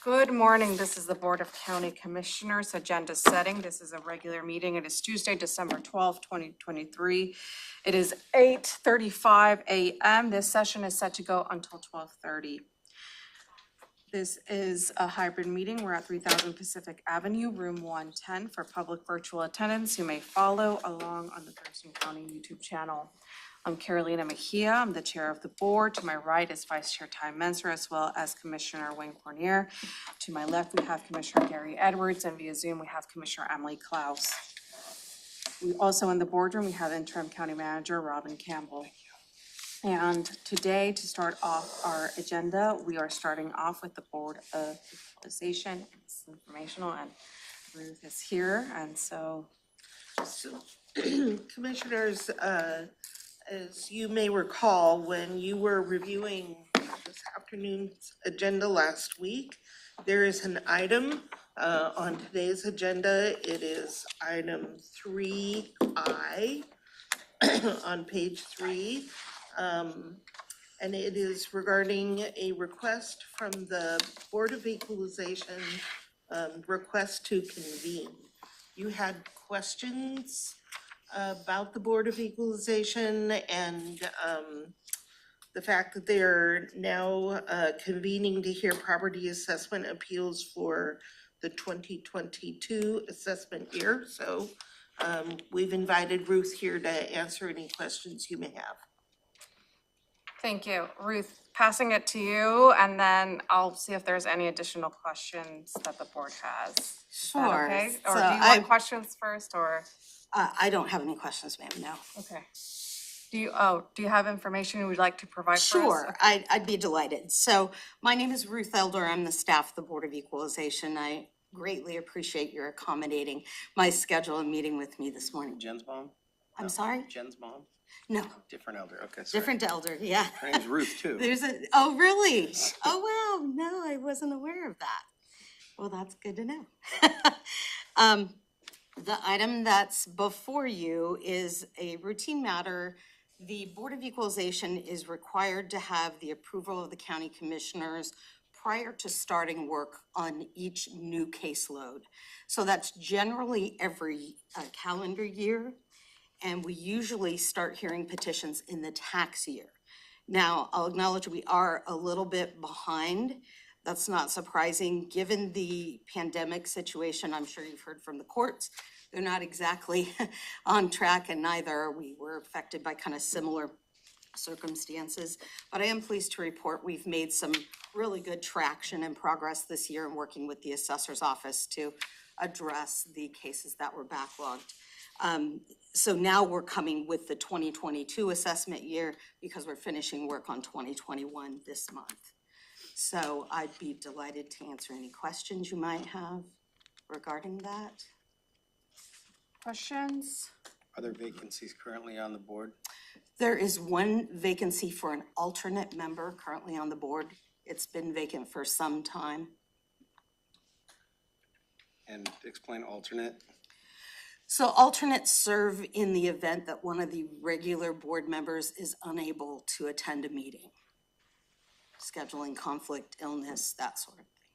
Good morning. This is the Board of County Commissioners agenda setting. This is a regular meeting. It is Tuesday, December 12th, 2023. It is 8:35 a.m. This session is set to go until 12:30. This is a hybrid meeting. We're at 3000 Pacific Avenue, room 110 for public virtual attendance. You may follow along on the Thurston County YouTube channel. I'm Carolina Mejia. I'm the chair of the board. To my right is Vice Chair Ty Menser, as well as Commissioner Wayne Fournier. To my left, we have Commissioner Gary Edwards, and via Zoom, we have Commissioner Emily Klaus. We also in the boardroom, we have interim county manager Robin Campbell. And today, to start off our agenda, we are starting off with the Board of Equalization. It's informational, and Ruth is here, and so. Commissioners, as you may recall, when you were reviewing this afternoon's agenda last week, there is an item on today's agenda. It is item 3I on page 3. And it is regarding a request from the Board of Equalization, request to convene. You had questions about the Board of Equalization and the fact that they're now convening to hear property assessment appeals for the 2022 assessment year. So we've invited Ruth here to answer any questions you may have. Thank you. Ruth, passing it to you, and then I'll see if there's any additional questions that the board has. Is that Sure. okay? Or So do you want questions first, or? I don't have any questions, ma'am, no. Okay. Do you have information you would like to provide for us? Sure, I'd be delighted. So my name is Ruth Elder. I'm the staff of the Board of Equalization. I greatly appreciate your accommodating my schedule and meeting with me this morning. Jen's mom? I'm sorry? Jen's mom? No, Different elder, okay, sorry. different elder, yeah. Her name's Ruth, too. Oh, really? Oh, wow, no, I wasn't aware of that. Well, that's good to know. The item that's before you is a routine matter. The Board of Equalization is required to have the approval of the county commissioners prior to starting work on each new caseload. So that's generally every calendar year, and we usually start hearing petitions in the tax year. Now, I'll acknowledge we are a little bit behind. That's not surprising, given the pandemic situation. I'm sure you've heard from the courts. They're not exactly on track, and neither are we. We're affected by kind of similar circumstances. But I am pleased to report we've made some really good traction and progress this year in working with the assessor's office to address the cases that were backlogged. So now we're coming with the 2022 assessment year because we're finishing work on 2021 this month. So I'd be delighted to answer any questions you might have regarding that. Questions? Are there vacancies currently on the board? There is one vacancy for an alternate member currently on the board. It's been vacant for some time. And explain alternate. So alternates serve in the event that one of the regular board members is unable to attend a meeting. Scheduling conflict, illness, that sort of thing.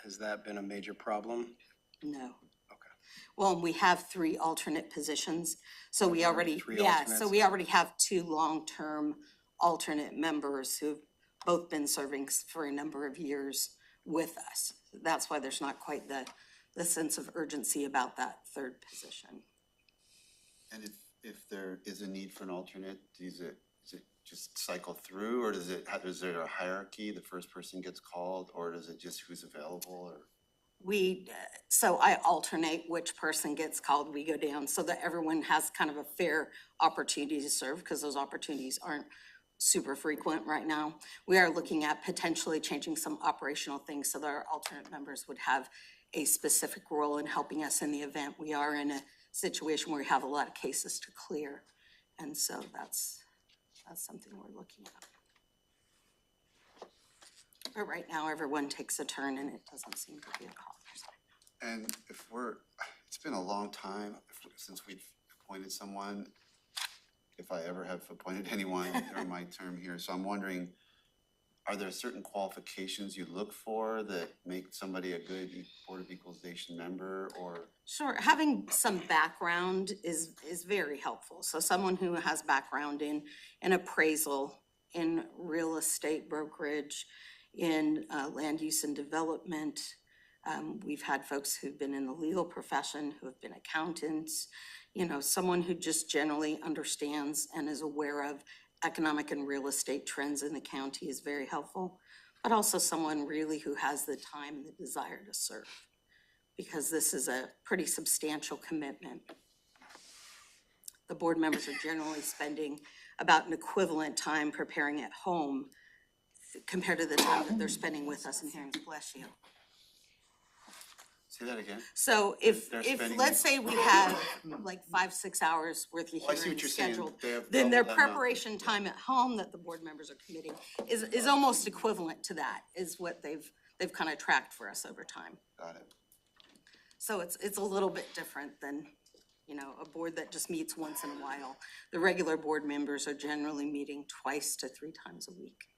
Has that been a major problem? No. Okay. Well, we have 3 alternate positions, so we already, Three yeah, alternates. so we already have 2 long-term alternate members who've both been serving for a number of years with us. That's why there's not quite the sense of urgency about that 3rd position. And if there is a need for an alternate, is it just cycle through, or is there a hierarchy? The first person gets called, or does it just who's available? Or So I alternate which person gets called. We go down so that everyone has kind of a fair opportunity to serve, because those opportunities aren't super frequent right now. We are looking at potentially changing some operational things so that our alternate members would have a specific role in helping us in the event we are in a situation where we have a lot of cases to clear. And so that's something we're looking at. But right now, everyone takes a turn, and it doesn't seem to be a problem. and it's been a long time since we've appointed someone, if I ever have appointed anyone during my term here. So I'm wondering, are there certain qualifications you look for that make somebody a good Board of Equalization member, or? Sure, having some background is very helpful. So someone who has background in appraisal, in real estate brokerage, in land use and development. We've had folks who've been in the legal profession, who have been accountants, someone who just generally understands and is aware of economic and real estate trends in the county is very helpful, but also someone really who has the time and the desire to serve, because this is a pretty substantial commitment. The board members are generally spending about an equivalent time preparing at home compared to the time that they're spending with us in hearings. Bless you. Say that again. So if They're spending- let's say we have like 5-6 hours worth of Oh, I see what hearings you're saying. scheduled, They have then their double that amount. preparation time at home that the board members are committing is almost equivalent to that, is what they've kind of tracked for us over time. Got it. So it's a little bit different than, a board that just meets once in a while. The regular board members are generally meeting 2 to 3 times a week.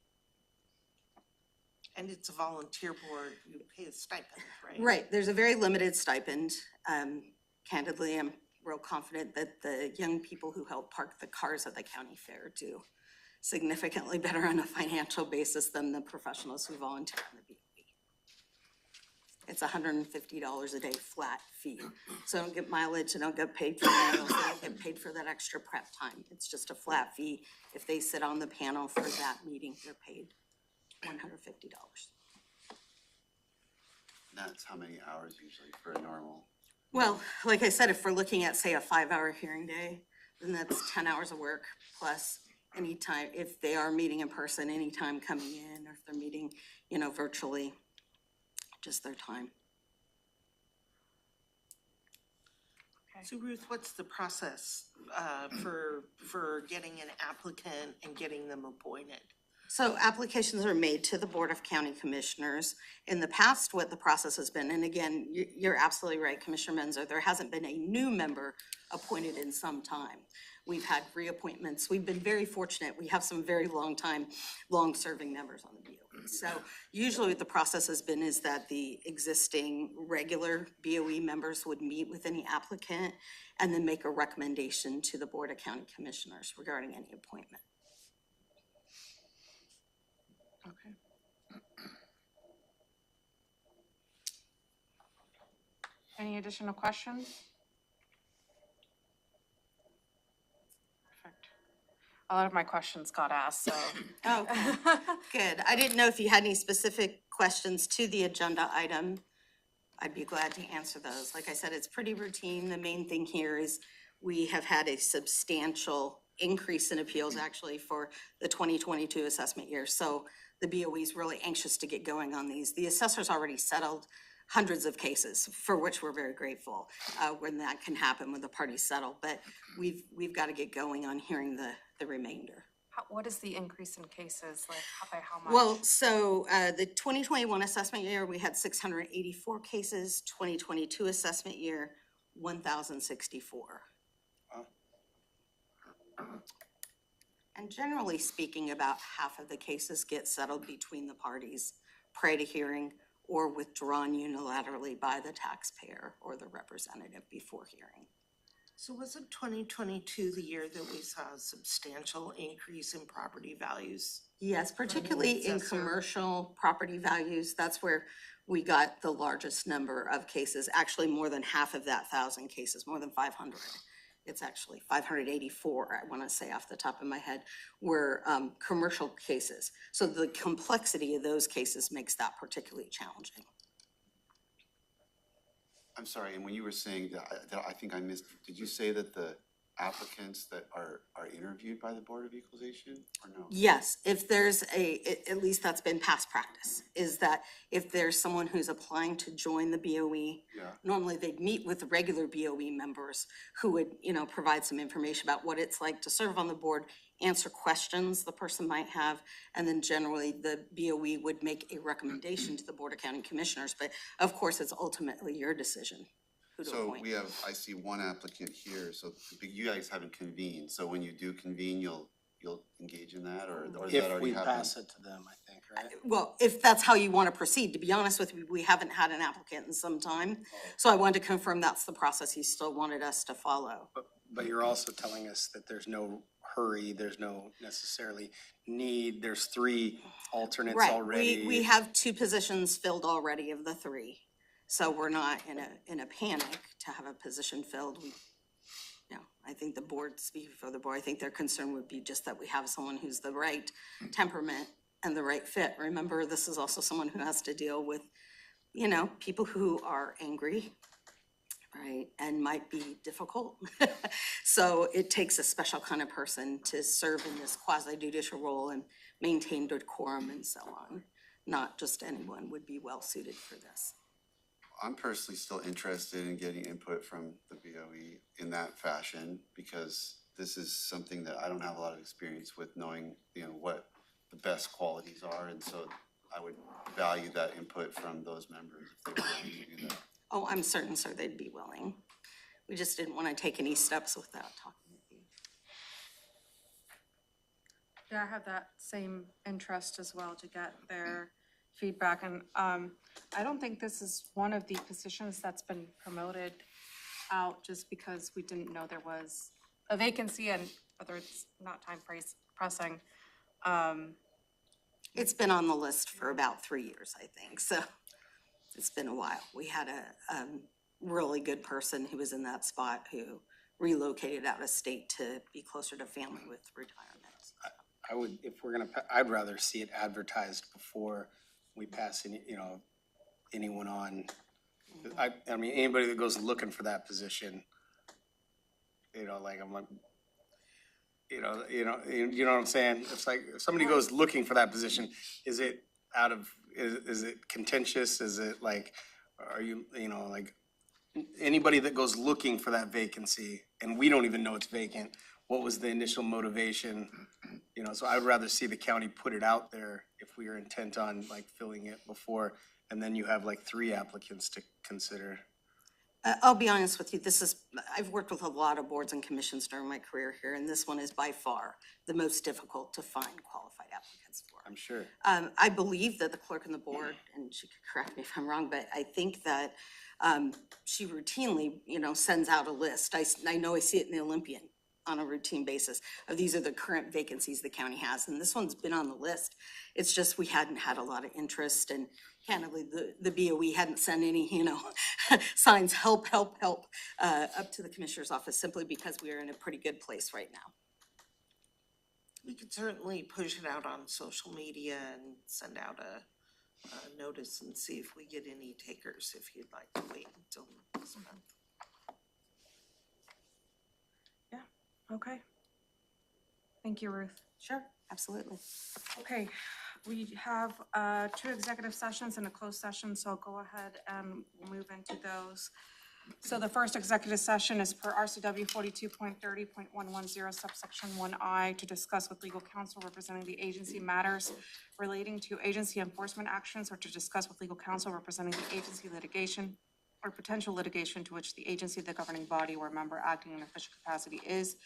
And it's a volunteer board, you pay a stipend, right? Right, there's a very limited stipend. Candidly, I'm real confident that the young people who help park the cars at the county fair do significantly better on a financial basis than the professionals who volunteer on the BOE. It's $150 a day flat fee. So I don't get mileage, I don't get paid for meals, I don't get paid for that extra prep time. It's just a flat fee. If they sit on the panel for that meeting, they're paid $150. That's how many hours usually for a normal? Well, like I said, if we're looking at, say, a 5-hour hearing day, then that's 10 hours of work plus any time, if they are meeting in person, any time coming in, or if they're meeting, virtually, just their time. So Ruth, what's the process for getting an applicant and getting them appointed? So applications are made to the Board of County Commissioners. In the past, what the process has been, and again, you're absolutely right, Commissioner Menzer, there hasn't been a new member appointed in some time. We've had reappointments. We've been very fortunate. We have some very long-serving members on the BOE. So usually what the process has been is that the existing regular BOE members would meet with any applicant and then make a recommendation to the Board of County Commissioners regarding any appointment. Okay. Any additional questions? Perfect. A lot of my questions got asked, so. Okay, good. I didn't know if you had any specific questions to the agenda item. I'd be glad to answer those. Like I said, it's pretty routine. The main thing here is we have had a substantial increase in appeals actually for the 2022 assessment year. So the BOE is really anxious to get going on these. The assessors already settled hundreds of cases, for which we're very grateful when that can happen when the parties settle. But we've got to get going on hearing the remainder. What is the increase in cases, like by how much? Well, so the 2021 assessment year, we had 684 cases. 2022 assessment year, 1,064. Wow. And generally speaking, about half of the cases get settled between the parties prior to hearing or withdrawn unilaterally by the taxpayer or the representative before hearing. So wasn't 2022 the year that we saw a substantial increase in property values? Yes, particularly in Assessor. commercial property values, that's where we got the largest number of cases, actually more than half of that 1,000 cases, more than 500. It's actually 584, I want to say off the top of my head, were commercial cases. So the complexity of those cases makes that particularly challenging. I'm sorry, and when you were saying that I think I missed, did you say that the applicants that are interviewed by the Board of Equalization, or no? Yes, if there's at least that's been past practice, is that if there's someone who's applying to join the BOE, Yeah. normally they'd meet with the regular BOE members who would, provide some information about what it's like to serve on the board, answer questions the person might have, and then generally the BOE would make a recommendation to the Board of County Commissioners. But of course, it's ultimately your decision who to So appoint. I see one applicant here, so you guys haven't convened, so when you do convene, you'll you'll engage in that, or is that If already we happened? pass it to them, I think, right? Well, if that's how you want to proceed, to be honest with you, we haven't had an applicant in some time. So I wanted to confirm that's the process he still wanted us to follow. But you're also telling us that there's no hurry, there's no necessarily need, there's 3 alternates Right, already. we have 2 positions filled already of the 3. So we're not in a panic to have a position filled. I think the board, speaking for the board, I think their concern would be just that we have someone who's the right temperament and the right fit. Remember, this is also someone who has to deal with, people who are angry, right, and might be difficult. So it takes a special kind of person to serve in this quasi-judicial role and maintain decorum and so on. Not just anyone would be well suited for this. I'm personally still interested in getting input from the BOE in that fashion, because this is something that I don't have a lot of experience with, knowing, what the best qualities are, and so I would value that input from those members if they were willing to do that. Oh, I'm certain, sir, they'd be willing. We just didn't want to take any steps without talking with you. Yeah, I have that same interest as well to get their feedback. And I don't think this is one of the positions that's been promoted out just because we didn't know there was a vacancy, and whether it's not time pressing. It's been on the list for about 3 years, I think, so it's been a while. We had a really good person who was in that spot who relocated out of state to be closer to family with retirement. I would, if we're gonna, I'd rather see it advertised before we pass anyone on. I mean, anybody that goes looking for that position, I'm like, you know what I'm saying? It's like, if somebody goes looking for that position, is it is it contentious? Is it like, are you, like, anybody that goes looking for that vacancy and we don't even know it's vacant, what was the initial motivation? So I'd rather see the county put it out there if we are intent on like filling it before, and then you have like 3 applicants to consider. I'll be honest with you, I've worked with a lot of boards and commissions during my career here, and this one is by far the most difficult to find qualified applicants for. I'm sure. I believe that the clerk and the board, and she could correct me if I'm wrong, but I think that she routinely, sends out a list. I know I see it in the Olympian on a routine basis of these are the current vacancies the county has, and this one's been on the list. It's just we hadn't had a lot of interest, and candidly, the BOE hadn't sent any, signs, help, up to the commissioner's office, simply because we are in a pretty good place right now. We could certainly push it out on social media and send out a notice and see if we get any takers, if you'd like to wait until next month. Okay. Thank you, Ruth. Sure, absolutely. Okay, we have 2 executive sessions and a closed session, so I'll go ahead and move into those. So the first executive session is per RCW 42.30.110 subsection 1I to discuss with legal counsel representing the agency matters relating to agency enforcement actions, or to discuss with legal counsel representing the agency litigation or potential litigation to which the agency, the governing body, or a member acting in official capacity is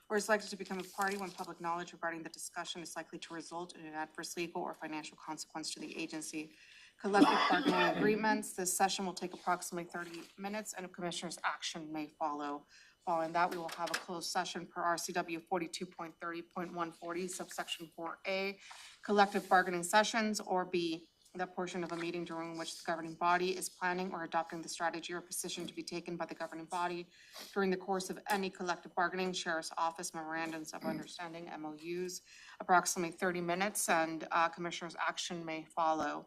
or is likely to become a party when public knowledge regarding the discussion is likely to result in an adverse legal or financial consequence to the agency. Collective bargaining agreements. This session will take approximately 30 minutes, and a commissioner's action may follow. Following that, we will have a closed session per RCW 42.30.140 subsection 4A, collective bargaining sessions, or B, that portion of a meeting during which the governing body is planning or adopting the strategy or position to be taken by the governing body during the course of any collective bargaining, sheriff's office memorandums of understanding, MOUs, approximately 30 minutes, and commissioner's action may follow.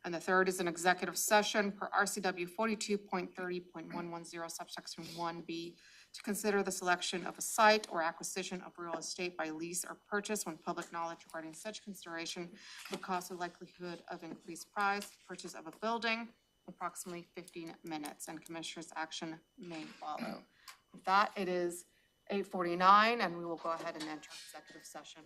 And the third is an executive session per RCW 42.30.110 subsection 1B to consider the selection of a site or acquisition of real estate by lease or purchase when public knowledge regarding such consideration would cause the likelihood of increased price, purchase of a building, approximately 15 minutes, and commissioner's action may follow. With that, it is 8:49, and we will go ahead and enter executive session.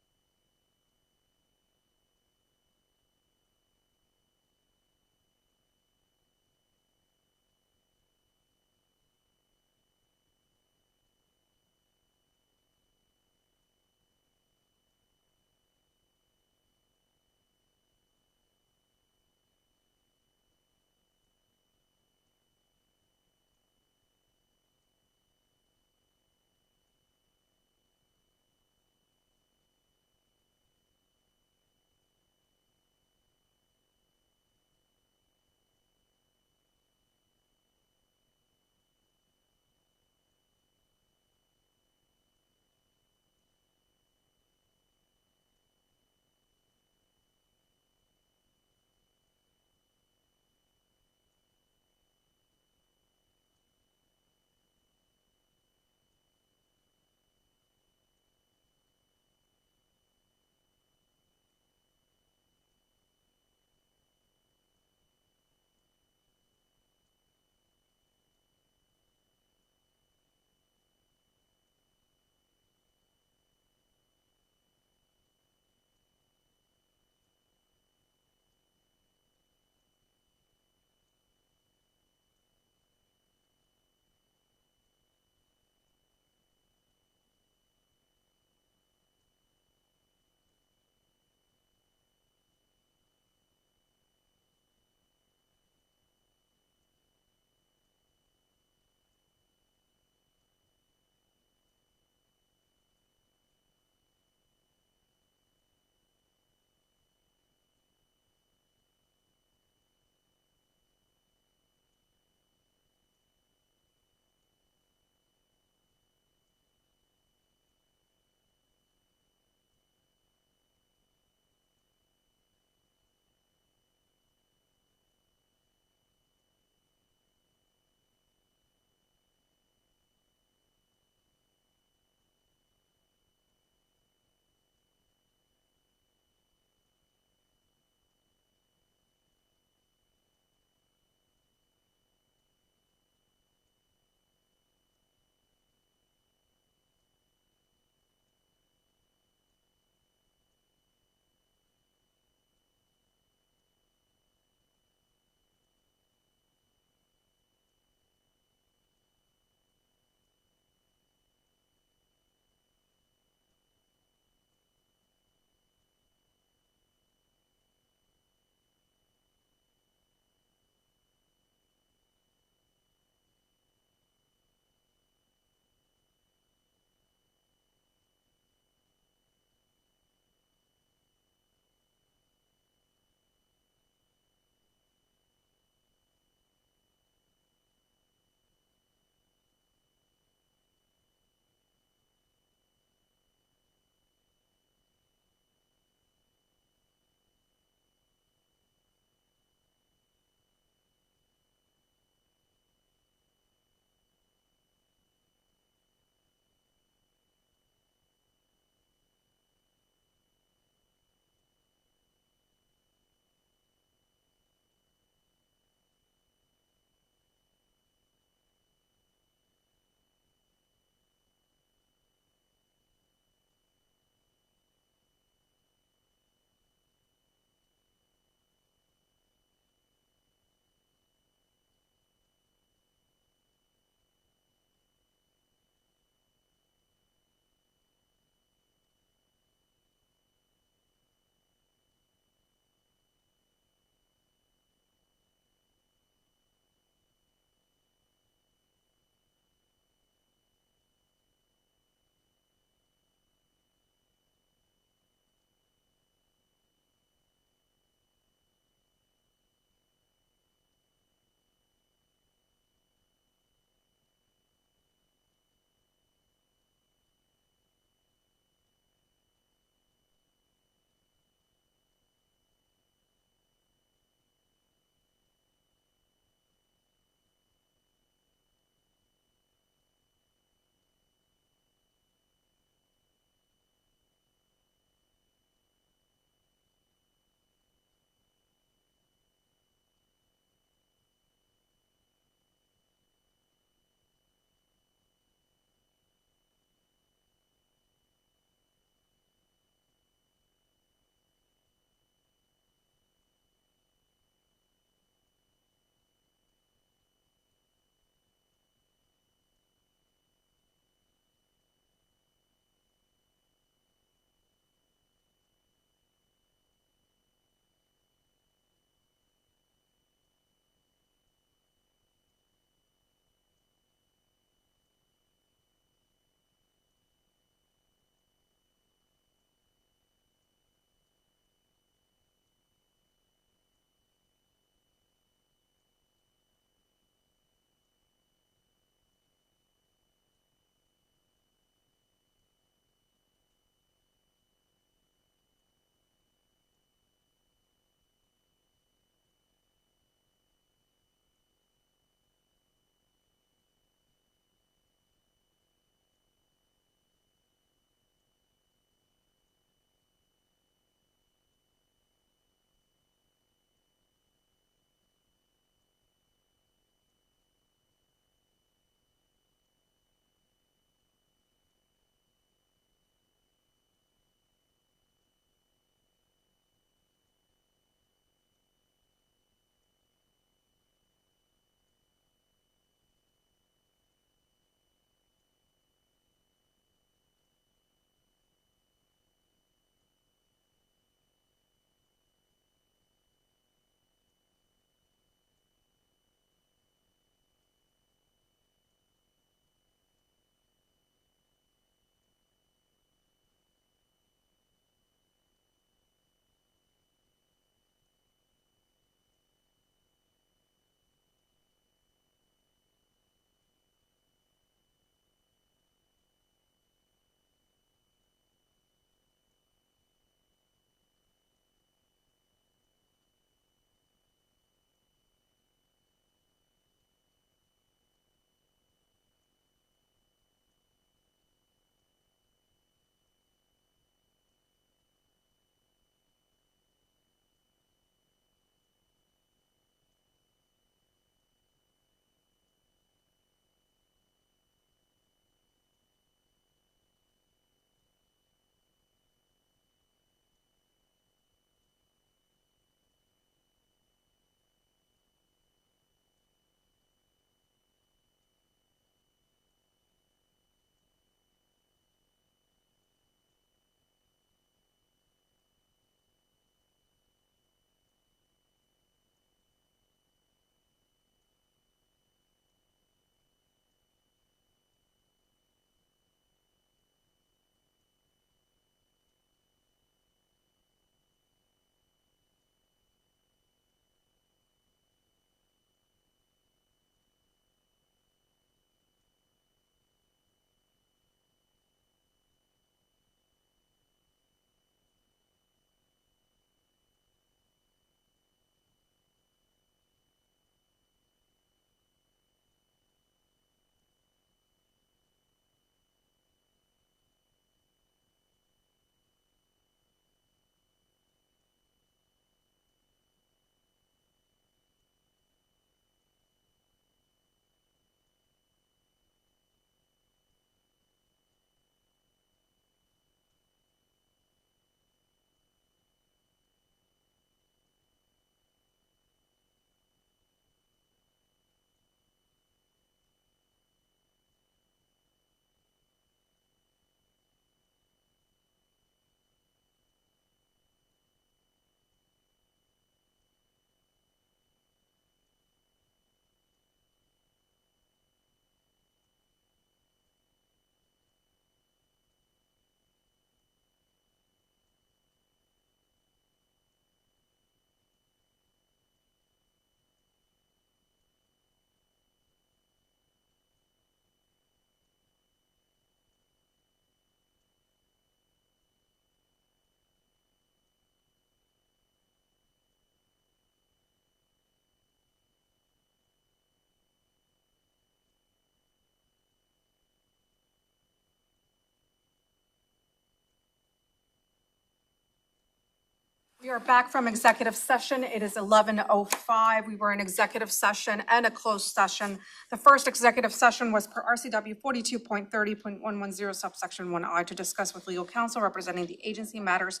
We are back from executive session. It is 11:05. We were in executive session and a closed session. The first executive session was per RCW 42.30.110 subsection 1I to discuss with legal counsel representing the agency matters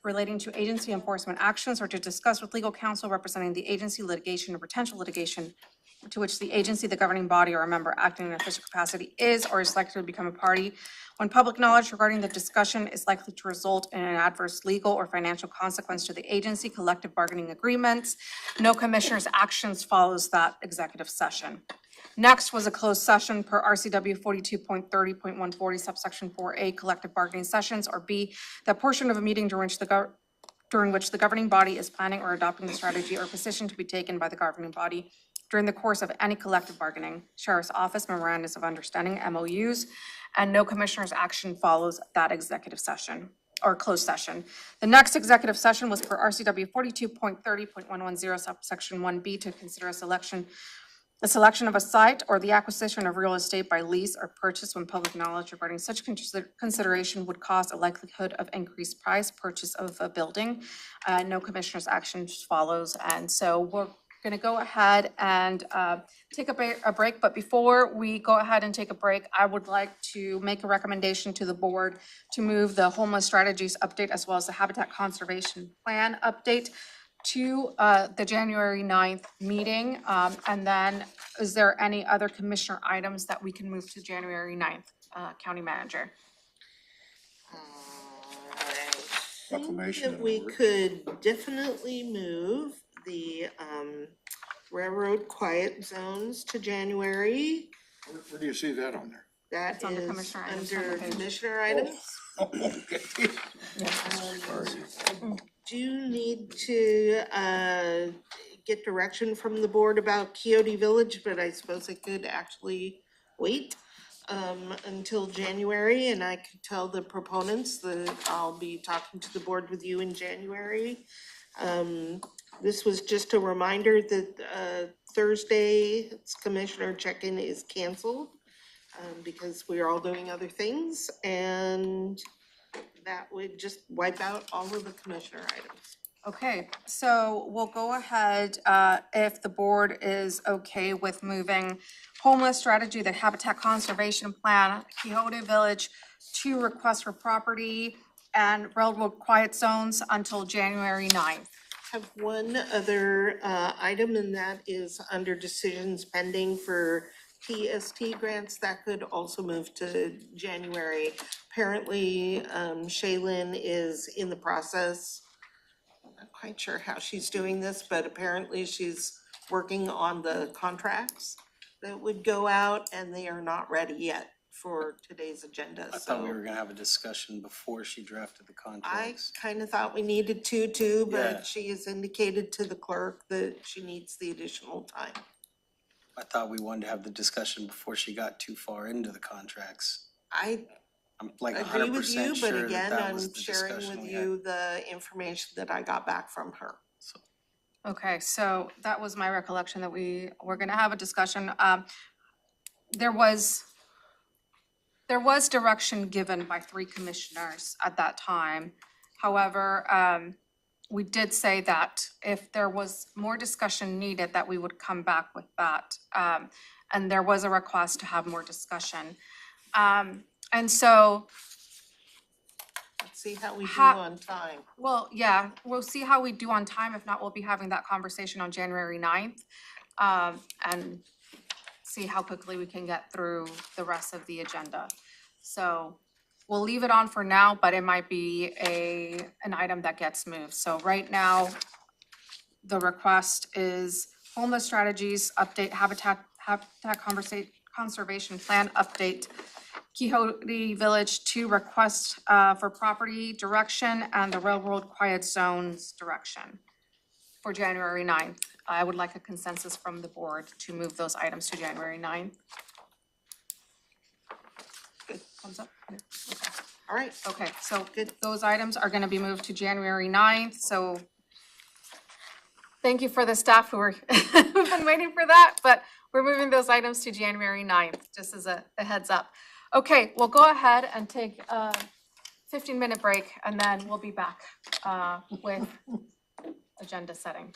relating to agency enforcement actions or to discuss with legal counsel representing the agency litigation or potential litigation to which the agency, the governing body, or a member acting in an official capacity is or is likely to become a party when public knowledge regarding the discussion is likely to result in an adverse legal or financial consequence to the agency, collective bargaining agreements. No commissioner's actions follows that executive session. Next was a closed session per RCW 42.30.140 subsection 4A, collective bargaining sessions, or B, that portion of a meeting during which the governing body is planning or adopting the strategy or position to be taken by the governing body during the course of any collective bargaining, Sheriff's Office memorandums of understanding, MOUs, and no commissioner's action follows that executive session or closed session. The next executive session was per RCW 42.30.110 subsection 1B to consider the selection of a site or the acquisition of real estate by lease or purchase when public knowledge regarding such consideration would cause a likelihood of increased price, purchase of a building. No commissioner's action follows, and so we're going to go ahead and take a break. But before we go ahead and take a break, I would like to make a recommendation to the board to move the homeless strategies update as well as the habitat conservation plan update to the January 9th meeting. And then is there any other commissioner items that we can move to January 9th, County Manager? I think that we could definitely move the railroad quiet zones to January. Where do you see that on there? That It's under is commissioner items on the under page. commissioner items. Okay. Do you need to get direction from the board about Coyote Village, but I suppose I could actually wait until January, and I could tell the proponents that I'll be talking to the board with you in January. This was just a reminder that Thursday's commissioner check-in is canceled because we're all doing other things, and that would just wipe out all of the commissioner items. Okay, so we'll go ahead, if the board is okay with moving homeless strategy, the habitat conservation plan, Quixote Village, to request for property and railroad quiet zones until January 9th. Have one other item, and that is under decisions pending for TST grants. That could also move to January. Apparently, Shaylin is in the process. I'm not quite sure how she's doing this, but apparently she's working on the contracts that would go out, and they are not ready yet for today's agenda. I thought we were gonna have a discussion before she drafted the I contracts. kind of thought we needed to too, Yeah. but she has indicated to the clerk that she needs the additional time. I thought we wanted to have the discussion before she got too far into the contracts. I I'm like agree with you, 100% but sure again, that was I'm the sharing discussion with we had. you the information that I got back from her. So, Okay, so that was my recollection that we were gonna have a discussion. There was direction given by 3 commissioners at that time. However, we did say that if there was more discussion needed, that we would come back with that. And there was a request to have more discussion. And so, Let's see how we do Ha- on time. well, yeah, we'll see how we do on time. If not, we'll be having that conversation on January 9th. And see how quickly we can get through the rest of the agenda. So we'll leave it on for now, but it might be an item that gets moved. So right now, the request is homeless strategies, update habitat conservation plan update, Quixote Village to request for property direction and the railroad quiet zones direction for January 9th. I would like a consensus from the board to move those items to January 9th. Good, thumbs up? Yeah, okay. All right, Okay, so Good. those items are gonna be moved to January 9th, so thank you for the staff who've been waiting for that, but we're moving those items to January 9th, just as a heads up. Okay, we'll go ahead and take 15-minute break, and then we'll be back with agenda setting.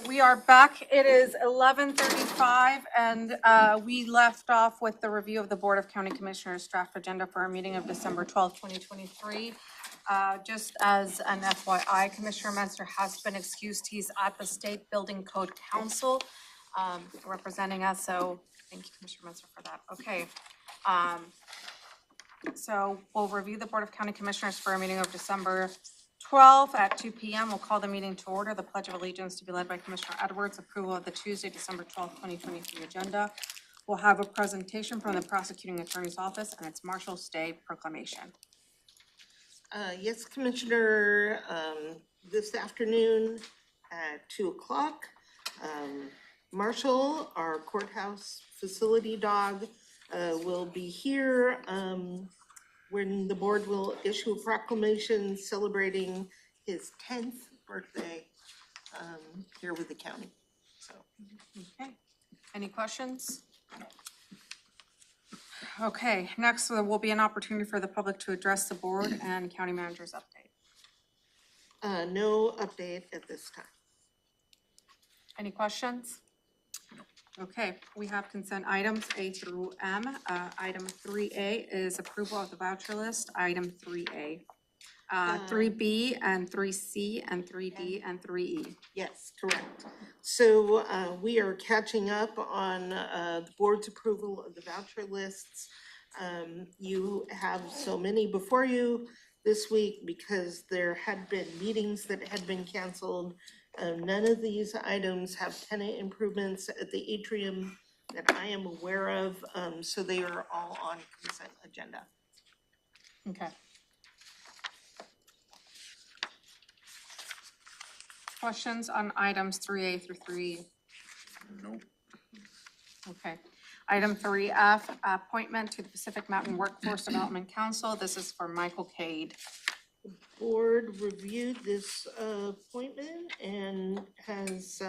we are back. It is 11:35 and we left off with the review of the Board of County Commissioners draft agenda for our meeting of December 12th, 2023. Just as an FYI, Commissioner Menzer has been excused. He's at the State Building Code Council representing us, so thank you, Commissioner Menzer, for that. Okay. So we'll review the Board of County Commissioners for a meeting of December 12th at 2 p.m. We'll call the meeting to order. The Pledge of Allegiance to be led by Commissioner Edwards. Approval of the Tuesday, December 12th, 2023 agenda. We'll have a presentation from the Prosecuting Attorney's Office and its Marshall's Day proclamation. Yes, Commissioner, this afternoon at 2 o'clock, Marshall, our courthouse facility dog, will be here when the board will issue a proclamation celebrating his 10th birthday here with the county. So, Okay, any questions? Okay, next there will be an opportunity for the public to address the board and county manager's update. no update at this time. Any questions? Okay, we have consent items A through M. Item 3A is approval of the voucher list. Item 3A. 3B and 3C and 3D and 3E. Yes, correct. So we are catching up on the board's approval of the voucher lists. You have so many before you this week because there had been meetings that had been canceled. None of these items have tenant improvements at the atrium that I am aware of, so they are all on consent agenda. Okay. Questions on items 3A through 3E? Nope. Okay. Item 3F, appointment to the Pacific Mountain Workforce Development Council. This is for Michael Cade. Board reviewed this appointment and has,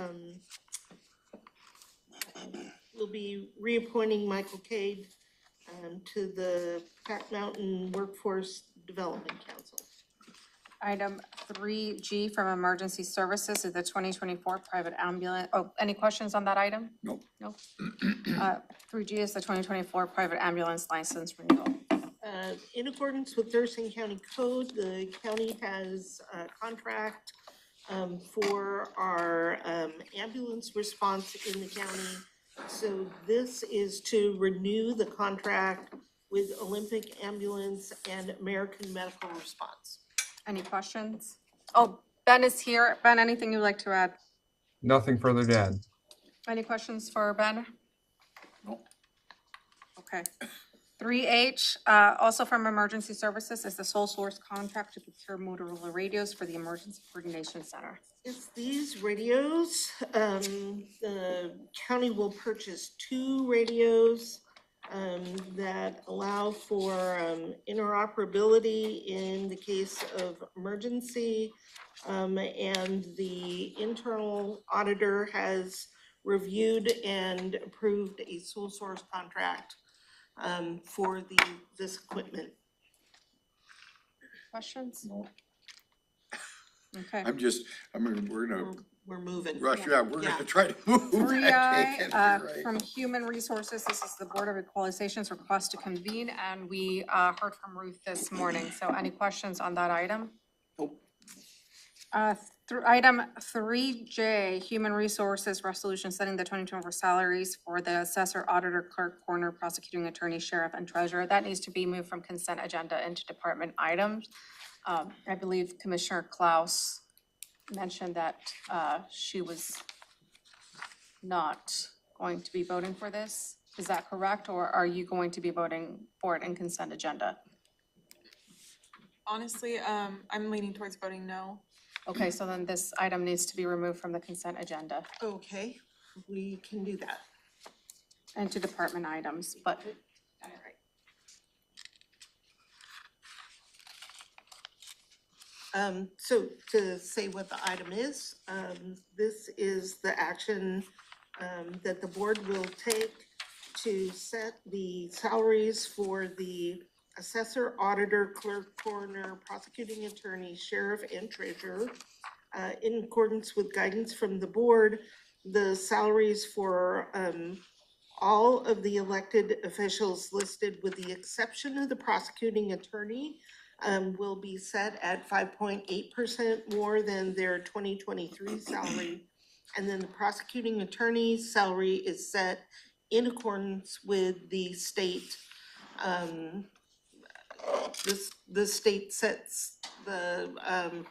will be reappointing Michael Cade to the Pac Mountain Workforce Development Council. Item 3G from Emergency Services is the 2024 private ambulance. Oh, any questions on that item? Nope. Nope. 3G is the 2024 private ambulance license renewal. In accordance with Thurston County Code, the county has a contract for our ambulance response in the county. So this is to renew the contract with Olympic Ambulance and American Medical Response. Any questions? Oh, Ben is here. Ben, anything you'd like to add? Nothing further to add. Any questions for Ben? Nope. Okay. 3H, also from Emergency Services, is the sole source contract to procure Motorola radios for the Emergency Coordination Center. It's these radios. The county will purchase 2 radios that allow for interoperability in the case of emergency. And the internal auditor has reviewed and approved a sole source contract for this equipment. Questions? Okay. We're gonna We're moving. rush, yeah, we're Yeah. gonna try to move. I can't 3I, hear right. from Human Resources, this is the Board of Equalization's request to convene, and we heard from Ruth this morning. So any questions on that item? Nope. Through item 3J, Human Resources Resolution setting the 2024 salaries for the assessor, auditor, clerk, coroner, prosecuting attorney, sheriff, and treasurer. That needs to be moved from consent agenda into department items. I believe Commissioner Klaus mentioned that she was not going to be voting for this. Is that correct, or are you going to be voting for it in consent agenda? Honestly, I'm leaning towards voting no. Okay, so then this item needs to be removed from the consent agenda Okay, we can do that. into department items, but. So to say what the item is, this is the action that the board will take to set the salaries for the assessor, auditor, clerk, coroner, prosecuting attorney, sheriff, and treasurer. In accordance with guidance from the board, the salaries for all of the elected officials listed, with the exception of the prosecuting attorney, will be set at 5.8% more than their 2023 salary. And then the prosecuting attorney's salary is set in accordance with the state. The state sets the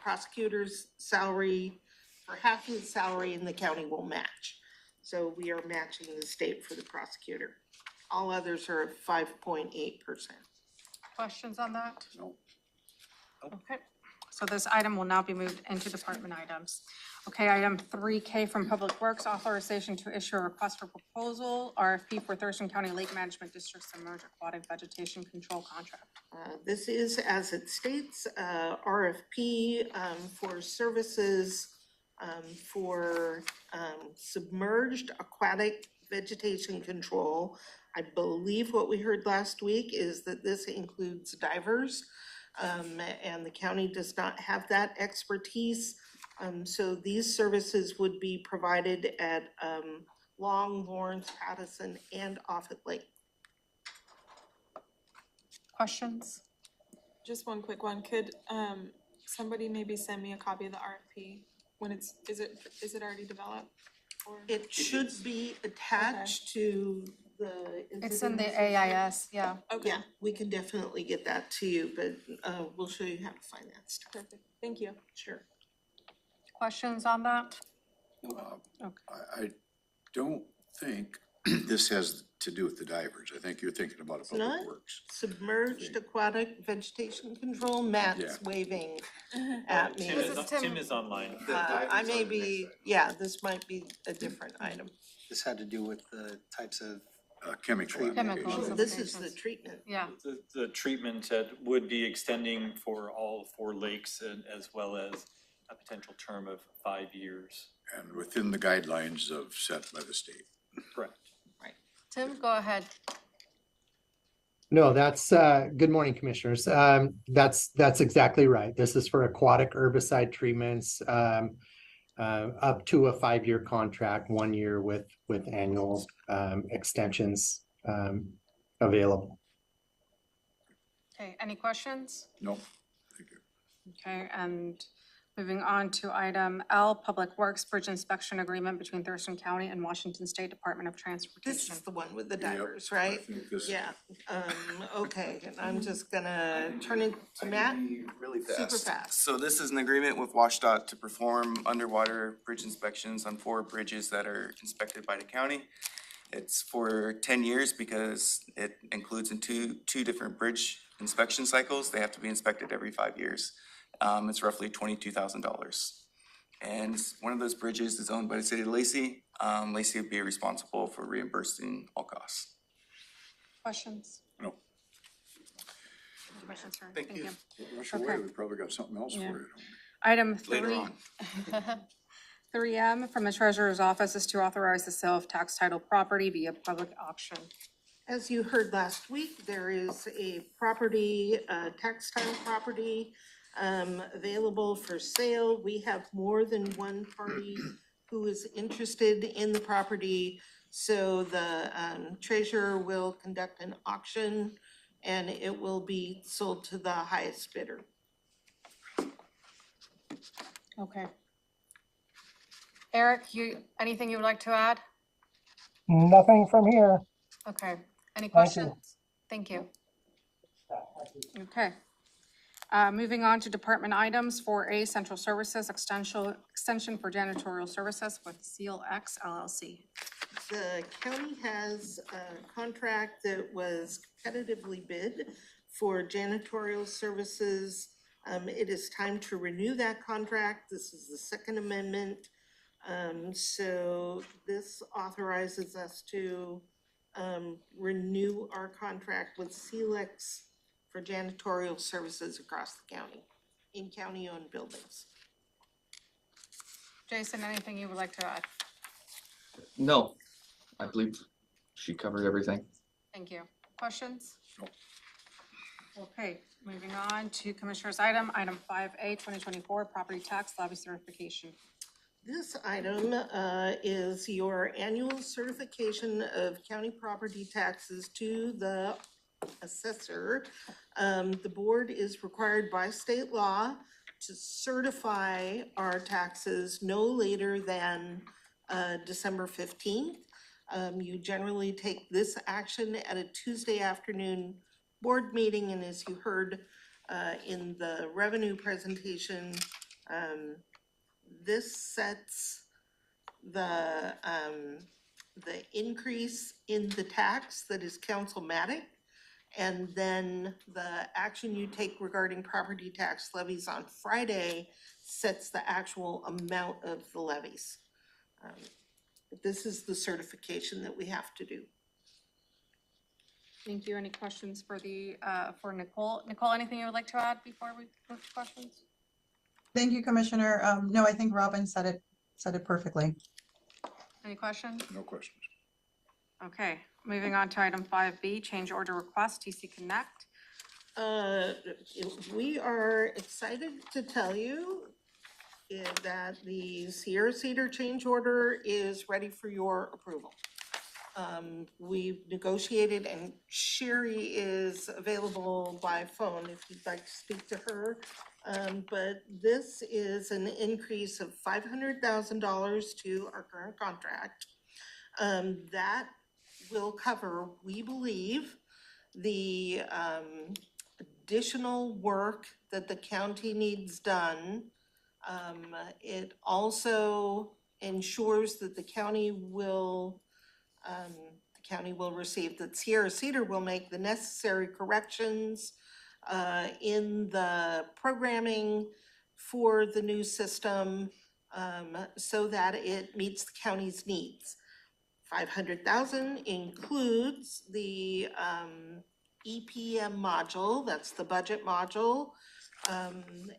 prosecutor's salary for half his salary, and the county will match. So we are matching the state for the prosecutor. All others are at 5.8%. Questions on that? No. Okay, so this item will now be moved into department items. Okay, item 3K from Public Works, authorization to issue a request for proposal, RFP for Thurston County Lake Management District Submerged Aquatic Vegetation Control Contract. This is, as it states, RFP for services for submerged aquatic vegetation control. I believe what we heard last week is that this includes divers, and the county does not have that expertise. So these services would be provided at Long, Lawrence, Pattison, and Offutt Lake. Questions? Just one quick one. Could somebody maybe send me a copy of the RFP when is it already developed? Or It should be attached to the. It's in the incident- AIS, yeah. Okay, Yeah, we can definitely get that to you, but we'll show you how to find that stuff. perfect. Thank you. Sure. Questions on that? I don't think this has to do with the divers. I think you're thinking about It's not? Public Works. Submerged aquatic vegetation control, Matt's Yeah. waving at me. This is Tim. Tim is online. I may be, yeah, this might be a different item. This had to do with the types of, Chemical Chemicals. application. This is the treatment. Yeah, The treatment that would be extending for all 4 lakes and as well as a potential term of 5 years. And within the guidelines of set by the state. Correct. Tim, go ahead. No, that's, good morning, commissioners. That's exactly right. This is for aquatic herbicide treatments, up to a 5-year contract, 1 year with annual, extensions, available. Okay, any questions? No, thank you. Okay, and moving on to item L, Public Works Bridge Inspection Agreement between Thurston County and Washington State Department of This Transportation. is the one with the Yep, divers, I right? think this- Yeah, okay, and I'm just gonna turn it to Matt. Really Super fast. fast. So this is an agreement with WashDOT to perform underwater bridge inspections on 4 bridges that are inspected by the county. It's for 10 years because it includes in two different bridge inspection cycles. They have to be inspected every 5 years. It's roughly $22,000. And one of those bridges is owned by the city of Lacey. Lacey would be responsible for reimbursing all costs. Questions? No. Commissioner Stern, Thank you. Rush away, Okay. we probably got something else for Yeah. you. don't we? Item Later 3. on. 3M from the Treasurer's Office is to authorize the sale of tax title property via public auction. As you heard last week, there is a property, tax title property, available for sale. We have more than one party who is interested in the property. So the, treasurer will conduct an auction and it will be sold to the highest bidder. Okay. Eric, anything you would like to add? Nothing from here. Okay, any Thank you. questions? Thank you. Okay. Moving on to department items, 4A, Central Services, extension for janitorial services with Seal X LLC. The county has a contract that was competitively bid for janitorial services. It is time to renew that contract. This is the second amendment. So this authorizes us to renew our contract with Celex for janitorial services across the county, in county-owned buildings. Jason, anything you would like to add? No, I believe she covered everything. Thank you. Questions? No. Okay, moving on to Commissioner's item 5A, 2024 property tax levy certification. This item is your annual certification of county property taxes to the assessor. The board is required by state law to certify our taxes no later than December 15th. You generally take this action at a Tuesday afternoon board meeting, and as you heard in the revenue presentation, this sets the increase in the tax that is councilmatic, and then the action you take regarding property tax levies on Friday sets the actual amount of the levies. But this is the certification that we have to do. Thank you. Any questions for for Nicole? Nicole, anything you would like to add before we move to questions? Thank you, Commissioner. No, I think Robin said it perfectly. Any questions? No questions. Okay, moving on to item 5B, change order request, TC Connect. We are excited to tell you that the Sierra Cedar change order is ready for your approval. We've negotiated, and Sherry is available by phone if you'd like to speak to her. But this is an increase of $500,000 to our current contract. That will cover, we believe, the additional work that the county needs done. It also ensures that the county will receive, that Sierra Cedar will make the necessary corrections in the programming for the new system so that it meets the county's needs. $500,000 includes the EPM module, that's the budget module.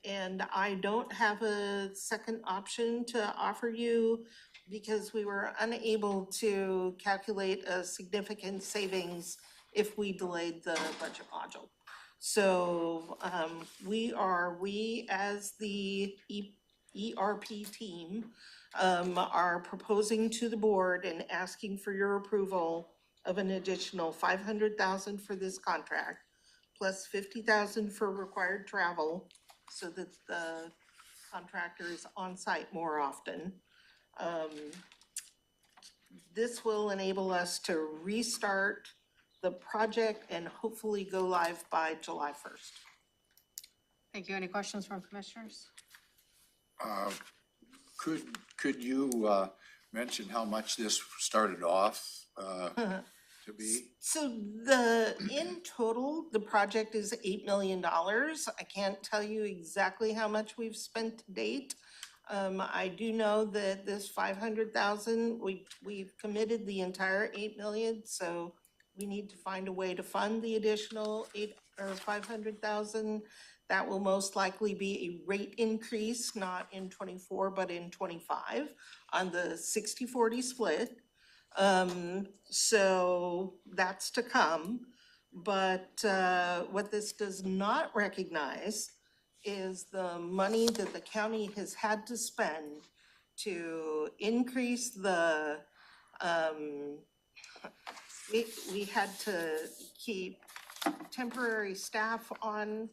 And I don't have a second option to offer you because we were unable to calculate a significant savings if we delayed the budget module. So we as the ERP team are proposing to the board and asking for your approval of an additional $500,000 for this contract, plus $50,000 for required travel so that the contractor is on site more often. This will enable us to restart the project and hopefully go live by July 1st. Thank you. Any questions from commissioners? Could you mention how much this started off to be? So in total, the project is $8 million. I can't tell you exactly how much we've spent to date. I do know that this 500,000, we've committed the entire 8 million, so we need to find a way to fund the additional 500,000. That will most likely be a rate increase, not in 24, but in 25 on the 60-40 split. So that's to come. But what this does not recognize is the money that the county has had to spend to increase the, we had to keep temporary staff on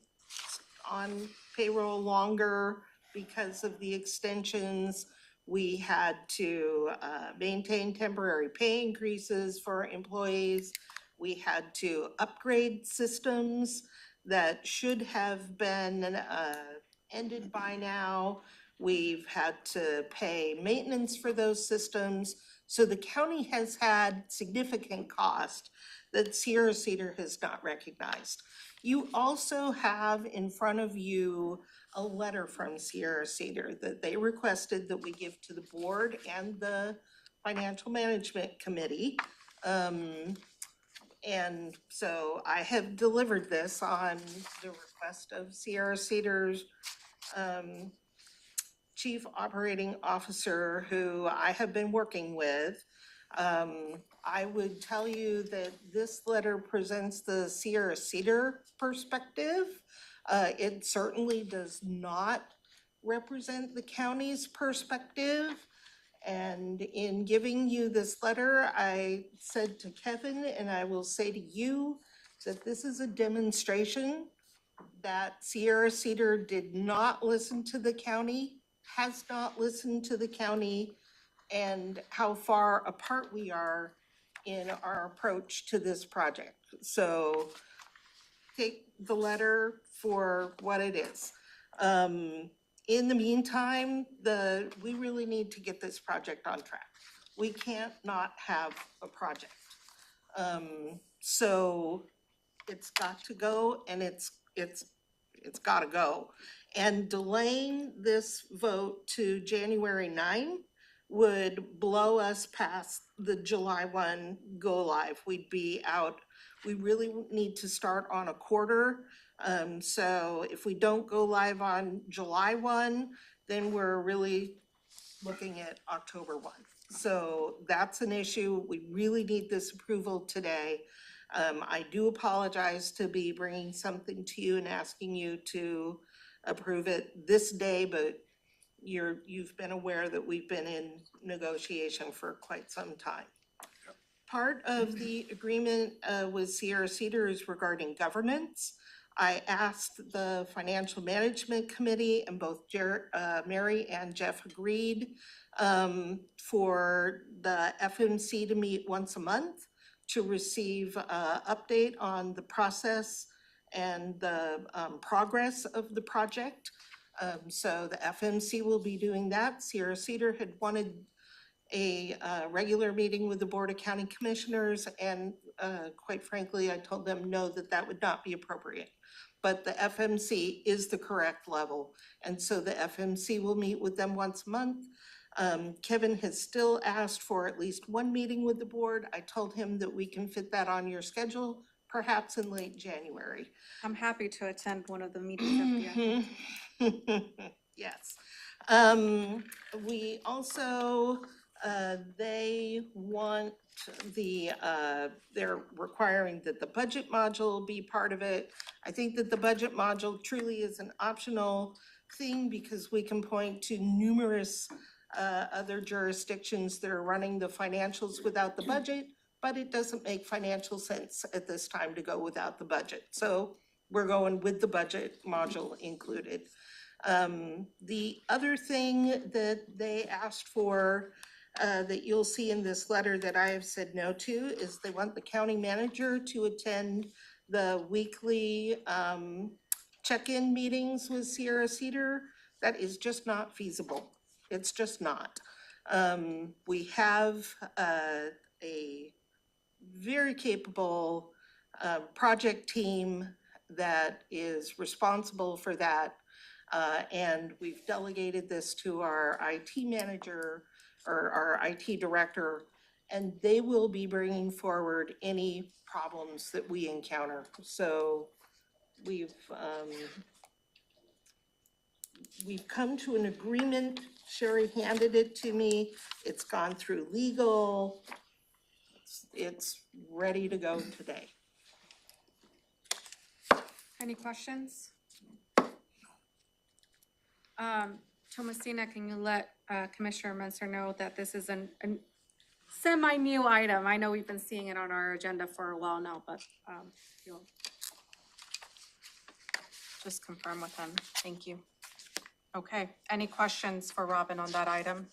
payroll longer because of the extensions. We had to maintain temporary pay increases for employees. We had to upgrade systems that should have been ended by now. We've had to pay maintenance for those systems. So the county has had significant cost that Sierra Cedar has not recognized. You also have in front of you a letter from Sierra Cedar that they requested that we give to the board and the Financial Management Committee. And so I have delivered this on the request of Sierra Cedar's Chief Operating Officer, who I have been working with. I would tell you that this letter presents the Sierra Cedar perspective. It certainly does not represent the county's perspective. And in giving you this letter, I said to Kevin, and I will say to you, that this is a demonstration that Sierra Cedar did not listen to the county, has not listened to the county, and how far apart we are in our approach to this project. So take the letter for what it is. In the meantime, we really need to get this project on track. We can't not have a project. So it's got to go, and it's gotta go. And delaying this vote to January 9 would blow us past the July 1 go live. We'd be out. We really need to start on a quarter. So if we don't go live on July 1, then we're really looking at October 1. So that's an issue. We really need this approval today. I do apologize to be bringing something to you and asking you to approve it this day, but you've been aware that we've been in negotiation for quite some time. Part of the agreement with Sierra Cedar is regarding governance. I asked the Financial Management Committee, and both Mary and Jeff agreed for the FMC to meet once a month to receive an update on the process and the progress of the project. So the FMC will be doing that. Sierra Cedar had wanted a regular meeting with the Board of County Commissioners, and quite frankly, I told them no, that would not be appropriate. But the FMC is the correct level, and so the FMC will meet with them once a month. Kevin has still asked for at least one meeting with the board. I told him that we can fit that on your schedule, perhaps in late January. I'm happy to attend one of the meetings of the Yes. We also, they want they're requiring that the budget module be part of it. I think that the budget module truly is an optional thing because we can point to numerous other jurisdictions that are running the financials without the budget, but it doesn't make financial sense at this time to go without the budget. So we're going with the budget module included. The other thing that they asked for that you'll see in this letter that I have said no to is they want the county manager to attend the weekly check-in meetings with Sierra Cedar. That is just not feasible. It's just not. We have a very capable project team that is responsible for that. And we've delegated this to our IT manager or our IT director, and they will be bringing forward any problems that we encounter. So we've come to an agreement. Sherry handed it to me. It's gone through legal. It's ready to go today. Any questions? Thomasina, can you let Commissioner Menser know that this is a semi-new item? I know we've been seeing it on our agenda for a while now, but you'll just confirm with him. Thank you. Okay, any questions for Robin on that item?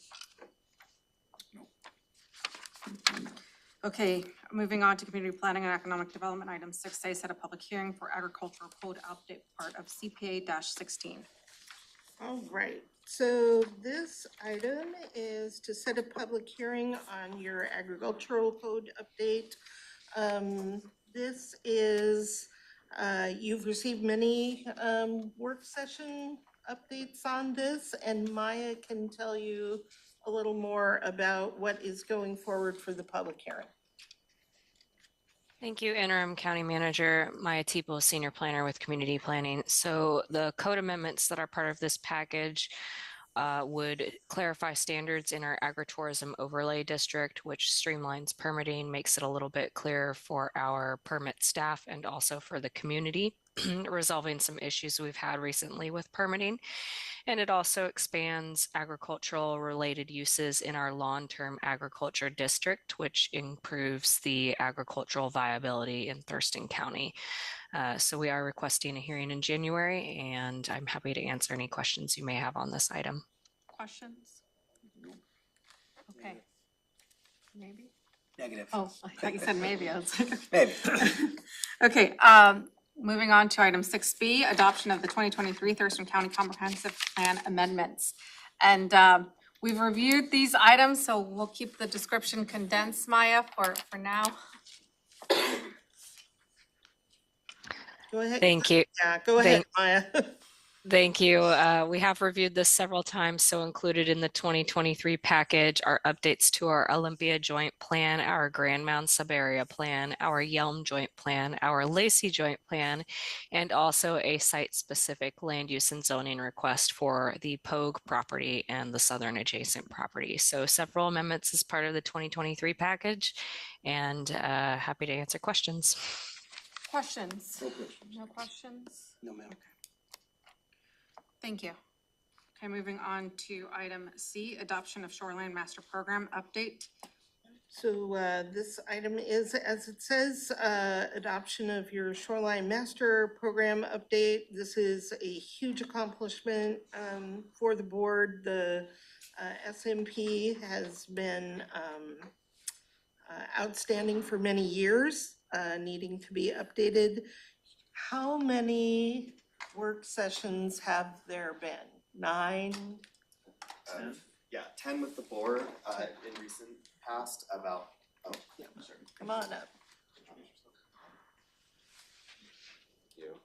Okay, moving on to community planning and economic development, item 6A, set a public hearing for agricultural code update part of CPA-16. All right, so this item is to set a public hearing on your agricultural code update. This is, you've received many work session updates on this, and Maya can tell you a little more about what is going forward for the public hearing. Thank you, Interim County Manager Maya Tipo, Senior Planner with Community Planning. So the code amendments that are part of this package would clarify standards in our agritourism overlay district, which streamlines permitting, makes it a little bit clearer for our permit staff and also for the community, resolving some issues we've had recently with permitting. And it also expands agricultural related uses in our long-term agriculture district, which improves the agricultural viability in Thurston County. So we are requesting a hearing in January, and I'm happy to answer any questions you may have on this item. Questions? Okay. Maybe? Negative. Oh, I thought you said maybe. I was like, Maybe. okay, moving on to item 6B, adoption of the 2023 Thurston County Comprehensive Plan amendments. And we've reviewed these items, so we'll keep the description condensed, Maya, for now. Go ahead. Thank you. Yeah, go ahead, Maya. Thank you. We have reviewed this several times, so included in the 2023 package are updates to our Olympia Joint Plan, our Grand Mound Subarea Plan, our Yelm Joint Plan, our Lacey Joint Plan, and also a site-specific land use and zoning request for the Pogue property and the southern adjacent property. So several amendments as part of the 2023 package, and happy to answer questions. Questions? No questions. No questions? No, ma'am. Okay. Thank you. Okay, moving on to item C, adoption of shoreline master program update. So this item is, as it says, adoption of your shoreline master program update. This is a huge accomplishment for the board. The SMP has been outstanding for many years, needing to be updated. How many work sessions have there been? 9? Yeah, 10 with the board in recent past, about, oh, yeah, sure. Come on up. Thank you.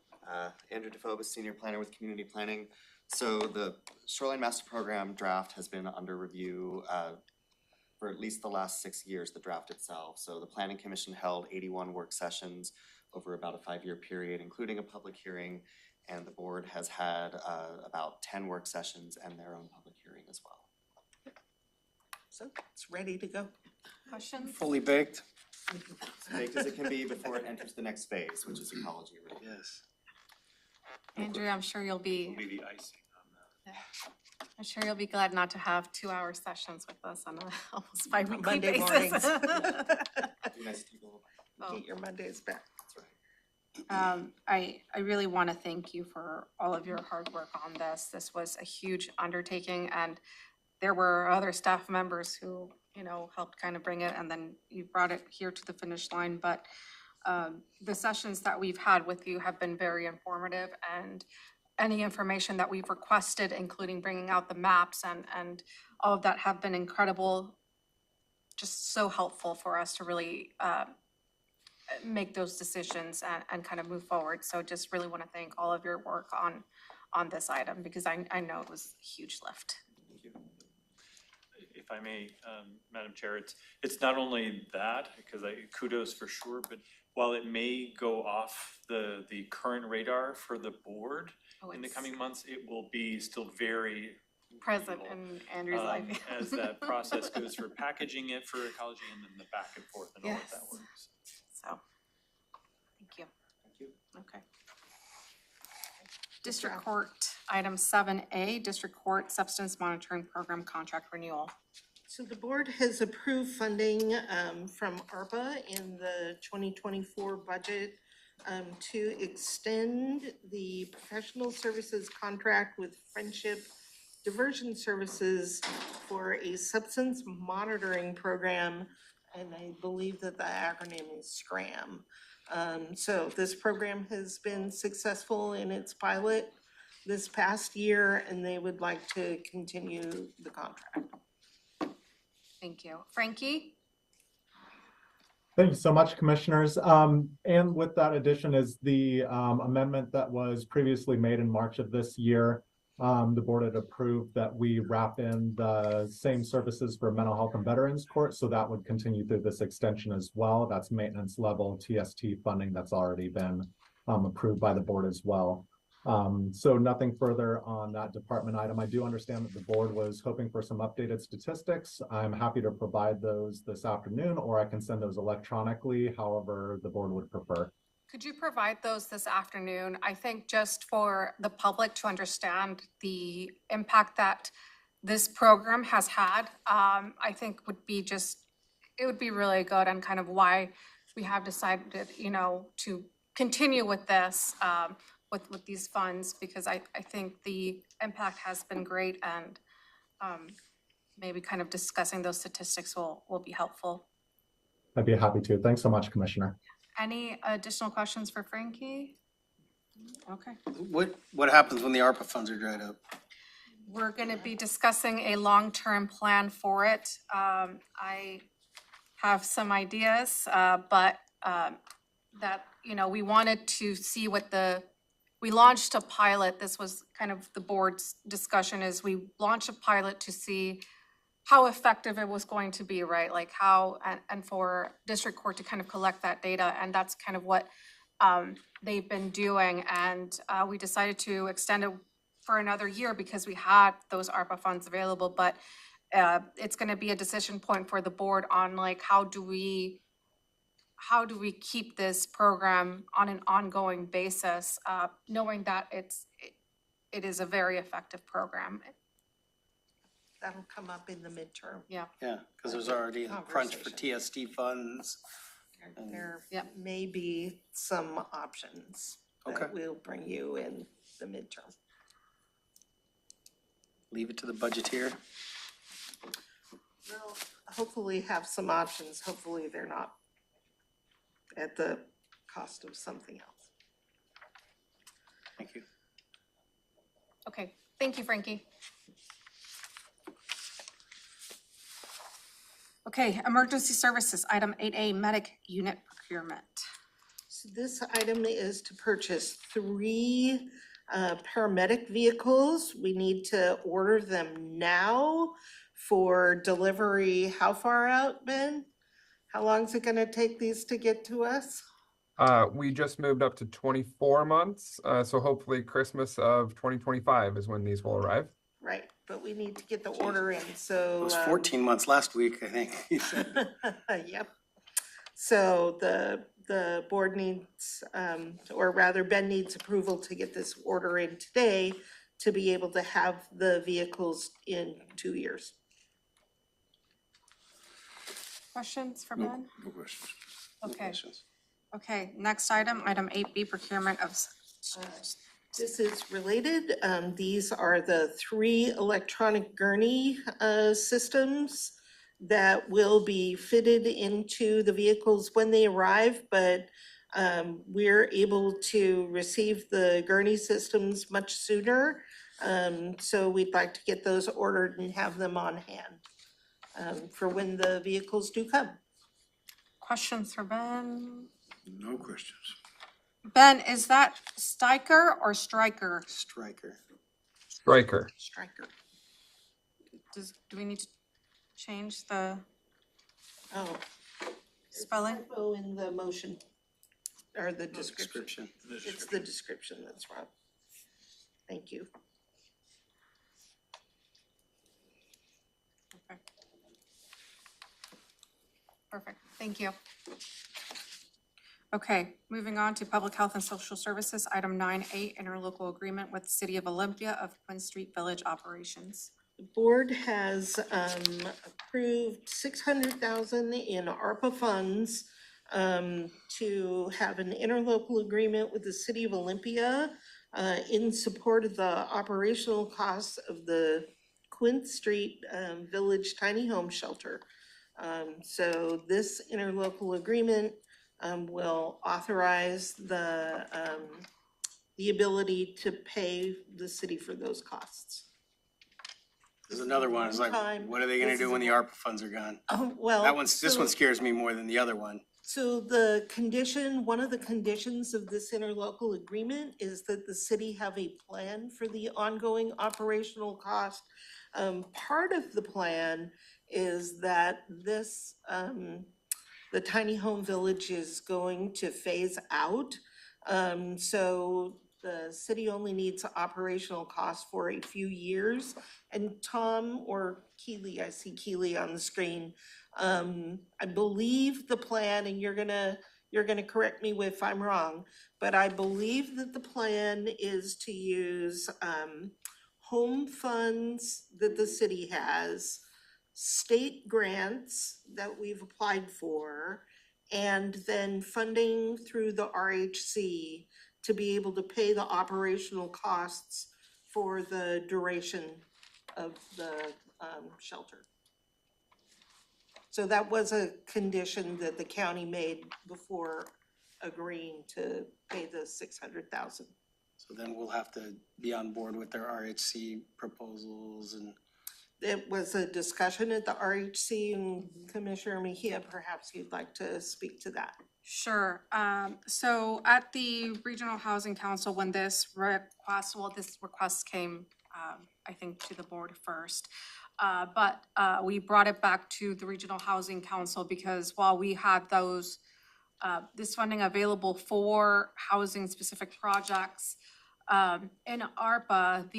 Andrew DeFobis, Senior Planner with Community Planning. So the Shoreline Master Program draft has been under review for at least the last 6 years, the draft itself. So the Planning Commission held 81 work sessions over about a 5-year period, including a public hearing, and the board has had about 10 work sessions and their own public hearing as well. So it's ready to go. Questions? Fully baked? As baked as it can be before it enters the next phase, which is ecology review. Yes. Andrew, I'm sure you'll be, Maybe icing on that. I'm sure you'll be glad not to have 2-hour sessions with us on a almost bi-weekly Monday basis. mornings. Be nice to go. Get your Mondays back. That's right. I really want to thank you for all of your hard work on this. This was a huge undertaking, and there were other staff members who, you know, helped kind of bring it, and then you brought it here to the finish line. But the sessions that we've had with you have been very informative, and any information that we've requested, including bringing out the maps and all of that, have been incredible, just so helpful for us to really make those decisions and kind of move forward. So just really want to thank all of your work on this item, because I know it was a huge lift. Thank you. If I may, Madam Chair, it's not only that, because kudos for sure, but while it may go off the current radar for the board in the coming months, it will be still very Present real, in Andrew's life. as that process goes for packaging it for ecology and then the back and forth and all of that Yes. works. So, thank you. Thank you. Okay. District Court, item 7A, District Court Substance Monitoring Program Contract Renewal. So the board has approved funding from ARPA in the 2024 budget to extend the professional services contract with Friendship Diversion Services for a substance monitoring program, and I believe that the acronym is SCRAM. So this program has been successful in its pilot this past year, and they would like to continue the contract. Thank you. Frankie? Thank you so much, Commissioners. And with that addition is the amendment that was previously made in March of this year. The board had approved that we wrap in the same services for mental health and veterans court, so that would continue through this extension as well. That's maintenance level TST funding that's already been approved by the board as well. So nothing further on that department item. I do understand that the board was hoping for some updated statistics. I'm happy to provide those this afternoon, or I can send those electronically, however the board would prefer. Could you provide those this afternoon? I think just for the public to understand the impact that this program has had, I think it would be really good, and kind of why we have decided, to continue with this, with these funds, because I think the impact has been great, and maybe kind of discussing those statistics will be helpful. I'd be happy to. Thanks so much, Commissioner. Any additional questions for Frankie? Okay. What happens when the ARPA funds are dried up? We're going to be discussing a long-term plan for it. I have some ideas, but that, we wanted to see we launched a pilot. This was kind of the board's discussion, is we launched a pilot to see how effective it was going to be, right? Like how, and for district court to kind of collect that data. And that's kind of what they've been doing. And we decided to extend it for another year because we had those ARPA funds available. But it's going to be a decision point for the board on like, how do we keep this program on an ongoing basis, knowing that it is a very effective program. That'll come up in the midterm. Yeah. Yeah, because there's already a crunch for TSD funds. There may be some options that will bring you in the midterm. Leave it to the budgeteer. We'll hopefully have some options. Hopefully they're not at the cost of something else. Thank you. Okay, thank you, Frankie. Okay, emergency services, item 8A, medic unit procurement. So this item is to purchase 3 paramedic vehicles. We need to order them now for delivery. How far out, Ben? How long is it gonna take these to get to us? We just moved up to 24 months, so hopefully Christmas of 2025 is when these will arrive. Right, but we need to get the order in, so. It was 14 months last week, I think he said. Yep. So the board needs, or rather Ben needs approval to get this order in today to be able to have the vehicles in 2 years. Questions for Ben? No questions. Okay. Okay, next item, item 8B, procurement of. This is related. These are the 3 electronic gurney systems that will be fitted into the vehicles when they arrive, but we're able to receive the gurney systems much sooner. So we'd like to get those ordered and have them on hand for when the vehicles do come. Questions for Ben? No questions. Ben, is that Stryker or Stryker? Striker. Striker. Stryker. Do we need to change the Oh. spelling? Typo in the motion, or the description. It's the description that's wrong. Thank you. Okay. Perfect, thank you. Okay, moving on to Public Health and Social Services, item 9A, interlocal agreement with City of Olympia of Quinn Street Village operations. The board has approved $600,000 in ARPA funds to have an interlocal agreement with the City of Olympia in support of the operational costs of the Quinn Street Village Tiny Home Shelter. So this interlocal agreement will authorize the ability to pay the city for those costs. There's another one, it's like, what are they gonna do when the ARPA funds are gone? Oh, well. This one scares me more than the other one. So the condition, one of the conditions of this interlocal agreement is that the city have a plan for the ongoing operational cost. Part of the plan is that this, the tiny home village is going to phase out. So the city only needs operational costs for a few years. And Tom or Keely, I see Keely on the screen. I believe the plan, and you're gonna correct me if I'm wrong, but I believe that the plan is to use home funds that the city has, state grants that we've applied for, and then funding through the RHC to be able to pay the operational costs for the duration of the shelter. So that was a condition that the county made before agreeing to pay the 600,000. So then we'll have to be on board with their RHC proposals and. It was a discussion at the RHC, and Commissioner Mejia, perhaps you'd like to speak to that. Sure. So at the Regional Housing Council, when this request came, I think, to the board first. But we brought it back to the Regional Housing Council because while we had this funding available for housing specific projects, in ARPA,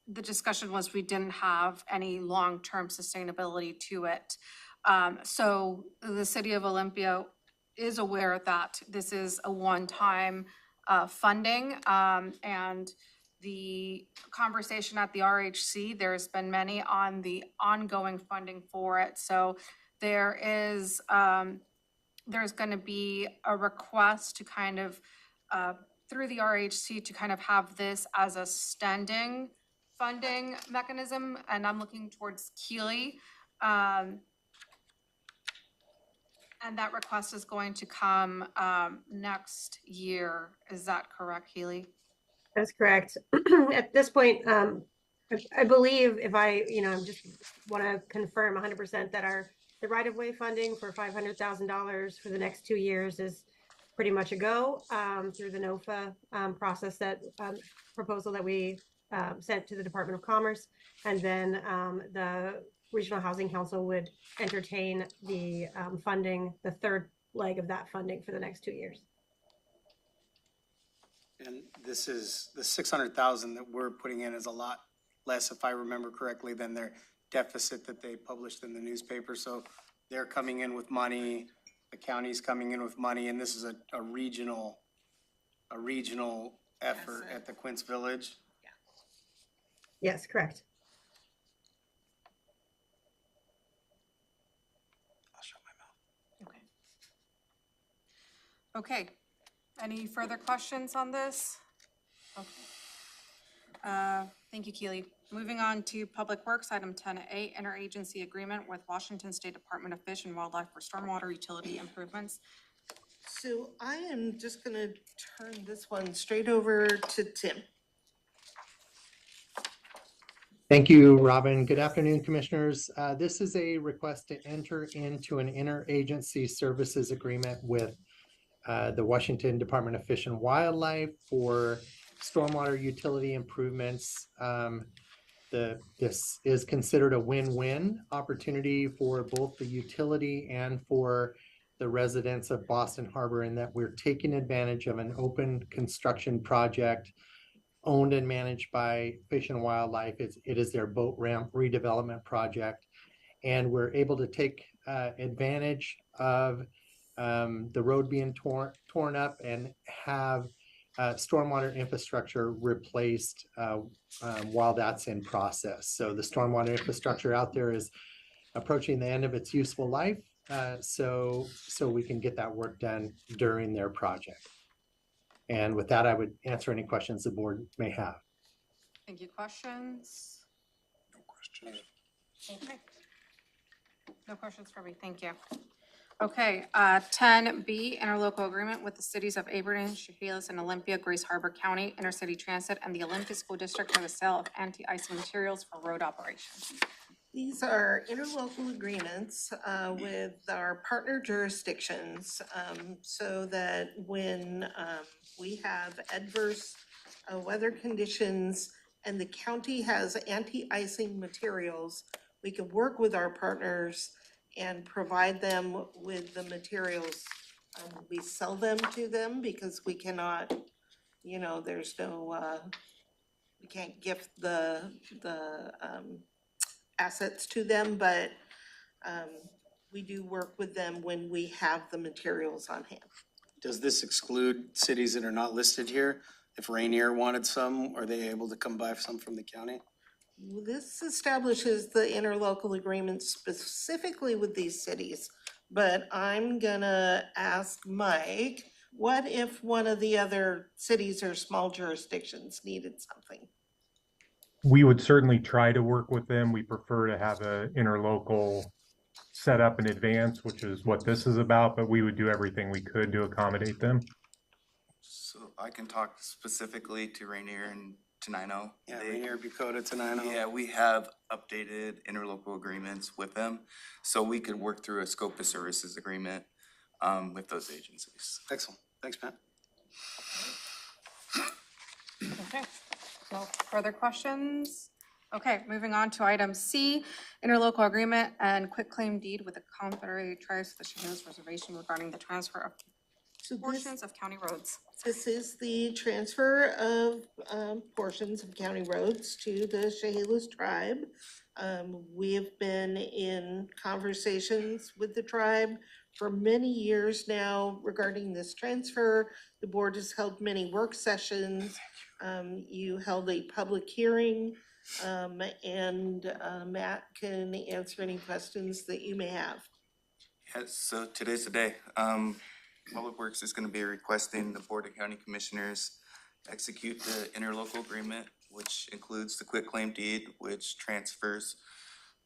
the discussion was we didn't have any long-term sustainability to it. So the city of Olympia is aware that this is a one-time funding, and the conversation at the RHC, there's been many on the ongoing funding for it. So there's going to be a request to kind of through the RHC to kind of have this as a standing funding mechanism, and I'm looking towards Keely. And that request is going to come next year. Is that correct, Keely? That's correct. At this point, I believe if I, just want to confirm 100% that the right-of-way funding for $500,000 for the next 2 years is pretty much a go through the NOFA process proposal that we sent to the Department of Commerce, and then the Regional Housing Council would entertain the funding, the third leg of that funding for the next 2 years. And this is, the 600,000 that we're putting in is a lot less, if I remember correctly, than their deficit that they published in the newspaper. So they're coming in with money, the county's coming in with money, and this is a regional effort at the Quince Village. Yes, correct. I'll shut my mouth. Okay. Any further questions on this? Okay. Thank you, Keely. Moving on to Public Works, item 10A, interagency agreement with Washington State Department of Fish and Wildlife for stormwater utility improvements. So I am just gonna turn this one straight over to Tim. Thank you, Robin. Good afternoon, Commissioners. This is a request to enter into an interagency services agreement with the Washington Department of Fish and Wildlife for stormwater utility improvements. This is considered a win-win opportunity for both the utility and for the residents of Boston Harbor, in that we're taking advantage of an open construction project owned and managed by Fish and Wildlife. It is their boat ramp redevelopment project. And we're able to take advantage of the road being torn up and have stormwater infrastructure replaced while that's in process. So the stormwater infrastructure out there is approaching the end of its useful life, so we can get that work done during their project. And with that, I would answer any questions the board may have. Thank you. Questions? No questions. Okay. No questions for me. Thank you. Okay, 10B, interlocal agreement with the cities of Aberdeen, Chehalis, and Olympia, Grace Harbor County, Intercity Transit, and the Olympia School District for the sale of anti-icing materials for road operations. These are interlocal agreements with our partner jurisdictions so that when we have adverse weather conditions and the county has anti-icing materials, we can work with our partners and provide them with the materials. We sell them to them because we cannot you know, there's no, we can't gift the assets to them, but we do work with them when we have the materials on hand. Does this exclude cities that are not listed here? If Rainier wanted some, are they able to come buy some from the county? This establishes the interlocal agreement specifically with these cities, but I'm gonna ask Mike, what if one of the other cities or small jurisdictions needed something? We would certainly try to work with them. We prefer to have a interlocal set up in advance, which is what this is about, but we would do everything we could to accommodate them. So I can talk specifically to Rainier and Tenino. Yeah, Rainier, Bucota, Tenino. Yeah, we have updated interlocal agreements with them, so we could work through a scope of services agreement with those agencies. Excellent. Thanks, Matt. Okay, no further questions? Okay, moving on to item C, interlocal agreement and quitclaim deed with the Confederated Tribes of the Chehalis Reservation regarding the transfer of portions of county roads. This is the transfer of portions of county roads to the Chehalis tribe. We have been in conversations with the tribe for many years now regarding this transfer. The board has held many work sessions. You held a public hearing, and Matt can answer any questions that you may have. Yes, so today's the day. Public Works is gonna be requesting the Board of County Commissioners execute the interlocal agreement, which includes the quitclaim deed, which transfers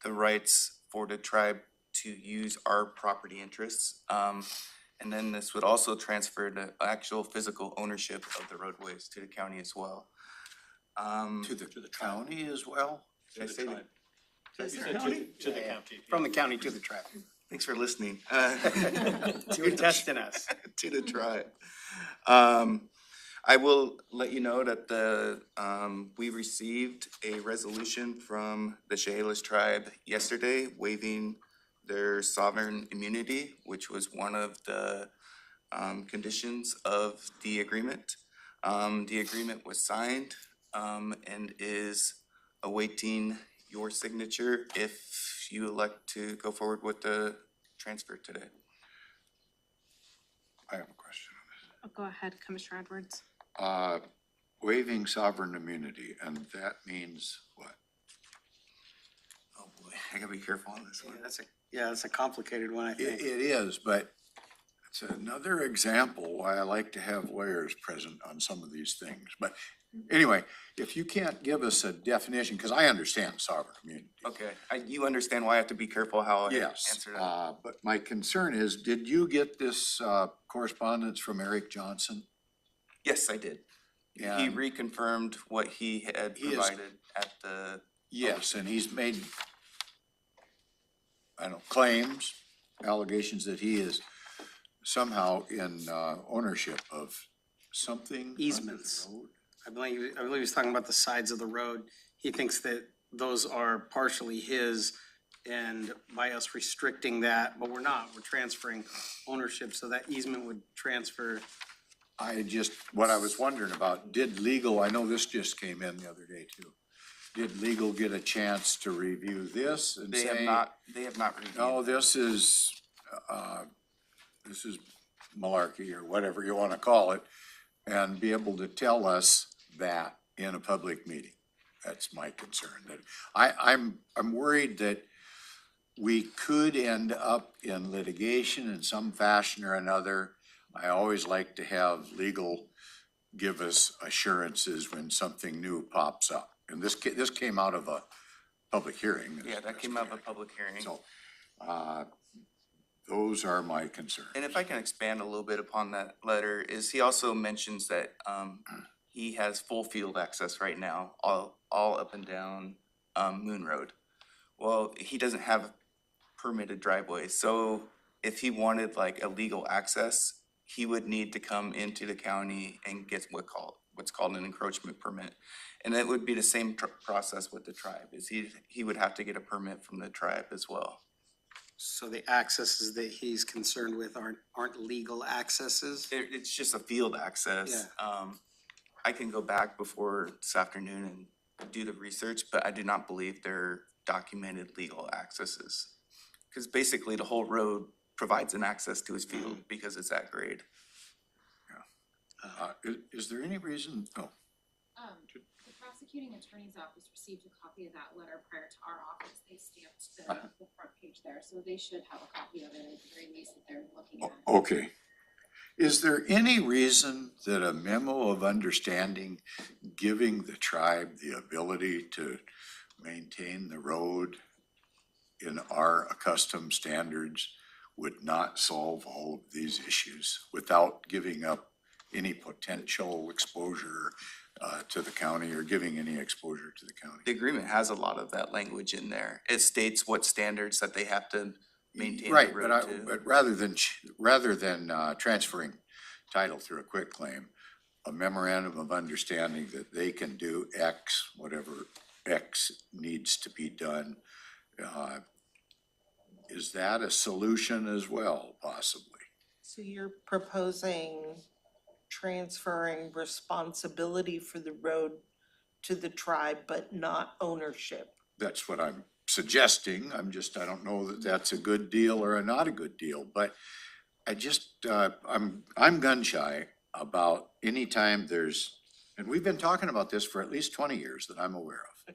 the rights for the tribe to use our property interests. And then this would also transfer the actual physical ownership of the roadways to the county as well. To the county as well? Did I say that? You said to the county. From the county to the tribe. Thanks for listening. You're testing us. To the tribe. I will let you know that we received a resolution from the Chehalis tribe yesterday waiving their sovereign immunity, which was one of the conditions of the agreement. The agreement was signed and is awaiting your signature if you elect to go forward with the transfer today. I have a question on Go ahead, Commissioner Edwards. this. Waiving sovereign immunity, and that means what? Oh boy, I gotta be careful on this one. That's a complicated one, I think. It is, but it's another example why I like to have lawyers present on some of these things. But anyway, if you can't give us a definition, because I understand sovereign immunity. Okay, you understand why I have to be careful how I Yes, answer that? but my concern is, did you get this correspondence from Eric Johnson? Yes, I did. He And- reconfirmed what he had He is- provided at the. Yes, and he's made, claims, allegations that he is somehow in ownership of something. under the Easements. road. I believe he's talking about the sides of the road. He thinks that those are partially his, and by us restricting that, but we're not, we're transferring ownership, so that easement would transfer. What I was wondering about, did legal, I know this just came in the other day too. Did legal get a chance to review this and They say? have not reviewed. No, this is malarkey or whatever you wanna call it, and be able to tell us that in a public meeting. That's my concern, that I'm worried that we could end up in litigation in some fashion or another. I always like to have legal give us assurances when something new pops up. And this came out of a public hearing. Yeah, that came out of a public hearing. So, those are my concerns. And if I can expand a little bit upon that letter, is he also mentions that he has full field access right now, all up and down Moon Road. Well, he doesn't have permitted driveways, so if he wanted like a legal access, he would need to come into the county and get what's called an encroachment permit. And it would be the same process with the tribe, is he would have to get a permit from the tribe as well. So the accesses that he's concerned with aren't legal accesses? It's just a field access. I can go back before this afternoon and do the research, but I do not believe they're documented legal accesses. Because basically the whole road provides an access to his field because it's at grade. Is there any reason, oh, The prosecuting attorney's office received a copy of that letter prior to our office. They stamped the front page there, so they should have a copy of it at the very least that they're looking at. okay. Is there any reason that a memo of understanding giving the tribe the ability to maintain the road in our accustomed standards would not solve all of these issues without giving up any potential exposure to the county or giving any exposure to the county? The agreement has a lot of that language in there. It states what standards that they have to maintain the Right, road to. but rather than transferring title through a quitclaim, a memorandum of understanding that they can do X, whatever X needs to be done, is that a solution as well, possibly? So you're proposing transferring responsibility for the road to the tribe, but not ownership? That's what I'm suggesting. I don't know that that's a good deal or not a good deal, but I just, I'm gun shy about any time there's, and we've been talking about this for at least 20 years that I'm aware of.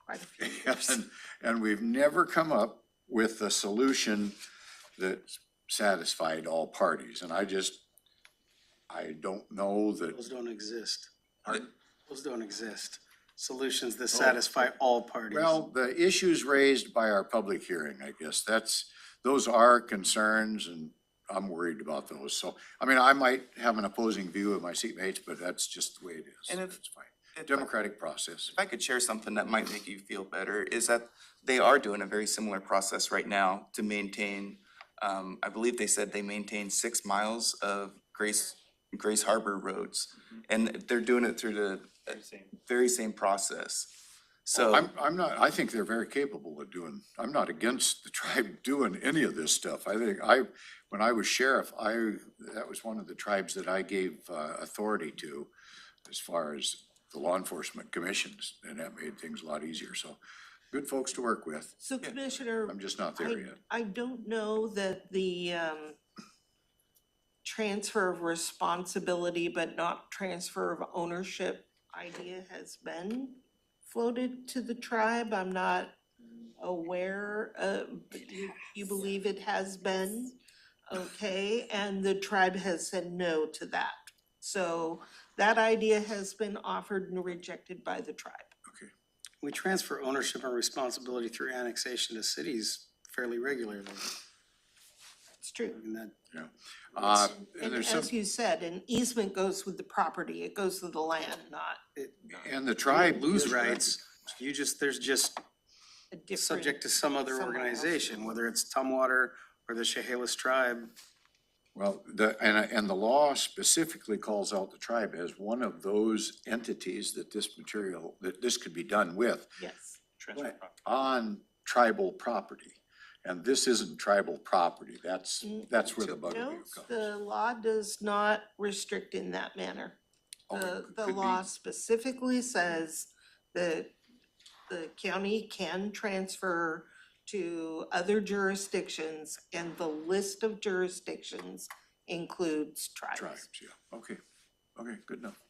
Quite a few years. And we've never come up with a solution that satisfied all parties. And I don't know that. Those don't exist. Those don't exist. Solutions that satisfy all parties. Well, the issues raised by our public hearing, I guess, those are concerns and I'm worried about those. So, I mean, I might have an opposing view of my seatmates, but that's just the way it is. And if- It's fine. Democratic process. If I could share something that might make you feel better, is that they are doing a very similar process right now to maintain, I believe they said they maintain 6 miles of Grace Harbor roads. And they're doing it through the very same process. So I think they're very capable of doing, I'm not against the tribe doing any of this stuff. I think when I was sheriff, that was one of the tribes that I gave authority to as far as the law enforcement commissions, and that made things a lot easier. So good folks to work with. So Commissioner, I'm just not there yet. I don't know that the transfer of responsibility but not transfer of ownership idea has been floated to the tribe. I'm not aware but you believe it has been, okay, and the tribe has said no to that. So that idea has been offered and rejected by the tribe. We transfer ownership and responsibility through annexation to cities fairly regularly. It's true. I mean, that, And And there's as you said, an easement goes with the property, it goes with the land, not and the tribe. lose rights, there's just a different. subject to some other somewhere else. organization, whether it's Tumwater or the Chehalis tribe. Well, and the law specifically calls out the tribe as one of those entities that this could be done with. Yes. But on tribal property. And this isn't tribal property. That's where the bugaboo No, comes. the law does not restrict in that manner. The could law be. specifically says that the county can transfer to other jurisdictions, and the list of jurisdictions includes tribes. Tribes, yeah. Okay, good enough.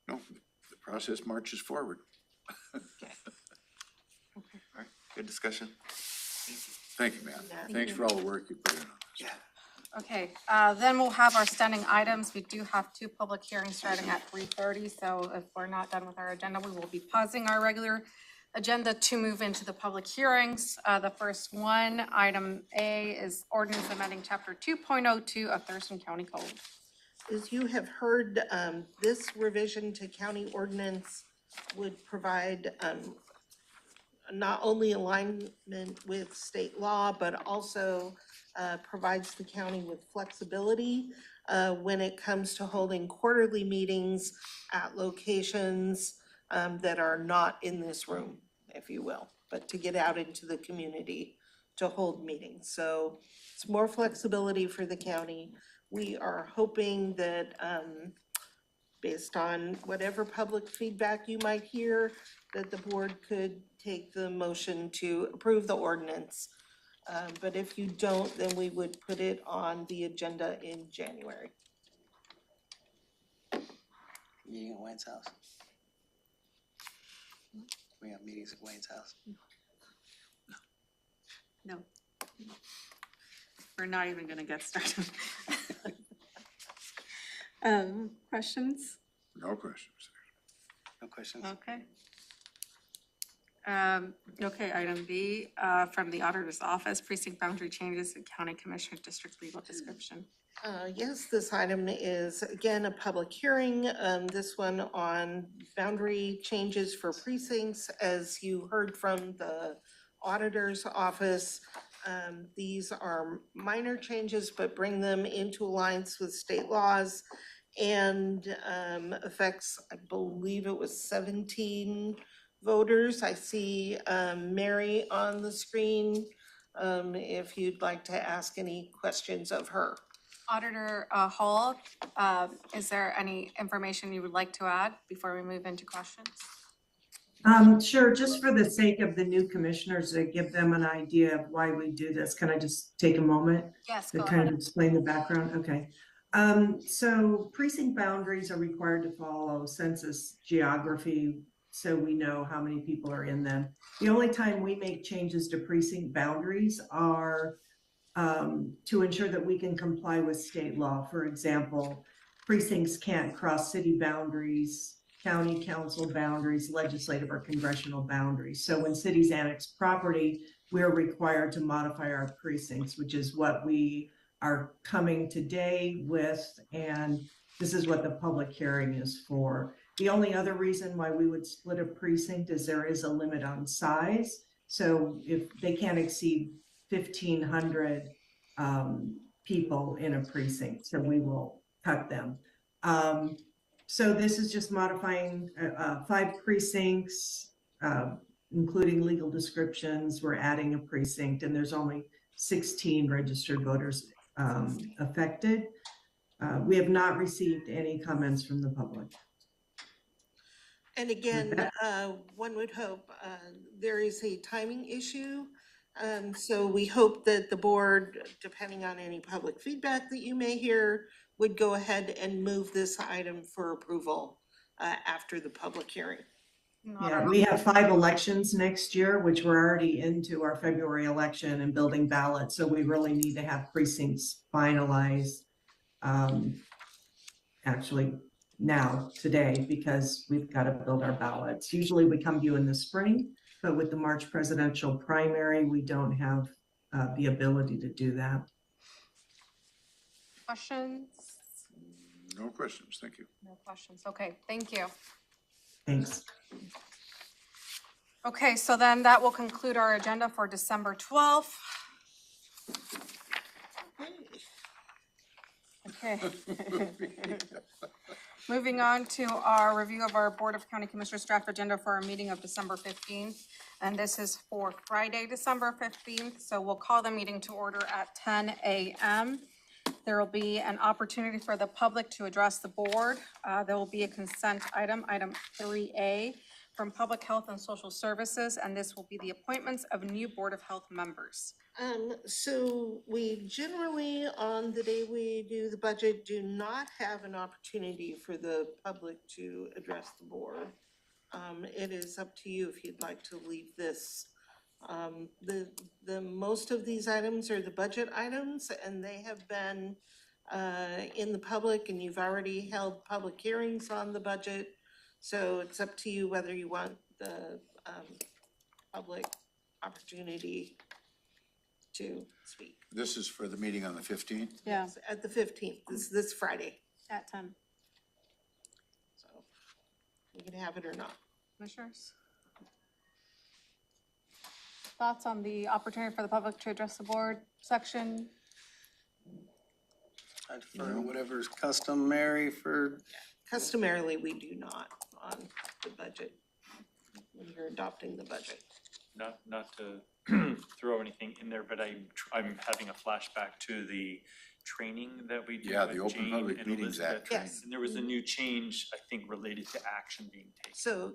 No, the process marches forward. all right, good discussion. Thank you, Matt. Thank Thanks you. for all the work you put in on this. Okay, then we'll have our standing items. We do have 2 public hearings starting at 3:30, so if we're not done with our agenda, we will be pausing our regular agenda to move into the public hearings. The first one, item A, is ordinance amending chapter 2.02 of Thurston County Code. As you have heard, this revision to county ordinance would provide not only alignment with state law, but also provides the county with flexibility when it comes to holding quarterly meetings at locations that are not in this room, if you will, but to get out into the community to hold meetings. So it's more flexibility for the county we are hoping that, based on whatever public feedback you might hear, that the board could take the motion to approve the ordinance. But if you don't, then we would put it on the agenda in January. Meeting at Wayne's house. We have meetings at Wayne's house. No. We're not even gonna get started. Questions? No questions. No questions? Okay. Okay, item B, from the auditor's office, precinct boundary changes and county commissioner district legal description. Yes, this item is again a public hearing, this one on boundary changes for precincts. As you heard from the auditor's office, these are minor changes, but bring them into alliance with state laws and affects, I believe it was 17 voters. I see Mary on the screen, if you'd like to ask any questions of her. Auditor Hall, is there any information you would like to add before we move into questions? Sure, just for the sake of the new commissioners, to give them an idea of why we do this, can I just take a moment? Yes, to go kind ahead. of explain the background? Okay. So precinct boundaries are required to follow census geography, so we know how many people are in them. The only time we make changes to precinct boundaries are to ensure that we can comply with state law. For example, precincts can't cross city boundaries, county council boundaries, legislative or congressional boundaries. So when cities annex property, we're required to modify our precincts, which is what we are coming today with, and this is what the public hearing is for. The only other reason why we would split a precinct is there is a limit on size. So if they can't exceed 1,500 people in a precinct, so we will cut them. So this is just modifying 5 precincts, including legal descriptions. We're adding a precinct, and there's only 16 registered voters affected. We have not received any comments from the public. And again, one would hope there is a timing issue. So we hope that the board, depending on any public feedback that you may hear, would go ahead and move this item for approval after the public hearing. Yeah, we have 5 elections next year, which we're already into our February election and building ballots. So we really need to have precincts finalized actually now, today, because we've got to build our ballots. Usually we come to you in the spring, but with the March presidential primary, we don't have the ability to do that. Questions? No questions, thank you. No questions. Okay, thank you. Thanks. Okay, so then that will conclude our agenda for December 12th. Okay. Moving on to our review of our Board of County Commissioners draft agenda for our meeting of December 15th. And this is for Friday, December 15th. So we'll call the meeting to order at 10 a.m. There will be an opportunity for the public to address the board. There will be a consent item, item 3A, from Public Health and Social Services, and this will be the appointments of new Board of Health members. So we generally, on the day we do the budget, do not have an opportunity for the public to address the board. It is up to you if you'd like to leave this. The most of these items are the budget items, and they have been in the public, and you've already held public hearings on the budget. So it's up to you whether you want the public opportunity to speak. This is for the meeting on the 15th? Yeah. Yes, at the 15th, this Friday. At 10. So we can have it or not. Commissioners? Thoughts on the opportunity for the public to address the board section? I defer to whatever's customary for. Customarily, we do not on the budget, when you're adopting the budget. not to throw anything in there, but I'm having a flashback to the training that we did Yeah, the with Open Jane Public and Meetings Elizabeth. Act Yes. And there was a new change, I think, related to action being taken. So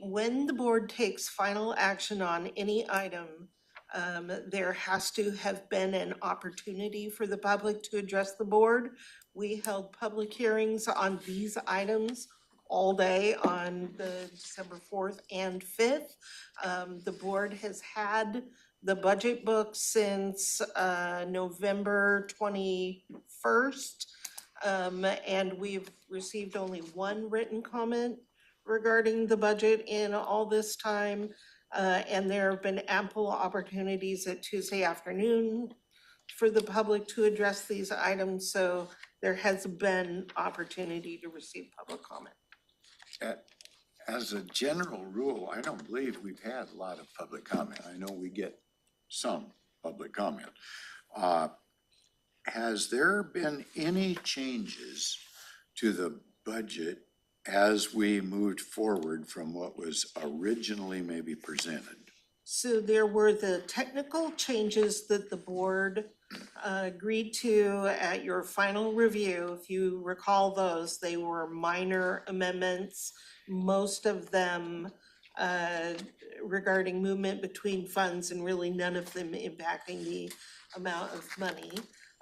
when the board takes final action on any item, there has to have been an opportunity for the public to address the board. We held public hearings on these items all day on the December 4th and 5th. The board has had the budget book since November 21st. And we've received only one written comment regarding the budget in all this time. And there have been ample opportunities at Tuesday afternoon for the public to address these items. So there has been opportunity to receive public comment. As a general rule, I don't believe we've had a lot of public comment. I know we get some public comment. Has there been any changes to the budget as we moved forward from what was originally maybe presented? So there were the technical changes that the board agreed to at your final review. If you recall those, they were minor amendments, most of them regarding movement between funds and really none of them impacting the amount of money.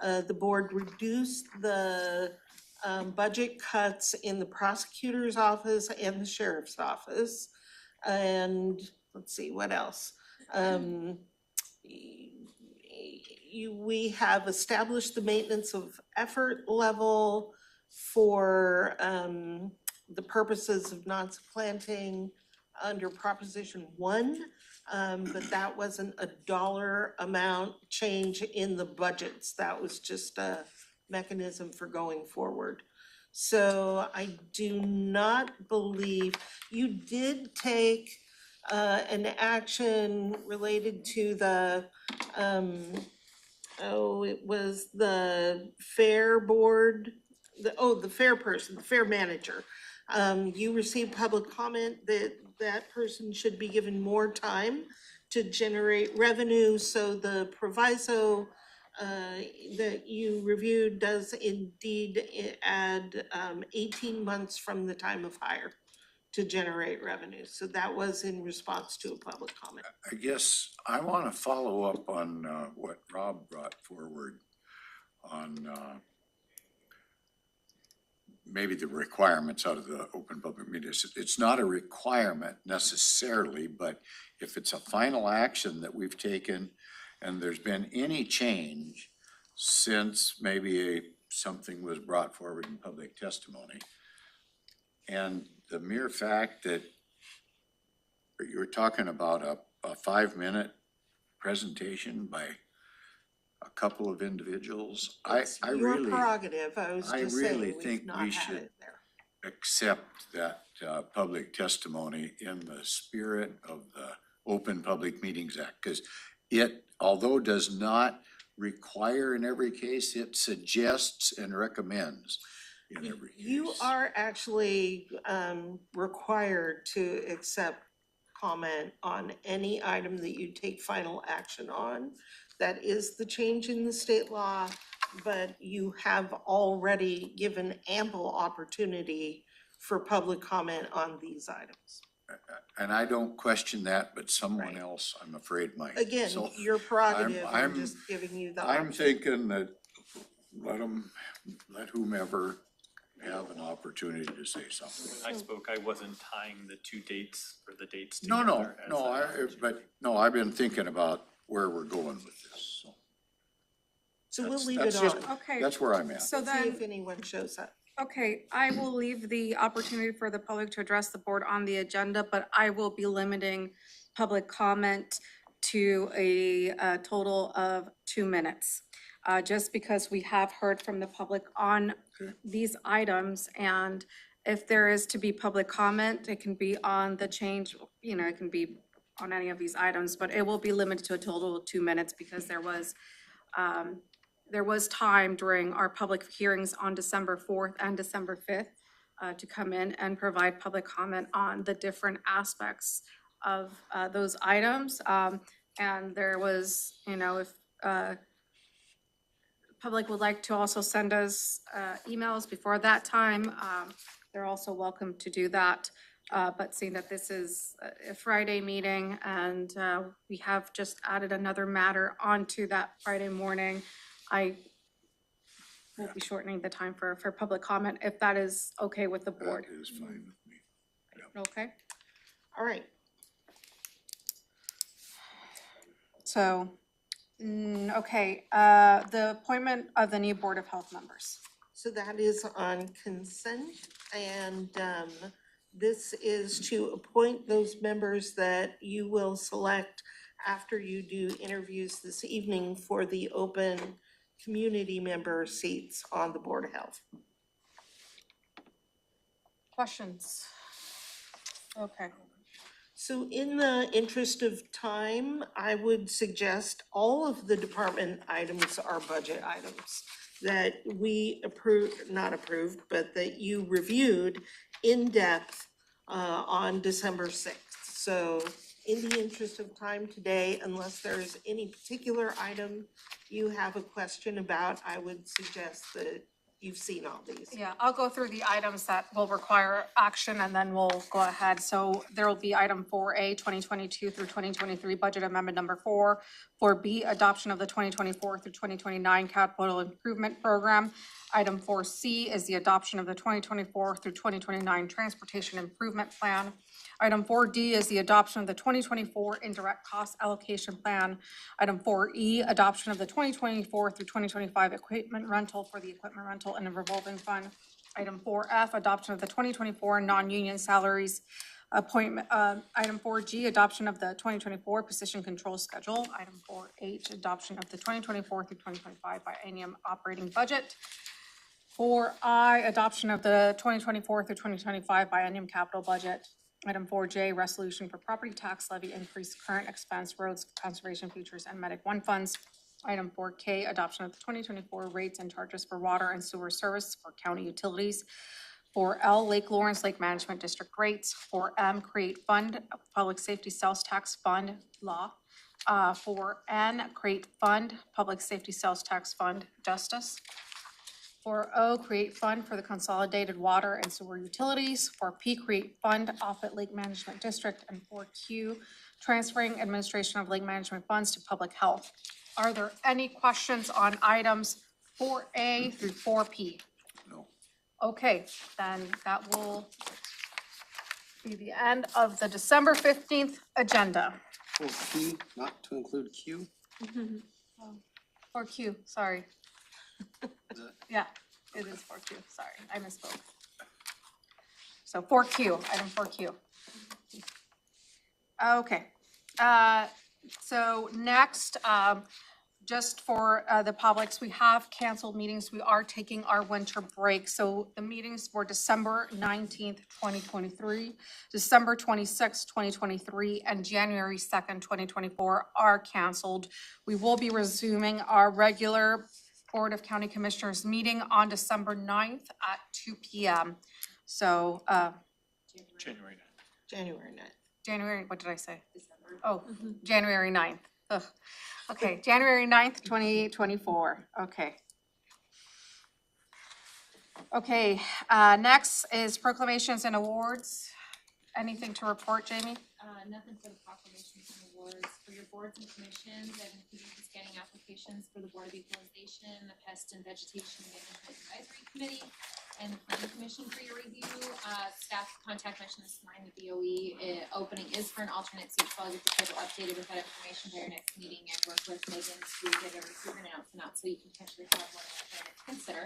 The board reduced the budget cuts in the prosecutor's office and the sheriff's office. And let's see, what else? We have established the maintenance of effort level for the purposes of non-supplanting under Proposition 1. But that wasn't a dollar amount change in the budgets. That was just a mechanism for going forward. So I do not believe, you did take an action related to the, it was the fair board, the fair person, the fair manager. You received public comment that that person should be given more time to generate revenue, so the proviso that you reviewed does indeed add 18 months from the time of hire to generate revenue. So that was in response to a public comment. I guess I want to follow up on what Rob brought forward on maybe the requirements out of the open public meetings. It's not a requirement necessarily, but if it's a final action that we've taken and there's been any change since maybe something was brought forward in public testimony, and the mere fact that you were talking about a 5-minute presentation by a couple of individuals, I Your really, prerogative, I was I just really saying, think we've not we had should it there. accept that public testimony in the spirit of the Open Public Meetings Act, because it, although does not require in every case, it suggests and recommends in every case. You are actually required to accept comment on any item that you take final action on. That is the change in the state law, but you have already given ample opportunity for public comment on these items. And I don't question that, but someone else, I'm afraid, might. Again, So your prerogative, I'm I'm- just giving you the I'm option. thinking that let whomever have an opportunity to say something. When I spoke, I wasn't tying the two dates or the dates No, together. I've been thinking about where we're going with this, so. So we'll That's- leave that's it just- on. Okay. That's where I'm at. So See then, if anyone shows up. okay, I will leave the opportunity for the public to address the board on the agenda, but I will be limiting public comment to a total of 2 minutes. Just because we have heard from the public on these items, and if there is to be public comment, it can be on the change, it can be on any of these items, but it will be limited to a total of 2 minutes because there was time during our public hearings on December 4th and December 5th to come in and provide public comment on the different aspects those items. And there was, you know, if public would like to also send us emails before that time, they're also welcome to do that. But seeing that this is a Friday meeting and we have just added another matter onto that Friday morning, I will be shortening the time for public comment, if that is okay with the board. That is fine with me. Okay, All right, so, okay, the appointment of the new Board of Health members. so that is on consent, and this is to appoint those members that you will select after you do interviews this evening for the open community member seats on the Board of Health. Questions? Okay. So in the interest of time, I would suggest all of the department items are budget items that we not approved, but that you reviewed in depth on December 6th. So in the interest of time today, unless there is any particular item you have a question about, I would suggest that you've seen all these. Yeah, I'll go through the items that will require action and then we'll go ahead. So there will be item 4A, 2022 through 2023 budget amendment number 4. 4B, adoption of the 2024 through 2029 capital improvement program. Item 4C is the adoption of the 2024 through 2029 transportation improvement plan. Item 4D is the adoption of the 2024 indirect cost allocation plan. Item 4E, adoption of the 2024 through 2025 equipment rental for the equipment rental and a revolving fund. Item 4F, adoption of the 2024 non-union salaries appointment. Item 4G, adoption of the 2024 position control schedule. Item 4H, adoption of the 2024 through 2025 biennium operating budget. 4I, adoption of the 2024 through 2025 biennium capital budget. Item 4J, resolution for property tax levy increase current expense, roads, conservation futures, and Medic One funds. Item 4K, adoption of the 2024 rates and charges for water and sewer service for county utilities. 4L, Lake Lawrence Lake Management District rates. 4M, create fund, public safety sales tax fund law. 4N, create fund, public safety sales tax fund justice. 4O, create fund for the consolidated water and sewer utilities. 4P, create fund, Offutt Lake Management District. And 4Q, transferring administration of lake management funds to public health. Are there any questions on items 4A through 4P? No. Okay, then that will be the end of the December 15th agenda. Well, P, not to include Q? 4Q, sorry. Yeah, it is 4Q, sorry, I misspoke. So 4Q, item 4Q. Okay, so next, just for the publics, we have canceled meetings. We are taking our winter break. So the meetings for December 19th, 2023, December 26th, 2023, and January 2nd, 2024 are canceled. We will be resuming our regular Board of County Commissioners meeting on December 9th at 2 p.m. So, January 9th. January, what did I say? December. Oh, January 9th. Ugh. Okay, January 9th, 2024. Okay. Okay, next is proclamations and awards. Anything to report, Jamie? Nothing for the proclamations and awards. For your boards and commissions, I've included the scanning applications for the Board of Equalization, the Pest and Vegetation Management Advisory Committee, and the Planning Commission for your review. Staff contact mentioned this morning, the BOE opening is for an alternate seat, so I'll get the schedule updated with that information by our next meeting and work with Megan to get a recruitment announcement out so you can potentially have one alternate to consider.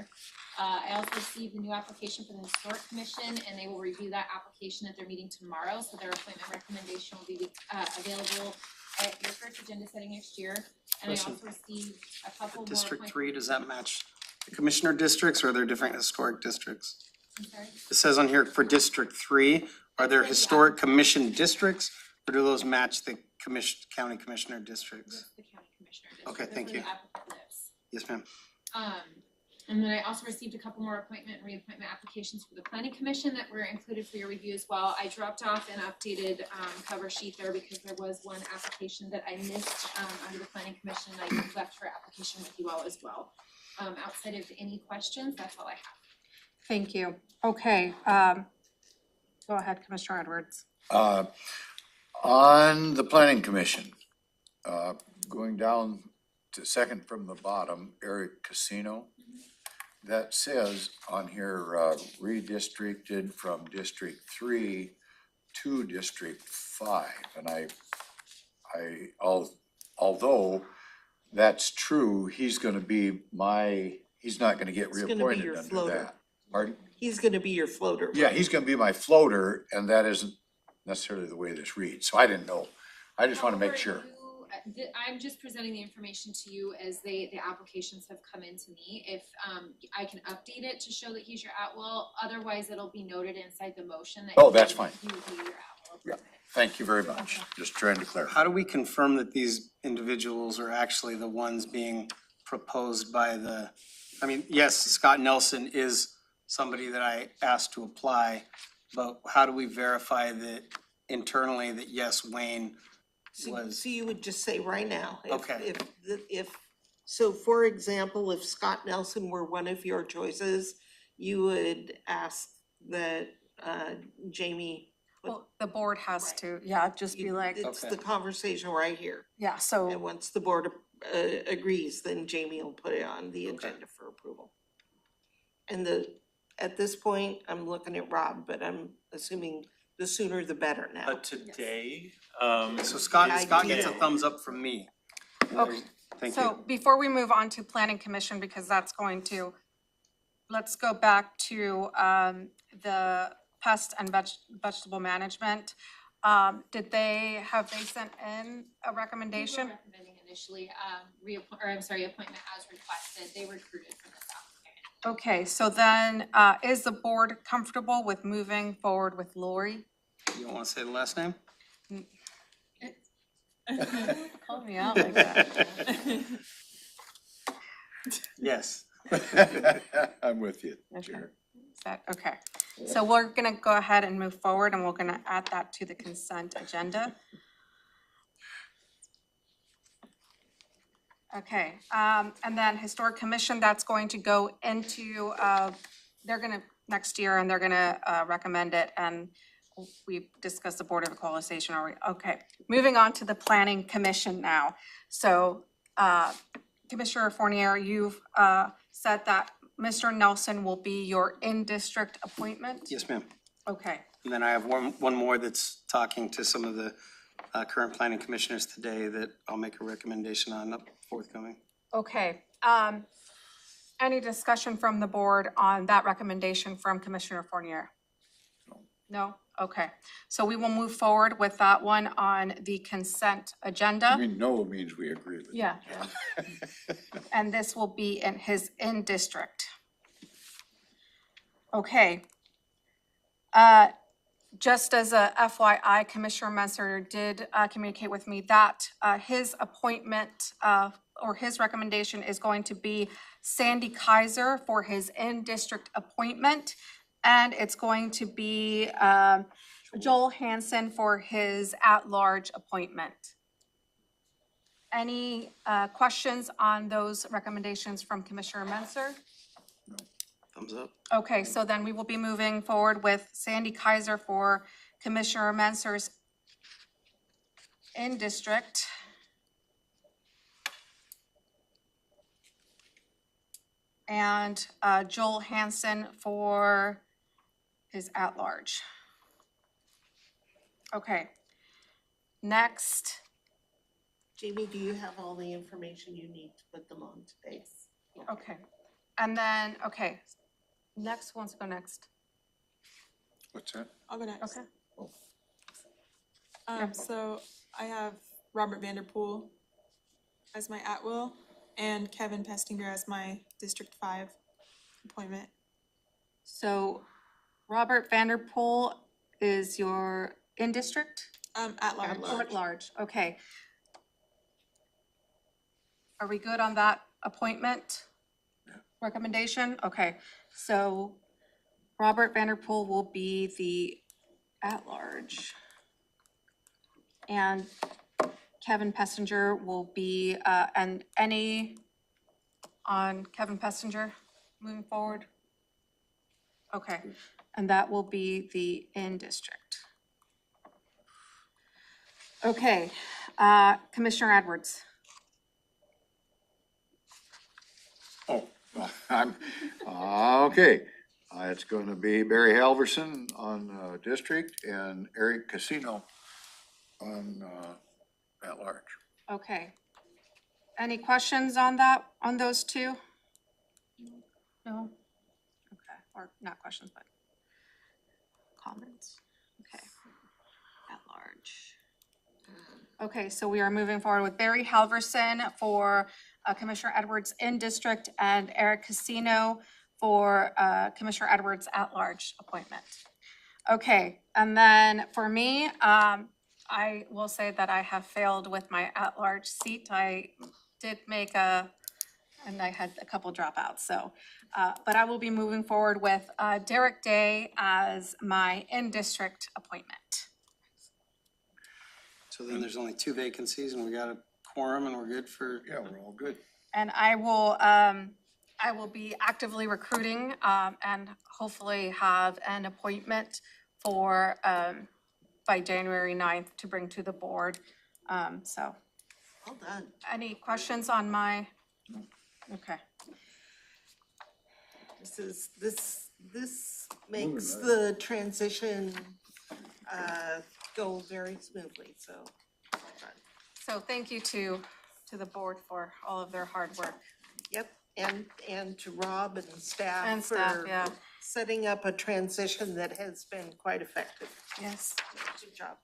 I also received the new application for the Historic Commission, and they will review that application at their meeting tomorrow, so their appointment recommendation will be available at your first agenda setting next year. And I also received a couple more. District 3, does that match the commissioner districts, or are there different historic districts? I'm sorry? It says on here for District 3, are there historic commission districts, or do those match the county commissioner districts? Just the county commissioner district. Okay, thank That's where you. the applicant lives. Yes, ma'am. And then I also received a couple more appointment and reappointment applications for the planning commission that were included for your review as well. I dropped off an updated cover sheet there because there was one application that I missed under the planning commission. I left her application with you all as well. Outside of any questions, that's all I have. Thank you. Okay, go ahead, Commissioner Edwards. On the planning commission, going down to second from the bottom, Eric Casino. That says on here, redistricted from District 3 to District 5. And although that's true, he's not gonna get He's gonna be reappointed your under floater. that. Pardon? He's gonna be your floater. Yeah, he's gonna be my floater, and that isn't necessarily the way this reads, so I didn't know. I just wanna make sure. I'm just presenting the information to you as the applications have come into me. If I can update it to show that he's your at-will, otherwise it'll be noted inside the motion that. Oh, that's fine. You would be your at-will. Yeah, thank you very much. Just trying to clarify. How do we confirm that these individuals are actually the ones being proposed by I mean, yes, Scott Nelson is somebody that I asked to apply, but how do we verify that internally that yes, Wayne was? So you would just say right now. Okay. So for example, if Scott Nelson were one of your choices, you would ask that Jamie. Well, the board has to, yeah, just be like, It's the conversation right here. yeah, so. And once the board agrees, then Jamie will put it on the agenda for approval. And at this point, I'm looking at Rob, but I'm assuming the sooner the better now. Today, So Scott gets a Ideal. thumbs up from me. Okay, Thank so you. before we move on to planning commission, because that's going to, let's go back to the pest and vegetable management. Have they sent in a recommendation? We were recommending initially, appointment as requested. They recruited for this applicant. Okay, so then, is the board comfortable with moving forward with Lori? You don't wanna say the last name? Call me out like that. Yes. I'm with you, Okay. Chair. Is that, okay, so we're gonna go ahead and move forward and we're gonna add that to the consent agenda. Okay, and then historic commission, that's going to go into, they're gonna, next year, and they're gonna recommend it, and we discussed the Board of Equalization already. Okay, moving on to the planning commission now. So, Commissioner Fournier, you've said that Mr. Nelson will be your in-district appointment? Yes, ma'am. Okay, And then I have one more that's talking to some of the current planning commissioners today that I'll make a recommendation on forthcoming. okay. Any discussion from the board on that recommendation from Commissioner Fournier? No? Okay, so we will move forward with that one on the consent agenda. I mean, no means we agree with it. Yeah. And this will be in his in-district. Okay. Just as a FYI, Commissioner Messer did communicate with me that his appointment or his recommendation is going to be Sandy Kaiser for his in-district appointment. And it's going to be Joel Hansen for his at-large appointment. Any questions on those recommendations from Commissioner Menser? Thumbs up. Okay, so then we will be moving forward with Sandy Kaiser for Commissioner Menser's in-district. And Joel Hansen for his at-large. Okay. Next. Jamie, do you have all the information you need to put them on today? Okay. And then, okay, next one's go next. What's that? I'll go next. Okay. So I have Robert Vanderpool as my at-will and Kevin Pestinger as my District 5 appointment. So Robert Vanderpool is your in-district? At large. Oh, at large, okay. Are we good on that appointment? recommendation? Okay, so Robert Vanderpool will be the at-large. And Kevin Pessinger will be, and any on Kevin Pessinger moving forward? Okay, and that will be the in-district. Okay, Commissioner Edwards. Oh, I'm, okay. It's going to be Barry Halverson on district and Eric Casino on at large. Okay. Any questions on that, on those two? No? Okay, or not questions, but comments? Okay, at large. Okay, so we are moving forward with Barry Halverson for Commissioner Edwards in district and Eric Casino for Commissioner Edwards at large appointment. Okay, and then for me, I will say that I have failed with my at-large seat. I did make and I had a couple dropouts, so, but I will be moving forward with Derek Day as my in-district appointment. So then there's only 2 vacancies and we got a quorum and we're good for. Yeah, we're all good. And I will be actively recruiting, and hopefully have an appointment for, by January 9th to bring to the board. So. Well done. Any questions on my, okay. This makes the transition go very smoothly, so. So thank you to the board for all of their hard work. Yep, and to Rob and staff. And staff, for yeah. setting up a transition that has been quite effective. Yes. Good job.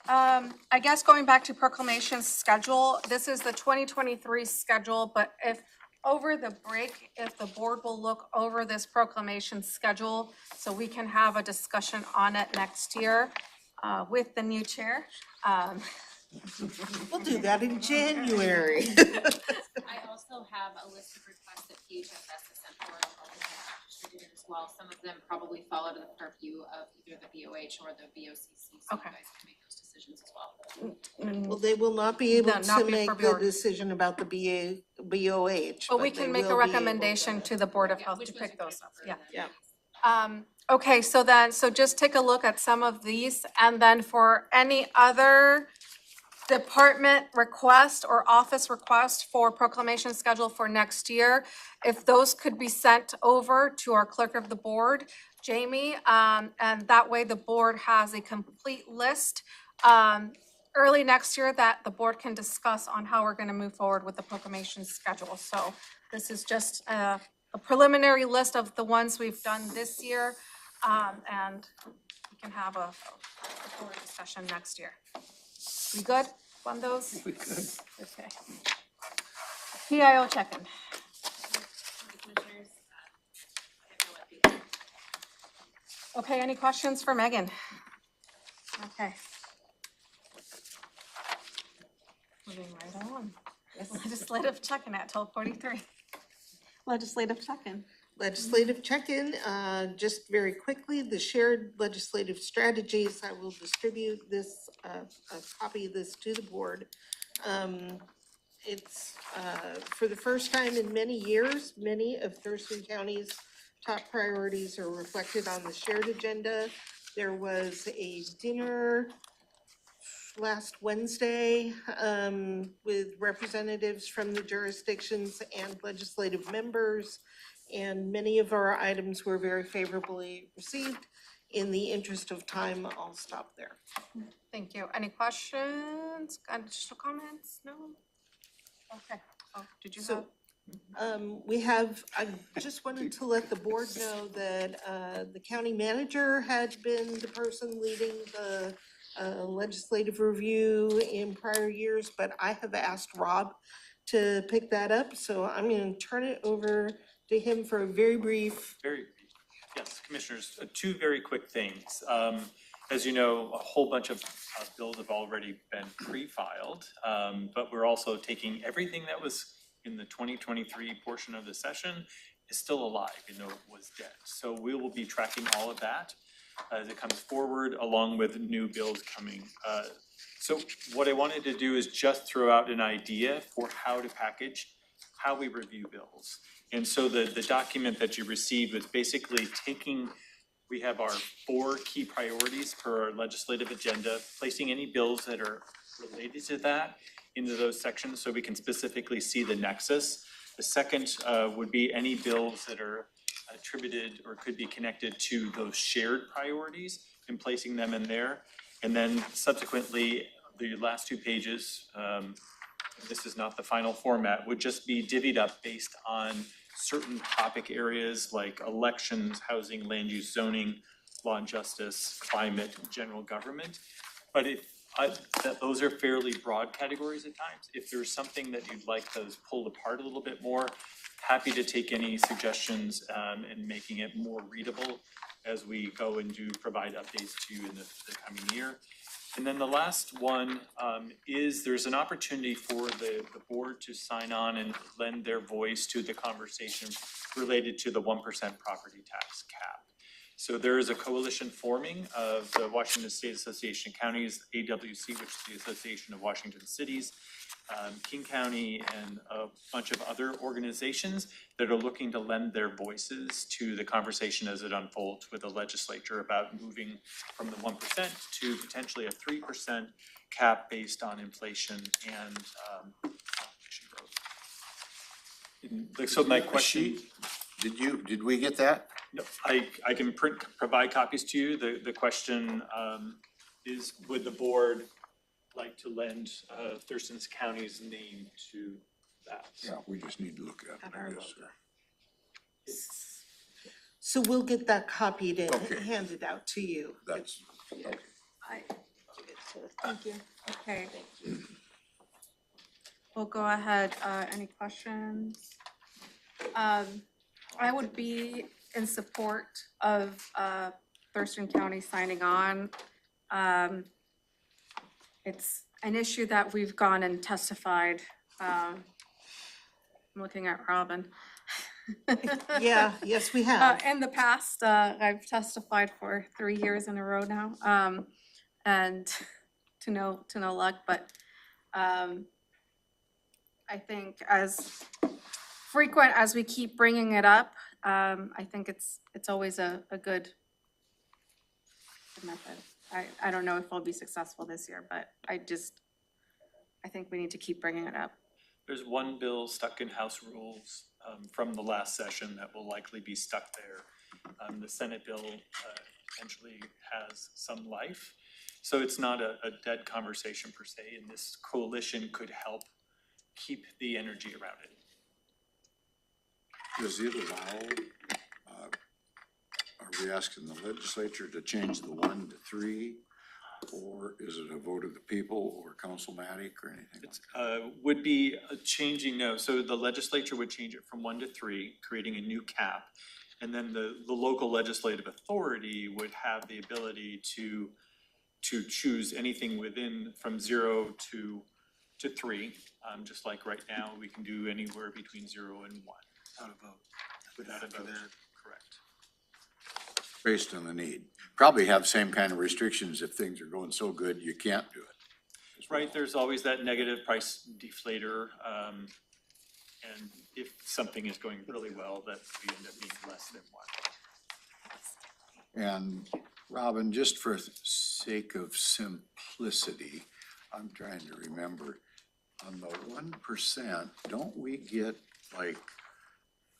I guess going back to proclamation schedule, this is the 2023 schedule, but if over the break, if the board will look over this proclamation schedule so we can have a discussion on it next year with the new chair. We'll do that in January. I also have a list of requests that PHSS has sent forward, I'll distribute it as well. Some of them probably fall out of the purview of either the BOH or the BoCC, so you guys can make those decisions as well. Well, they will not be able No, not to be make for the board. decision about the BOH. But we they can make will a be able recommendation to the Board of Health which to was pick those up, yeah. Yeah. Okay, so just take a look at some of these, and then for any other department request or office request for proclamation schedule for next year, if those could be sent over to our clerk of the board, Jamie, and that way the board has a complete list early next year that the board can discuss on how we're gonna move forward with the proclamation schedule. So this is just a preliminary list of the ones we've done this year, and we can have a board discussion next year. We good on those? We could. Okay. PIO check-in. Commissioners, I have no updates. Okay, any questions for Megan? Okay. Moving right on. Legislative check-in at 12:43. Legislative check-in. Legislative check-in, just very quickly, the shared legislative strategies, I will distribute this, a copy of this to the board. It's, for the first time in many years, many of Thurston County's top priorities are reflected on the shared agenda. There was a dinner last Wednesday, with representatives from the jurisdictions and legislative members. And many of our items were very favorably received. In the interest of time, I'll stop there. Thank you. Any questions, additional comments? No? Okay. Oh, did you have? I just wanted to let the board know that, the county manager had been the person leading the legislative review in prior years, but I have asked Rob to pick that up, so I'm gonna turn it over to him for a very brief. Yes, Commissioners, 2 very quick things. As you know, a whole bunch of bills have already been pre-filed, but we're also taking everything that was in the 2023 portion of the session is still alive, even though it was dead. So we will be tracking all of that as it comes forward, along with new bills coming. So what I wanted to do is just throw out an idea for how to package, how we review bills. And so the document that you received was basically taking, we have our 4 key priorities per our legislative agenda, placing any bills that are related to that into those sections so we can specifically see the nexus. The second would be any bills that are attributed or could be connected to those shared priorities and placing them in there. And then subsequently, the last 2 pages, this is not the final format, would just be divvied up based on certain topic areas like elections, housing, land use, zoning, law and justice, climate, general government. But those are fairly broad categories at times. If there's something that you'd like those pulled apart a little bit more, happy to take any suggestions in making it more readable as we go and do provide updates to you in the coming year. And then the last one is there's an opportunity for the board to sign on and lend their voice to the conversation related to the 1% property tax cap. So there is a coalition forming of the Washington State Association of Counties, AWC, which is the Association of Washington Cities, King County, and a bunch of other organizations that are looking to lend their voices to the conversation as it unfolds with the legislature about moving from the 1% to potentially a 3% cap based on inflation and population growth. So my question. Did we get that? No, I can provide copies to you. The question is, would the board like to lend Thurston County's name to that? Yeah, we just need to look at it, I guess. So we'll get that copied and Okay. handed out to you. That's, okay. Thank you. Okay. We'll go ahead. Any questions? I would be in support of Thurston County signing on. It's an issue that we've gone and testified. I'm looking at Robin. Yeah, yes, we have. In the past, I've testified for 3 years in a row now, and to no luck. But I think as frequent as we keep bringing it up, I think it's always a good method. I don't know if we'll be successful this year, but I think we need to keep bringing it up. There's one bill stuck in House rules from the last session that will likely be stuck there. The Senate bill potentially has some life. So it's not a dead conversation per se, and this coalition could help keep the energy around it. Does it allow, are we asking the legislature to change the 1 to 3? Or is it a vote of the people or councilmatic or anything like that? Would be a changing, no, so the legislature would change it from 1 to 3, creating a new cap. And then the local legislative authority would have the ability to choose anything within from 0 to 3. Just like right now, we can do anywhere between 0 and 1. Without a vote. Without a vote, correct. Based on the need. Probably have the same kind of restrictions if things are going so good you can't do it. Right, there's always that negative price deflator. And if something is going really well, that we end up being less than 1. And Robin, just for sake of simplicity, I'm trying to remember, on the 1%, don't we get like,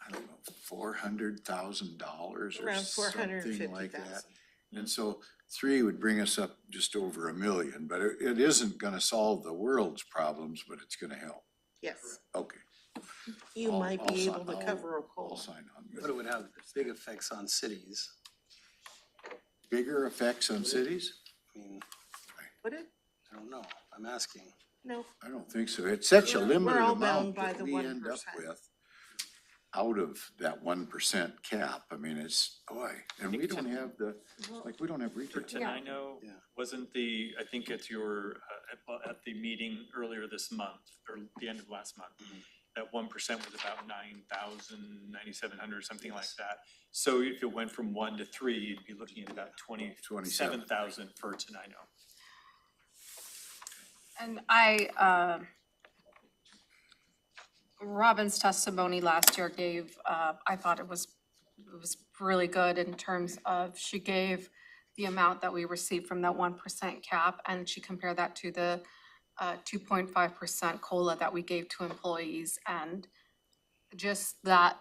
I don't know, $400,000 or Around something like that? 450,000. And so 3 would bring us up just over $1 million, but it isn't gonna solve the world's problems, but it's gonna help. Yes, Okay. you I'll- might I'll be si- able to I'll- cover a I'll poll. sign on. But it would have big effects on cities. Bigger effects on cities? I mean, Would it? I don't know. I'm asking. No. I don't think so. It's such a We're limited all bound amount by that the we end up 1%. with out of that 1% cap. I mean, it's, boy, and we don't have the, like, we don't have For retail. Tenino, wasn't I think at your, at the meeting earlier this month, or the end of last month, that 1% was about 9,000, 9,700, something like that. So if it went from 1 to 3, you'd be looking at about 27,000 for Tenino. And Robin's testimony last year gave, I thought it was really good in terms of, she gave the amount that we received from that 1% cap, and she compared that to the 2.5% COLA that we gave to employees, and just that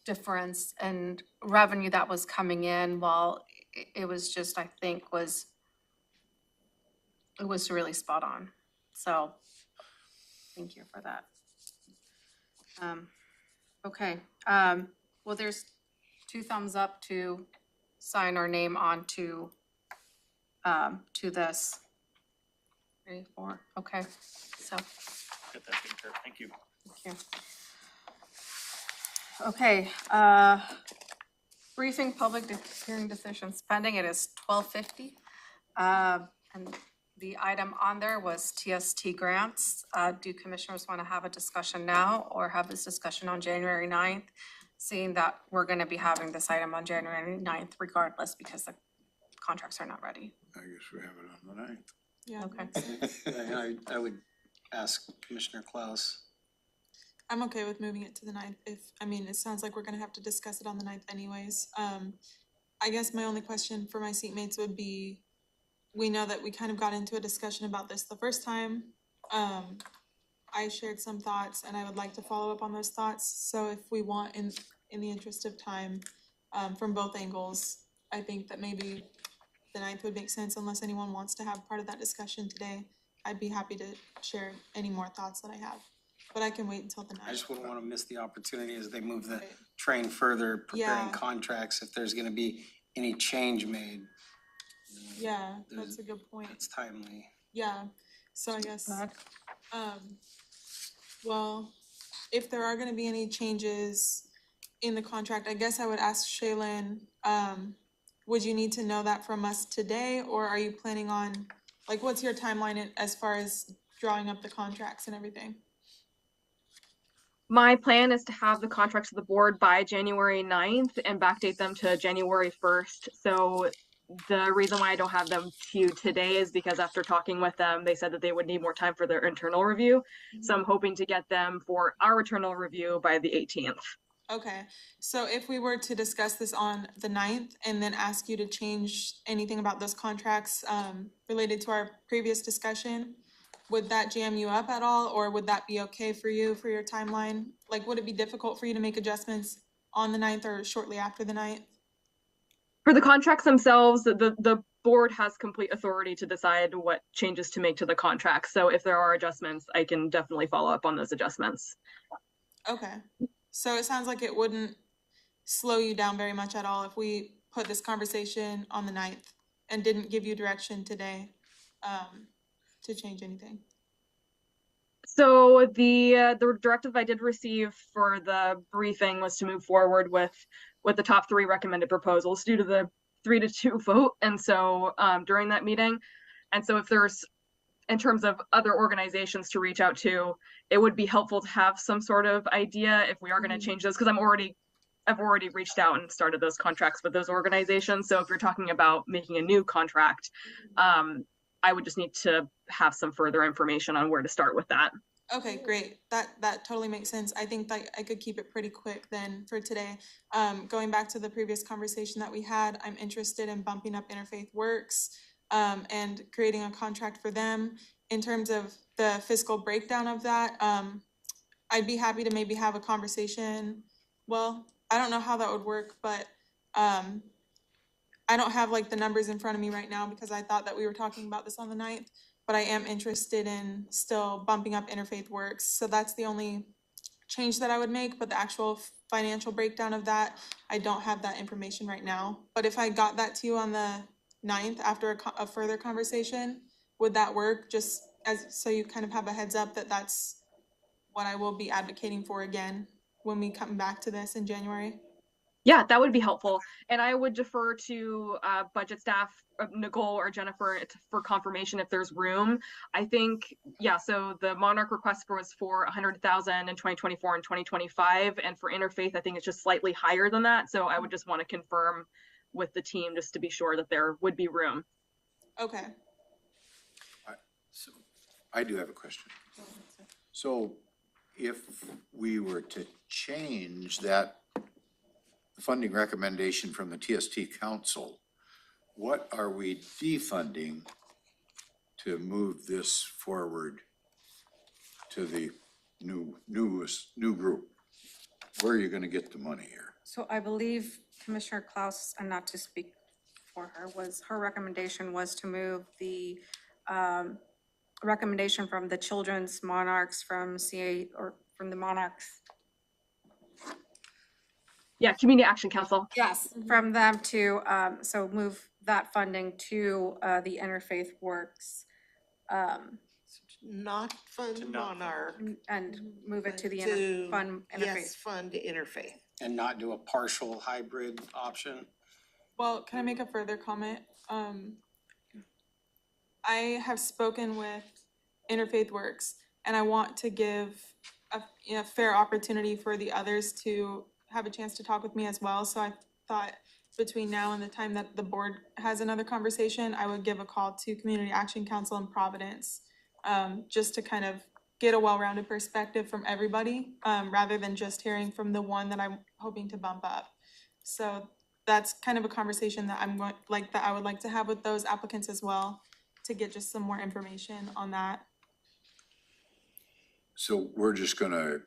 difference and revenue that was coming in, while it was just, I think, it was really spot on. So thank you for that. Okay, well, there's 2 thumbs up to sign our name onto to this. 3, 4, okay, so. Get that taken care of. Thank you. Thank you. Okay, briefing public hearing decisions pending. It is 12:50. And the item on there was TST grants. Do commissioners want to have a discussion now or have this discussion on January 9th? Seeing that we're going to be having this item on January 9th regardless because the contracts are not ready. I guess we have it on the 9th. Yeah. Okay. I would ask Commissioner Klaus. I'm okay with moving it to the 9th it sounds like we're gonna have to discuss it on the 9th anyways. I guess my only question for my seatmates would be, we know that we kind of got into a discussion about this the first time. I shared some thoughts and I would like to follow up on those thoughts. So if we want, in the interest of time, from both angles, I think that maybe the 9th would make sense unless anyone wants to have part of that discussion today. I'd be happy to share any more thoughts that I have, but I can wait until the 9th. I just wouldn't want to miss the opportunity as they move the train further, preparing Yeah. contracts, if there's gonna be any change made. Yeah, that's a good point. It's timely. Yeah, so I guess, well, if there are gonna be any changes in the contract, I guess I would ask Shaylin, would you need to know that from us today, or are you planning on, like, what's your timeline as far as drawing up the contracts and everything? My plan is to have the contracts to the board by January 9th and backdate them to January 1st. So the reason why I don't have them to you today is because after talking with them, they said that they would need more time for their internal review. So I'm hoping to get them for our internal review by the 18th. Okay, so if we were to discuss this on the 9th and then ask you to change anything about those contracts, related to our previous discussion, would that jam you up at all, or would that be okay for you, for your timeline? Like, would it be difficult for you to make adjustments on the 9th or shortly after the 9th? For the contracts themselves, the board has complete authority to decide what changes to make to the contract. So if there are adjustments, I can definitely follow up on those adjustments. Okay, so it sounds like it wouldn't slow you down very much at all if we put this conversation on the 9th and didn't give you direction today, to change anything. So the directive I did receive for the briefing was to move forward with the top 3 recommended proposals due to the 3-2 vote. And so during that meeting, and so if there's, in terms of other organizations to reach out to, it would be helpful to have some sort of idea if we are going to change those, because I've already reached out and started those contracts with those organizations. So if you're talking about making a new contract, I would just need to have some further information on where to start with that. Okay, great. That totally makes sense. I think that I could keep it pretty quick then for today. Going back to the previous conversation that we had, I'm interested in bumping up Interfaith Works, and creating a contract for them. In terms of the fiscal breakdown of that, I'd be happy to maybe have a conversation. Well, I don't know how that would work, but I don't have like the numbers in front of me right now because I thought that we were talking about this on the 9th, but I am interested in still bumping up Interfaith Works. So that's the only change that I would make, but the actual financial breakdown of that, I don't have that information right now. But if I got that to you on the 9th after a further conversation, would that work? Just so you kind of have a heads up that that's what I will be advocating for again when we come back to this in January. Yeah, that would be helpful. And I would defer to budget staff, Nicole or Jennifer, for confirmation if there's room. I think, yeah, so the Monarch request was for 100,000 in 2024 and 2025. And for Interfaith, I think it's just slightly higher than that. So I would just want to confirm with the team just to be sure that there would be room. Okay. So I do have a question. So if we were to change that funding recommendation from the TST Council, what are we defunding to move this forward to the new group? Where are you gonna get the money here? So I believe Commissioner Klaus, and not to speak for her, her recommendation was to move the recommendation from the Children's Monarchs from CA, or from the Monarchs. Yeah, Community Action Council. Yes, from them to, so move that funding to the Interfaith Works. Not fund Monarch. And move it to the fund Interfaith. Yes, fund Interfaith. And not do a partial hybrid option? Well, can I make a further comment? I have spoken with Interfaith Works, and I want to give a fair opportunity for the others to have a chance to talk with me as well. So I thought between now and the time that the board has another conversation, I would give a call to Community Action Council in Providence, just to kind of get a well-rounded perspective from everybody, rather than just hearing from the one that I'm hoping to bump up. So that's kind of a conversation that I would like to have with those applicants as well, to get just some more information on that. So we're just gonna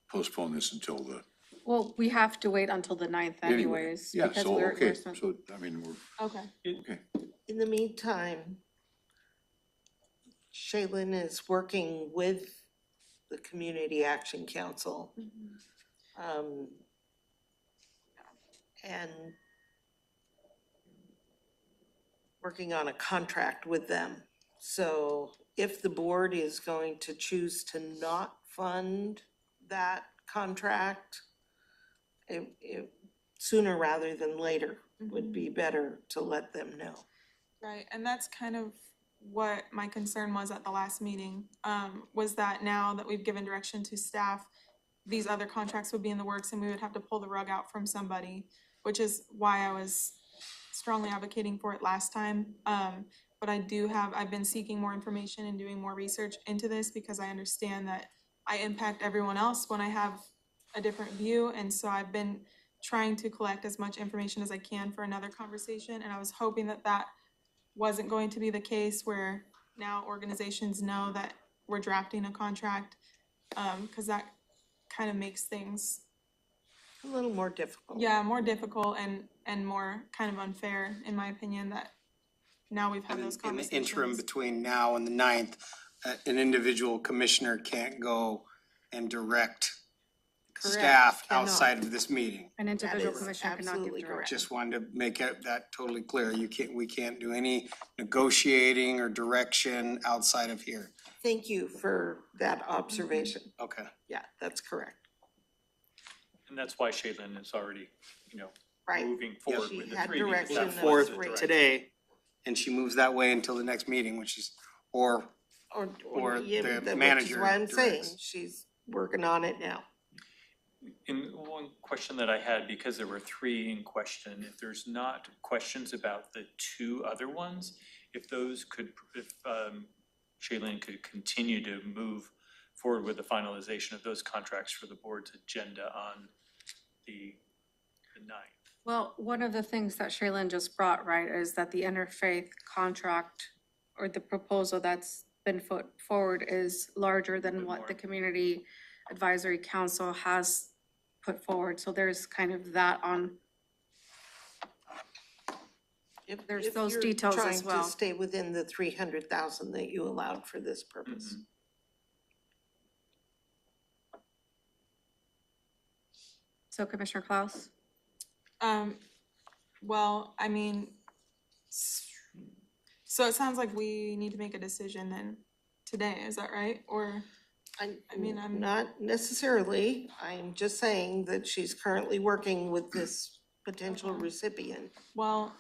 postpone this until the. Well, we have to wait until the 9th anyways. Yeah, because so, we're okay, supposed- so, I mean, we're, Okay. okay. In the meantime, Shaylin is working with the Community Action Council. And working on a contract with them. So if the board is going to choose to not fund that contract, it sooner rather than later would be better to let them know. Right, and that's kind of what my concern was at the last meeting, was that now that we've given direction to staff, these other contracts would be in the works and we would have to pull the rug out from somebody, which is why I was strongly advocating for it last time. But I've been seeking more information and doing more research into this because I understand that I impact everyone else when I have a different view. And so I've been trying to collect as much information as I can for another conversation. And I was hoping that that wasn't going to be the case, where now organizations know that we're drafting a contract, because that kind of makes things a little more difficult. Yeah, more difficult and more kind of unfair, in my opinion, that now we've had those In the conversations. interim between now and the 9th, an individual commissioner can't go and direct staff cannot. outside of this meeting. An individual is commissioner cannot absolutely give direction. Just wanted to make that totally clear. We can't do any negotiating or direction outside of here. Thank you for that observation. Okay. Yeah, that's correct. And that's why Shaylin is already, Right. moving forward She with the had 3. direction because that that was was the right. direction. Today, and she moves that way until the next meeting, which is, or Yeah, the which is manager why I'm saying, directs. she's working on it now. And one question that I had, because there were 3 in question, if there's not questions about the 2 other ones, if Shaylin could continue to move forward with the finalization of those contracts for the board's agenda on the 9th. Well, one of the things that Shaylin just brought, right, is that the interfaith contract or the proposal that's been put forward is larger than what the Community Advisory Council has put forward. So there's kind of that on, there's those details as If you're well. trying to stay within the 300,000 that you allowed for this purpose. So Commissioner Klaus? Well, I mean, so it sounds like we need to make a decision then today, is that right? Or I'm Not necessarily. I'm just saying that she's currently working with this potential recipient. Well,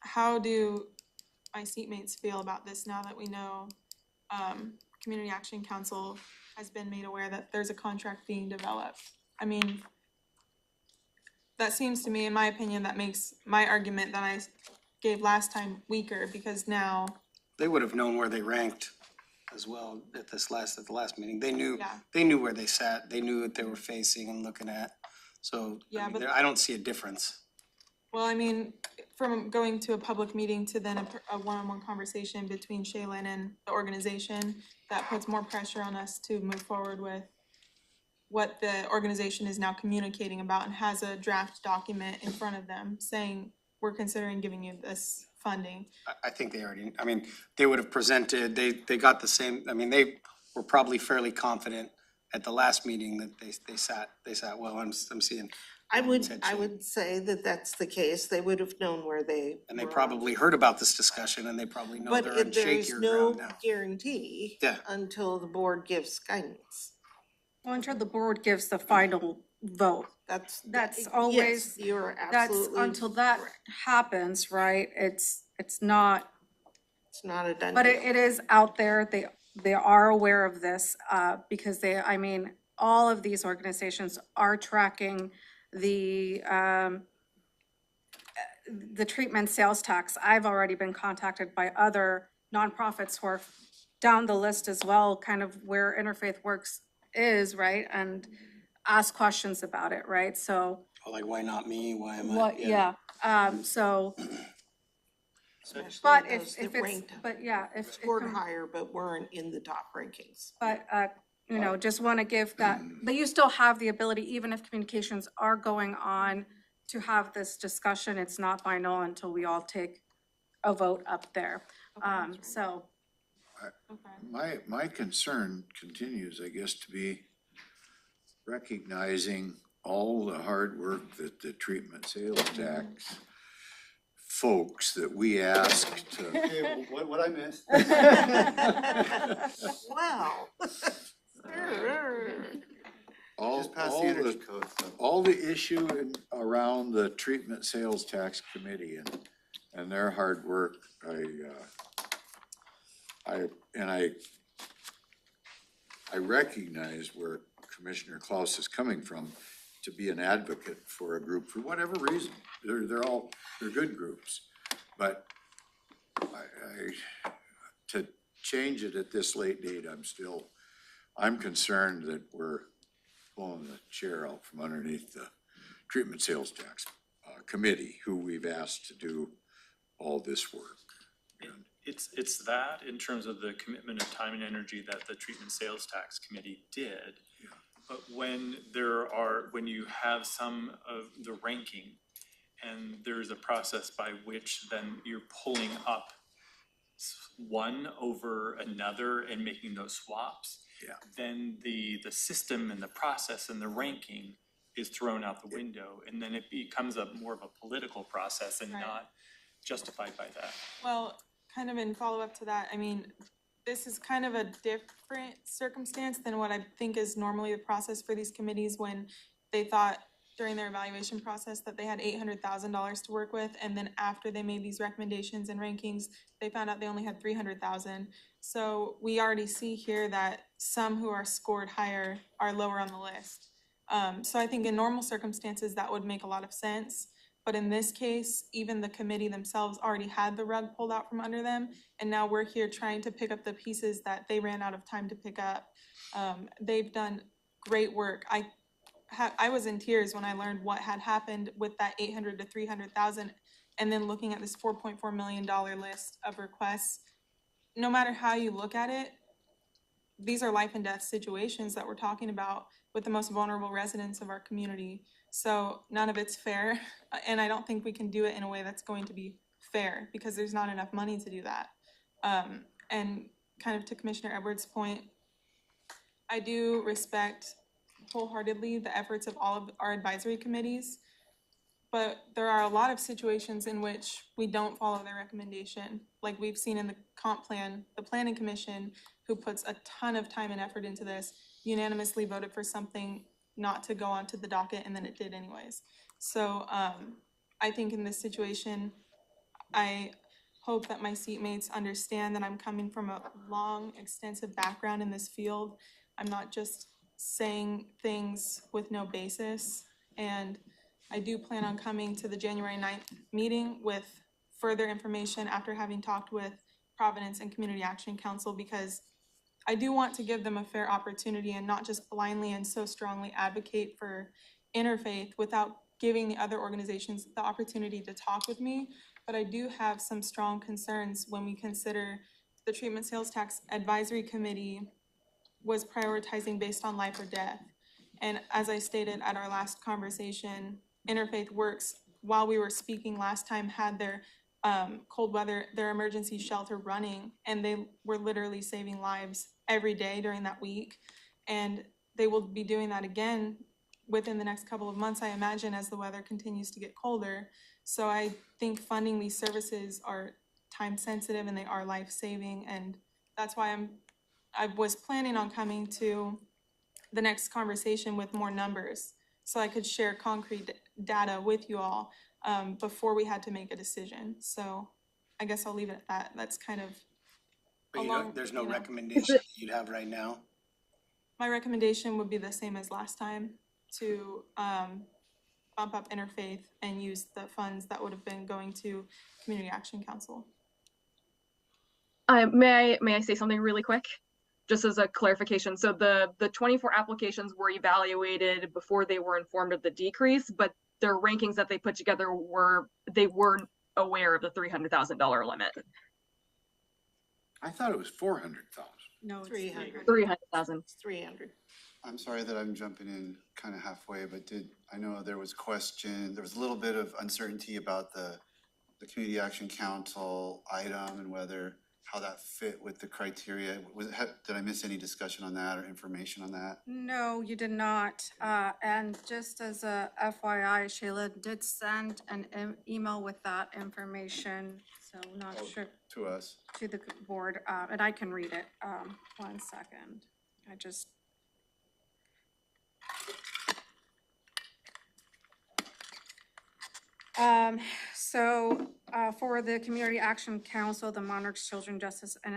how do my seatmates feel about this now that we know, Community Action Council has been made aware that there's a contract being developed? I mean, that seems to me, in my opinion, that makes my argument that I gave last time weaker, because now, They would have known where they ranked as well at the last meeting. They knew, yeah, they knew where they sat, they knew what they were facing and looking at. So, Yeah, but- I don't see a difference. well, I mean, from going to a public meeting to then a one-on-one conversation between Shaylin and the organization, that puts more pressure on us to move forward with what the organization is now communicating about, and has a draft document in front of them saying, we're considering giving you this funding. I think they already, they would have presented, they got the same, they were probably fairly confident at the last meeting that they sat well. I'm seeing. I would say that that's the case. They would have known where they And they were. probably heard about this discussion and they probably know But they're on there is shakier no ground now. guarantee Yeah. until the board gives guidance. Well, until the board gives the final vote. That's always, Yes, you're that's, absolutely. until that happens, right? It's not, It's not a done but deal. it is out there. They are aware of this, because all of these organizations are tracking the treatment sales tax. I've already been contacted by other nonprofits who are down the list as well, kind of where Interfaith Works is, right? And ask questions about it, right? So, Like, why not me? Why am I? what, yeah, so, Especially but those if that it's, ranked but yeah, if. it scored com- higher but weren't in the top rankings. But, just want to give that, but you still have the ability, even if communications are going on, to have this discussion. It's not final until we all take a vote up there. So, My concern continues, I guess, to be recognizing all the hard work that the treatment sales tax folks that we asked to. Okay, what I missed? Wow. Just pass the energy code, so. All the issue around the treatment sales tax committee and their hard work, I recognize where Commissioner Klaus is coming from, to be an advocate for a group for whatever reason. They're good groups, but to change it at this late date, I'm concerned that we're pulling the chair out from underneath the treatment sales tax committee, who we've asked to do all this work. It's that in terms of the commitment of time and energy that the treatment sales tax committee did. Yeah. But when you have some of the ranking, and there's a process by which then you're pulling up one over another and making those swaps, Yeah. then the system and the process and the ranking is thrown out the window, and then it becomes more of a political process and Right. not justified by that. Well, kind of in follow-up to that, I mean, this is kind of a different circumstance than what I think is normally the process for these committees, when they thought during their evaluation process that they had $800,000 to work with, and then after they made these recommendations and rankings, they found out they only had 300,000. So we already see here that some who are scored higher are lower on the list. So I think in normal circumstances, that would make a lot of sense. But in this case, even the committee themselves already had the rug pulled out from under them, and now we're here trying to pick up the pieces that they ran out of time to pick up. They've done great work. I was in tears when I learned what had happened with that 800 to 300,000, and then looking at this $4.4 million list of requests. No matter how you look at it, these are life and death situations that we're talking about with the most vulnerable residents of our community. So none of it's fair, and I don't think we can do it in a way that's going to be fair, because there's not enough money to do that. And kind of to Commissioner Edwards' point, I do respect wholeheartedly the efforts of all of our advisory committees. But there are a lot of situations in which we don't follow their recommendation. Like we've seen in the comp plan, the planning commission, who puts a ton of time and effort into this, unanimously voted for something not to go onto the docket, and then it did anyways. So I think in this situation, I hope that my seatmates understand that I'm coming from a long, extensive background in this field. I'm not just saying things with no basis. And I do plan on coming to the January 9th meeting with further information after having talked with Providence and Community Action Council, because I do want to give them a fair opportunity and not just blindly and so strongly advocate for interfaith without giving the other organizations the opportunity to talk with me. But I do have some strong concerns when we consider the Treatment Sales Tax Advisory Committee was prioritizing based on life or death. And as I stated at our last conversation, Interfaith Works, while we were speaking last time, had their cold weather, their emergency shelter running, and they were literally saving lives every day during that week. And they will be doing that again within the next couple of months, I imagine, as the weather continues to get colder. So I think funding these services are time sensitive and they are life saving. And that's why I was planning on coming to the next conversation with more numbers, so I could share concrete data with you all before we had to make a decision. So I guess I'll leave it at that. That's kind of But there's no you know. recommendation that you'd have right now? My recommendation would be the same as last time, to bump up interfaith and use the funds that would have been going to Community Action Council. May I say something really quick? Just as a clarification, so the 24 applications were evaluated before they were informed of the decrease, but their rankings that they put together they weren't aware of the $300,000 limit. I thought it was 400,000. No, it's 300. 300,000. 300. I'm sorry that I'm jumping in kind of halfway, but I know there was a little bit of uncertainty about the Community Action Council item and how that fit with the criteria. Did I miss any discussion on that or information on that? No, you did not. And just as a FYI, Shayla did send an email with that information, so not sure. To us. To the board, and I can read it. 1 second. For the Community Action Council, the Monarchs Children Justice and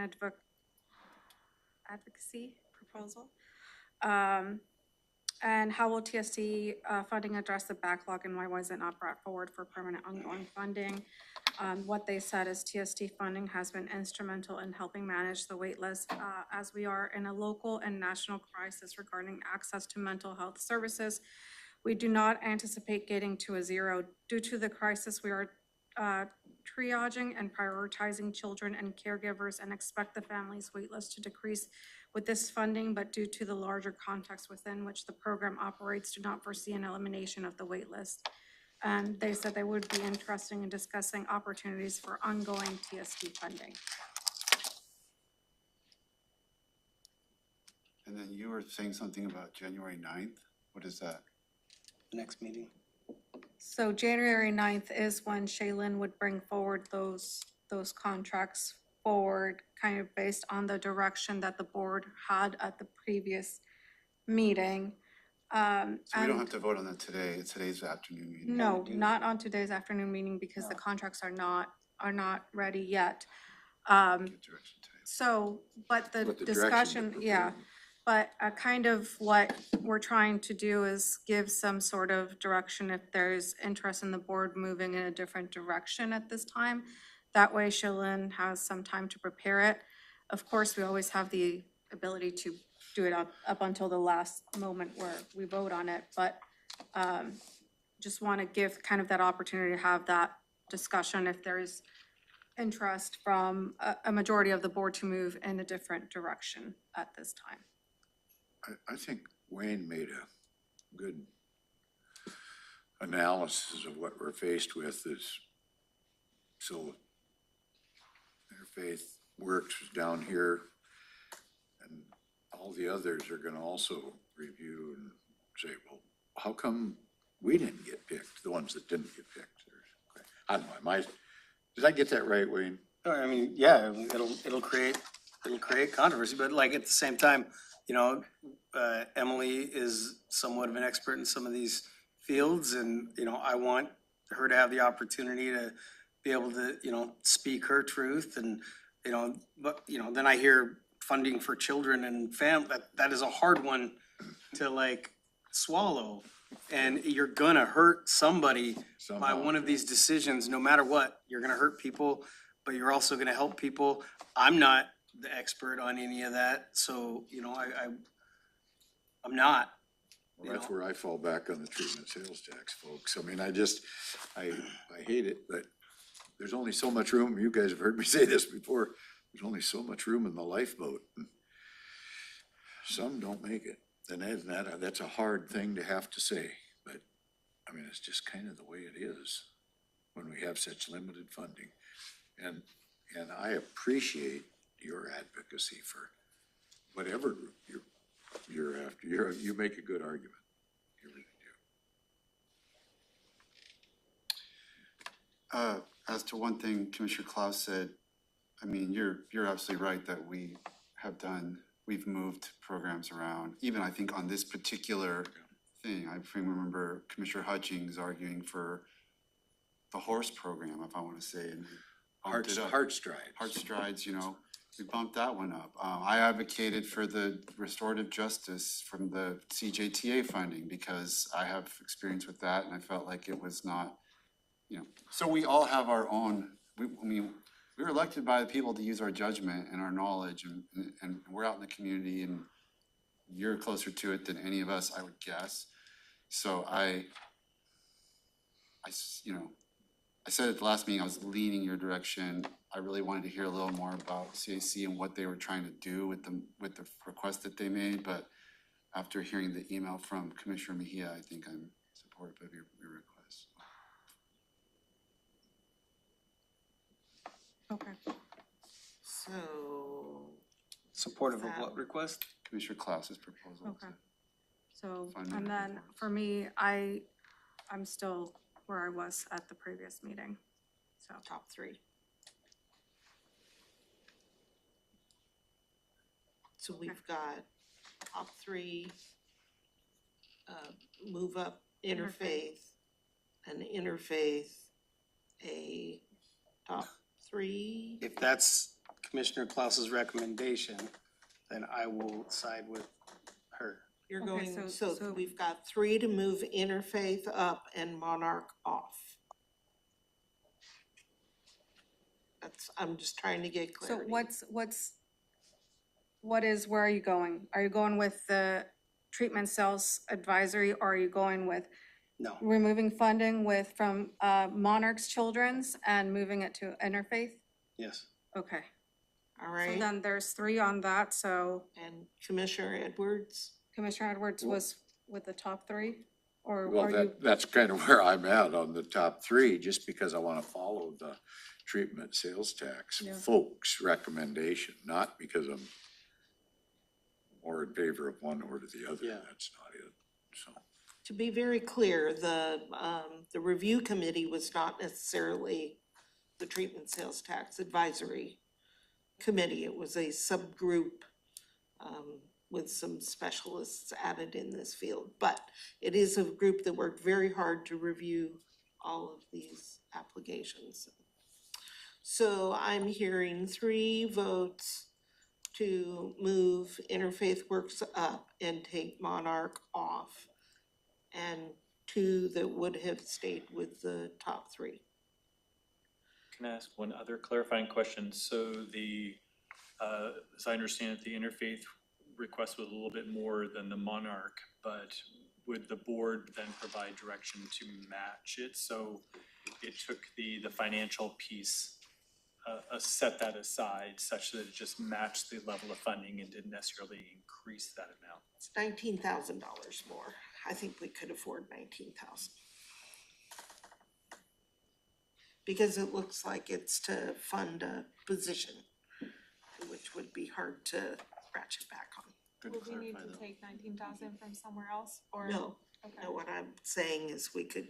Advocacy proposal. And how will TST funding address the backlog, and why was it not brought forward for permanent ongoing funding? What they said is TST funding has been instrumental in helping manage the wait list as we are in a local and national crisis regarding access to mental health services. We do not anticipate getting to a zero. Due to the crisis, we are triaging and prioritizing children and caregivers and expect the family's wait list to decrease with this funding, but due to the larger context within which the program operates, do not foresee an elimination of the wait list. And they said they would be interested in discussing opportunities for ongoing TST funding. And then you were saying something about January 9th. What is that? The next meeting? So January 9th is when Shaylin would bring forward those contracts forward, kind of based on the direction that the board had at the previous meeting. So we don't have to vote on that today. It's today's afternoon meeting. No, not on today's afternoon meeting, because the contracts are not ready yet. So, but the discussion, yeah. But kind of what we're trying to do is give some sort of direction if there's interest in the board moving in a different direction at this time. That way Shaylin has some time to prepare it. Of course, we always have the ability to do it up until the last moment where we vote on it, but just want to give kind of that opportunity to have that discussion if there's interest from a majority of the board to move in a different direction at this time. I think Wayne made a good analysis of what we're faced with. So Interfaith Works is down here, and all the others are gonna also review and say, well, how come we didn't get picked, the ones that didn't get picked. I don't know, did I get that right, Wayne? I mean, yeah, it'll create controversy, but like at the same time, Emily is somewhat of an expert in some of these fields, and, I want her to have the opportunity to be able to, speak her truth, and, but, then I hear funding for children and that is a hard one to like swallow. And you're gonna hurt somebody by Somehow. one of these decisions, no matter what. You're gonna hurt people, but you're also gonna help people. I'm not the expert on any of that, so, I'm not. Well, that's where I fall back on the treatment sales tax, folks. I mean, I hate it, but there's only so much room. You guys have heard me say this before. There's only so much room in the lifeboat. Some don't make it. And that's a hard thing to have to say, but I mean, it's just kind of the way it is when we have such limited funding. And I appreciate your advocacy for whatever group you're after. You make a good argument. You really do. As to one thing Commissioner Klaus said, I mean, you're absolutely right that we've moved programs around. Even I think on this particular thing, I remember Commissioner Hutchings arguing for the horse program, if I want to say, and Heart Strides. Heart Strides, we bumped that one up. I advocated for the restorative justice from the CJTA funding because I have experience with that, and I felt like it was not, so we all have our own. We were elected by the people to use our judgment and our knowledge, and we're out in the community, and you're closer to it than any of us, I would guess. So I said at the last meeting, I was leaning your direction. I really wanted to hear a little more about CAC and what they were trying to do with the request that they made, but after hearing the email from Commissioner Mejia, I think I'm supportive of your request. Okay. So. Supportive of what request? Commissioner Klaus's proposal. Okay. So, Funding and then for me, I'm still where I was at the previous meeting, so. Top three. So we've got top three, move up interfaith, an interfaith, a top three. If that's Commissioner Klaus's recommendation, then I will side with her. You're Okay, going, so- so we've got three to move interfaith up and monarch off. I'm just trying to get So clarity. where are you going? Are you going with the treatment sales advisory, or are you going with No. removing funding from Monarch's Children's and moving it to Interfaith? Yes. Okay, All so right, then there's three on that, so and Commissioner Edwards? Commissioner Edwards was with the top three? Or Well, are you, that's kind of where I'm at on the top three, just because I want to follow the treatment sales tax Yeah. folks' recommendation, not because I'm more in favor of one or the other. Yeah. That's not it, so. To be very clear, the review committee was not necessarily the treatment sales tax advisory committee. It was a subgroup, with some specialists added in this field. But it is a group that worked very hard to review all of these applications. So I'm hearing 3 votes to move Interfaith Works up and take Monarch off, and 2 that would have stayed with the top 3. Can I ask one other clarifying question? So as I understand it, the interfaith request was a little bit more than the Monarch, but would the board then provide direction to match it? So it took the financial piece, set that aside such that it just matched the level of funding and didn't necessarily increase that amount. It's $19,000 more. I think we could afford $19,000. Because it looks like it's to fund a position, which would be hard to ratchet back on. Would we need to take 19,000 from somewhere else, or? No, No, what I'm saying is we could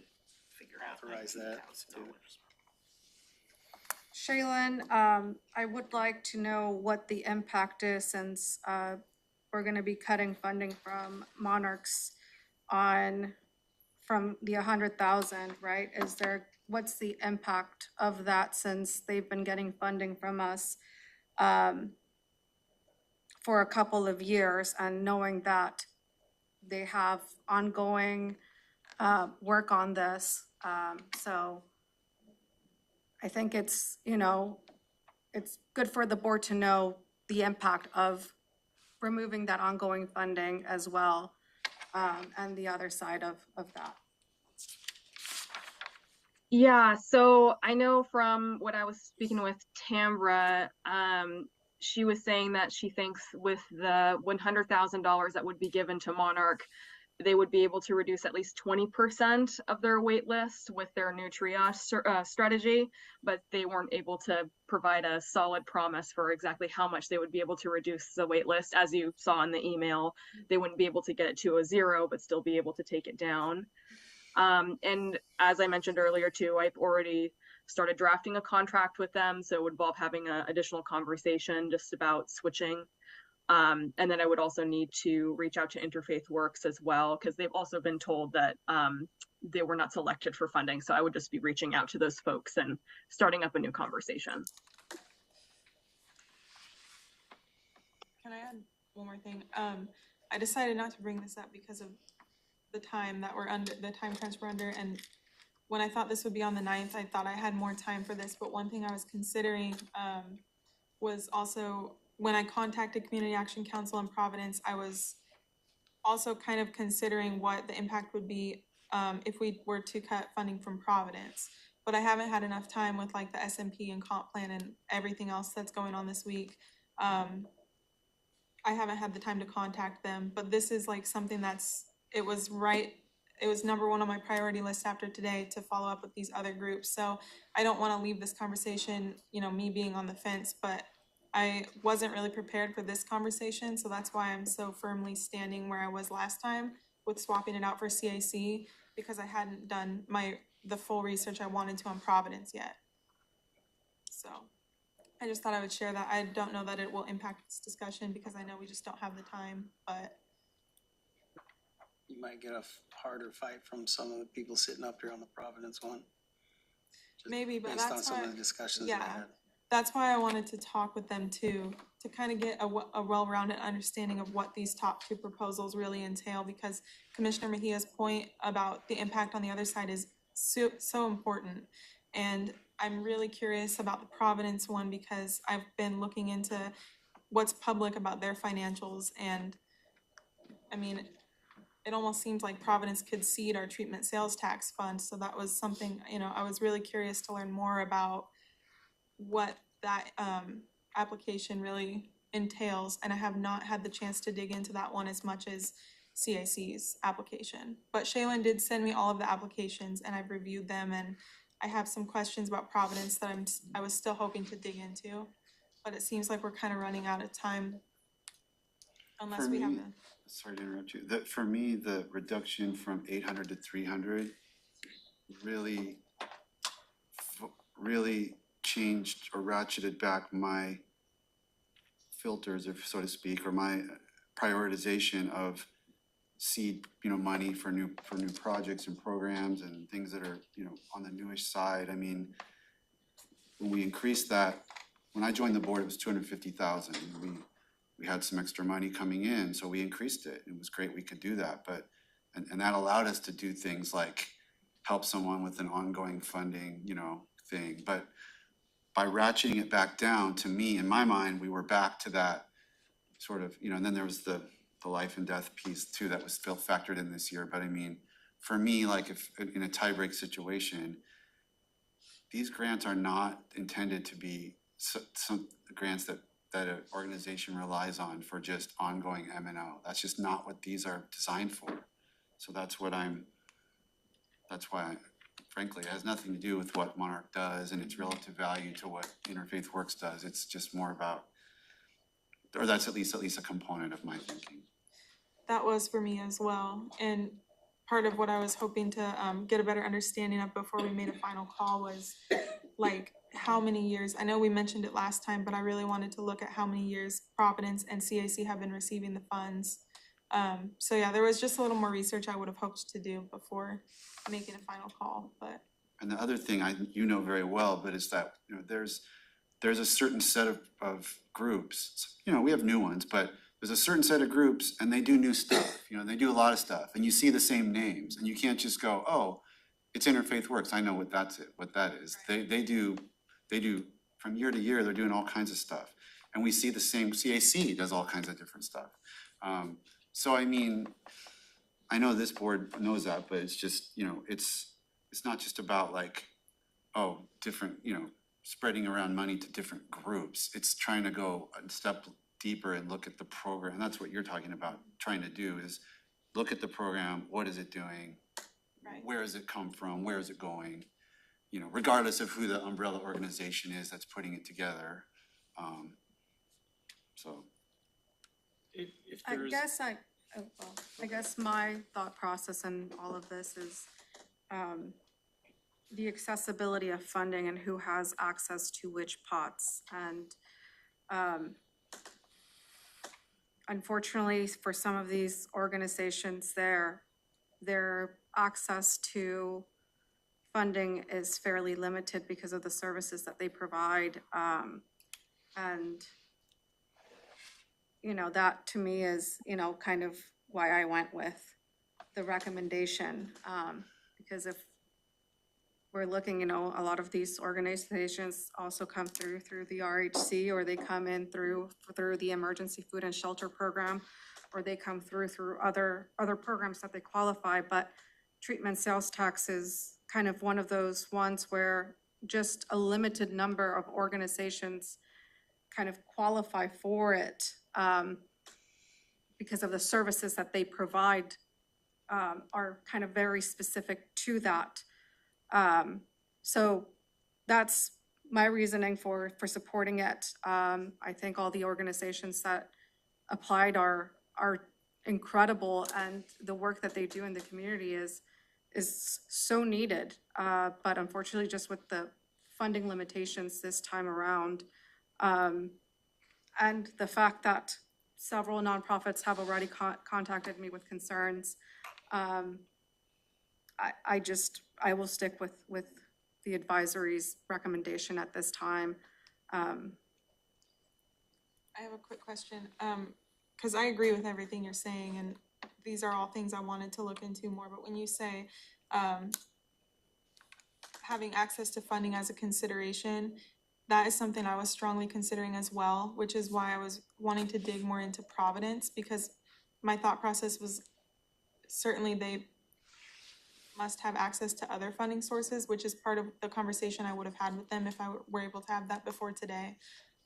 figure out Authorize that, $19,000. Shaylin, I would like to know what the impact is since we're gonna be cutting funding from Monarchs from the 100,000, right? What's the impact of that since they've been getting funding from us for a couple of years, and knowing that they have ongoing work on this? So I think it's good for the board to know the impact of removing that ongoing funding as well, and the other side of that. Yeah, so I know from what I was speaking with Tambra, she was saying that she thinks with the $100,000 that would be given to Monarch, they would be able to reduce at least 20% of their wait list with their new triage strategy, but they weren't able to provide a solid promise for exactly how much they would be able to reduce the wait list. As you saw in the email, they wouldn't be able to get it to a 0, but still be able to take it down. And as I mentioned earlier too, I've already started drafting a contract with them, so it would involve having an additional conversation just about switching. And then I would also need to reach out to Interfaith Works as well, because they've also been told that they were not selected for funding. So I would just be reaching out to those folks and starting up a new conversation. Can I add one more thing? I decided not to bring this up because of the time that we're under, the time crunch we're under, and when I thought this would be on the 9th, I thought I had more time for this, but one thing I was considering was also, when I contacted Community Action Council in Providence, I was also kind of considering what the impact would be if we were to cut funding from Providence. But I haven't had enough time with like the SMP and comp plan and everything else that's going on this week. I haven't had the time to contact them, but this is like something it was number 1 on my priority list after today to follow up with these other groups. So I don't want to leave this conversation, me being on the fence, but I wasn't really prepared for this conversation. So that's why I'm so firmly standing where I was last time with swapping it out for CAC, because I hadn't done the full research I wanted to on Providence yet. So I just thought I would share that. I don't know that it will impact this discussion because I know we just don't have the time, but You might get a harder fight from some of the people sitting up here on the Providence one. Just maybe, but based on that's some why, of the discussions we had. that's why I wanted to talk with them too, to kind of get a well-rounded understanding of what these top 2 proposals really entail, because Commissioner Mejia's point about the impact on the other side is so important. And I'm really curious about the Providence one because I've been looking into what's public about their financials, and I mean, it almost seems like Providence could seed our treatment sales tax fund. So that was something, I was really curious to learn more about what that application really entails. And I have not had the chance to dig into that one as much as CIC's application. But Shaylin did send me all of the applications and I've reviewed them, and I have some questions about Providence that I was still hoping to dig into. But it seems like we're kind of running out of time unless For we have me, the. sorry to interrupt you, for me, the reduction from 800 to 300 really changed or ratcheted back my filters, if so to speak, or my prioritization of seed, money for new projects and programs and things that are, on the newish side. I mean, when we increased that, when I joined the board, it was 250,000. We had some extra money coming in, so we increased it. It was great we could do that, but and that allowed us to do things like help someone with an ongoing funding, thing. But by ratcheting it back down, to me, in my mind, we were back to that sort of, and then there was the life and death piece too that was still factored in this year. But I mean, for me, like if in a tie-break situation, these grants are not intended to be some grants that an organization relies on for just ongoing M&O. That's just not what these are designed for. So that's why, frankly, it has nothing to do with what Monarch does and its relative value to what Interfaith Works does. It's just more about, or that's at least a component of my thinking. That was for me as well. And part of what I was hoping to get a better understanding of before we made a final call was like how many years, I know we mentioned it last time, but I really wanted to look at how many years Providence and CAC have been receiving the funds. So yeah, there was just a little more research I would have hoped to do before making a final call, but. And the other thing you know very well, but is that, you know, there's a certain set of groups, you know, we have new ones, but there's a certain set of groups and they do new stuff, you know, they do a lot of stuff and you see the same names and you can't just go, oh, it's Interfaith Works, I know what that is. They do from year to year, they're doing all kinds of stuff. And we see the same, CAC does all kinds of different stuff. So I mean, I know this board knows that, but it's just, you know, it's not just about like, oh, different, you know, spreading around money to different groups. It's trying to go a step deeper and look at the program. And that's what you're talking about, trying to do is look at the program, what is it doing? Right. Where does it come from? Where is it going? You know, regardless of who the umbrella organization is that's putting it together. So. If I there's. guess I guess my thought process in all of this is the accessibility of funding and who has access to which pots. And unfortunately, for some of these organizations, their access to funding is fairly limited because of the services that they provide. And you know, that to me is, you know, kind of why I went with the recommendation. Because if we're looking, you know, a lot of these organizations also come through the RHC, or they come in through the Emergency Food and Shelter Program, or they come through other programs that they qualify. But treatment sales tax is kind of one of those ones where just a limited number of organizations kind of qualify for it. Because of the services that they provide are kind of very specific to that. So that's my reasoning for supporting it. I think all the organizations that applied are incredible, and the work that they do in the community is so needed. But unfortunately, just with the funding limitations this time around, and the fact that several nonprofits have already contacted me with concerns, I will stick with the advisory's recommendation at this time. I have a quick question, because I agree with everything you're saying, and these are all things I wanted to look into more, but when you say having access to funding as a consideration, that is something I was strongly considering as well, which is why I was wanting to dig more into Providence, because my thought process was certainly they must have access to other funding sources, which is part of the conversation I would have had with them if I were able to have that before today.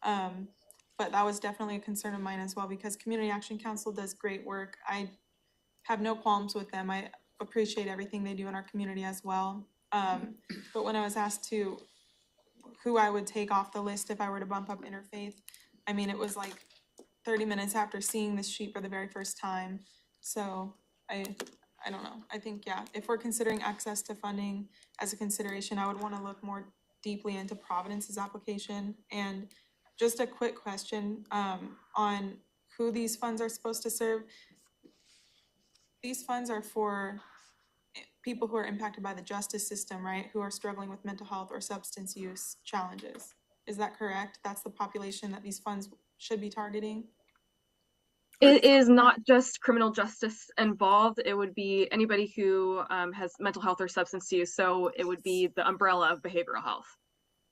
But that was definitely a concern of mine as well, because Community Action Council does great work. I have no qualms with them. I appreciate everything they do in our community as well. But when I was asked to who I would take off the list if I were to bump up Interfaith, I mean, it was like 30 minutes after seeing this sheet for the very first time. So I don't know. I think, yeah, if we're considering access to funding as a consideration, I would want to look more deeply into Providence's application. And just a quick question on who these funds are supposed to serve. These funds are for people who are impacted by the justice system, right? Who are struggling with mental health or substance use challenges. Is that correct? That's the population that these funds should be targeting? It is not just criminal justice involved. It would be anybody who has mental health or substance use. So it would be the umbrella of behavioral health.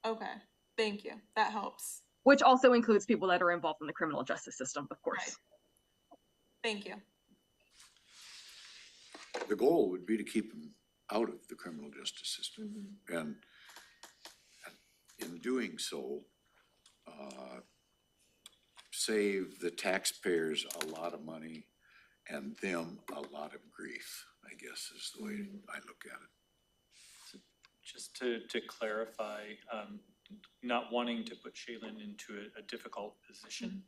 Okay, thank you. That helps. Which also includes people that are involved in the criminal justice system, of course. Right. Thank you. The goal would be to keep them out of the criminal justice system. And in doing so, save the taxpayers a lot of money and them a lot of grief, I guess is the way I look at it. Just to clarify, not wanting to put Shaylin into a difficult position,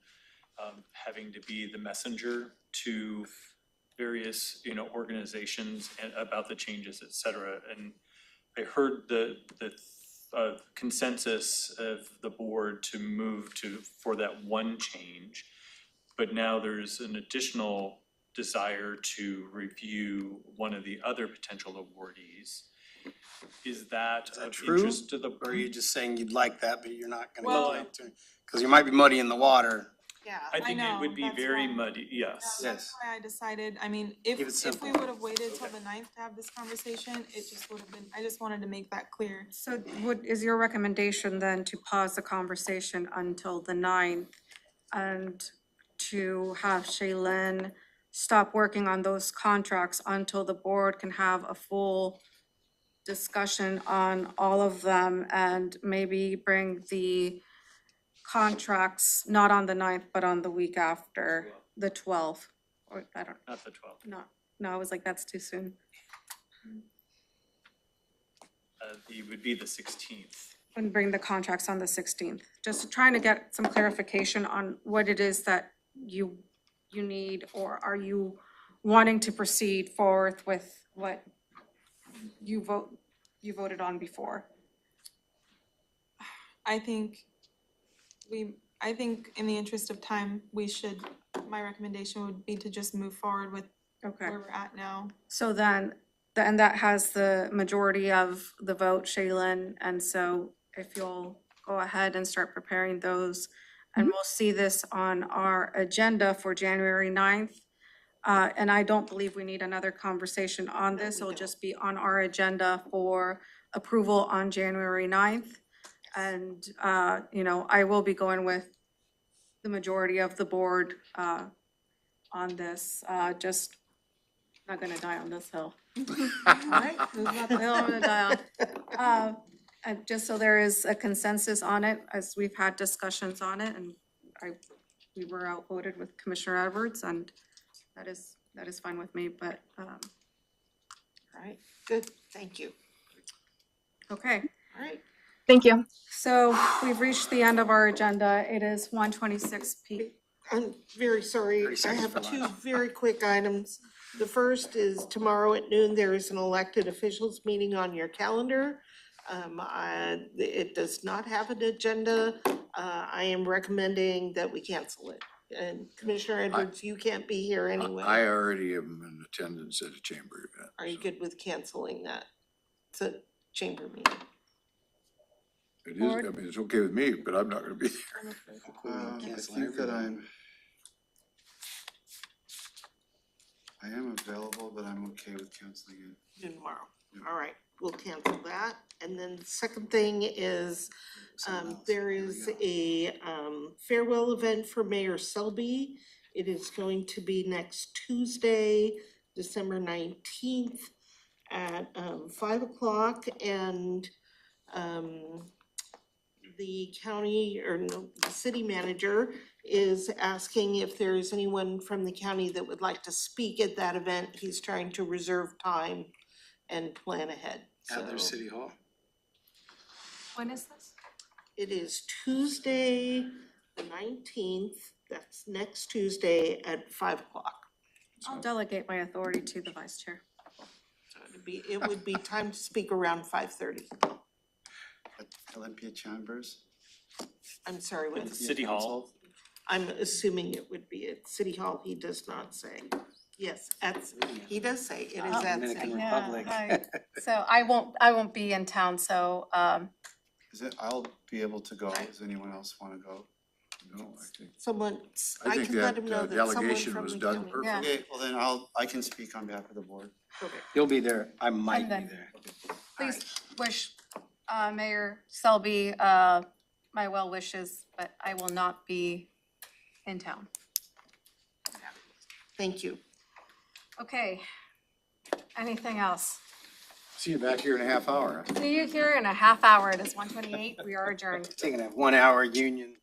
having to be the messenger to various, organizations and about the changes, et cetera. And I heard the consensus of the board to move for that one change. But now there's an additional desire to review one of the other potential awardees. Is that of True? interest to the? Or are you just saying you'd like that, but you're not gonna Well, go into, because you might be muddying the water. Yeah. I think it would be that's very why- muddy, yes. That's why I decided, I mean, if Keep it we simple. would have waited till the 9th to have this conversation, it just would have been, I just wanted to make that clear. So is your recommendation then to pause the conversation until the 9th and to have Shaylin stop working on those contracts until the board can have a full discussion on all of them and maybe bring the contracts not on the 9th, but on the week after, the 12th? Or I don't, Not the 12th. no, I was like, that's too soon. It would be the 16th. And bring the contracts on the 16th, just trying to get some clarification on what it is that you need, or are you wanting to proceed forward with what you voted on before? I think in the interest of time, my recommendation would be to just move forward with Okay. where we're at now. So then, and that has the majority of the vote, Shaylin, and so if you'll go ahead and start preparing those, and we'll see this on our agenda for January 9th. And I don't believe we need another conversation on this. It'll just be on our agenda for approval on January 9th. And, I will be going with the majority of the board on this, just not gonna die on this hill. Right? This is not the hill I'm gonna die on. And just so there is a consensus on it, as we've had discussions on it, and we were outvoted with Commissioner Edwards, and that is fine with me, but, All right, good, thank you. okay. All right. Thank you. So we've reached the end of our agenda. It is 1:26 p.m. I'm very sorry, 30 I seconds have for two lunch. very quick items. The first is tomorrow at noon, there is an elected officials meeting on your calendar. It does not have an agenda. I am recommending that we cancel it. And Commissioner Edwards, you can't be here anyway. I already am in attendance at a chamber event. Are you good with canceling that? It's a chamber meeting. It is, I mean, it's okay with me, but I'm not gonna be there. I think that I am available, but I'm okay with canceling it. Noon tomorrow. All right, we'll cancel that. And then the second thing is, there is a farewell event for Mayor Selby. It is going to be next Tuesday, December 19th at 5 o'clock, and the city manager is asking if there is anyone from the county that would like to speak at that event. He's trying to reserve time and plan ahead. At their So city hall. When is this? it is Tuesday, the 19th, that's next Tuesday at 5 o'clock. I'll delegate my authority to the vice chair. So it would be time to speak around 5:30. At Olympia Chambers? I'm sorry, At what? the City Hall. I'm assuming it would be at City Hall, he does not say. Yes, he does say it is at Dominican City. Republic. So I won't be in town, so, I'll be able to go. Does anyone else wanna go? No, I think, I think can let that him know that someone delegation from was the done county. perfectly. Yeah. Okay, well then I can speak on behalf of the board. Okay. You'll be there. I might then- be there. please wish Mayor Selby my well wishes, but I will not be in town. Thank you. Okay. Anything else? See you back here in a half hour. See you here in a half hour. It is 1:28. We are adjourned. Taking a 1 hour union.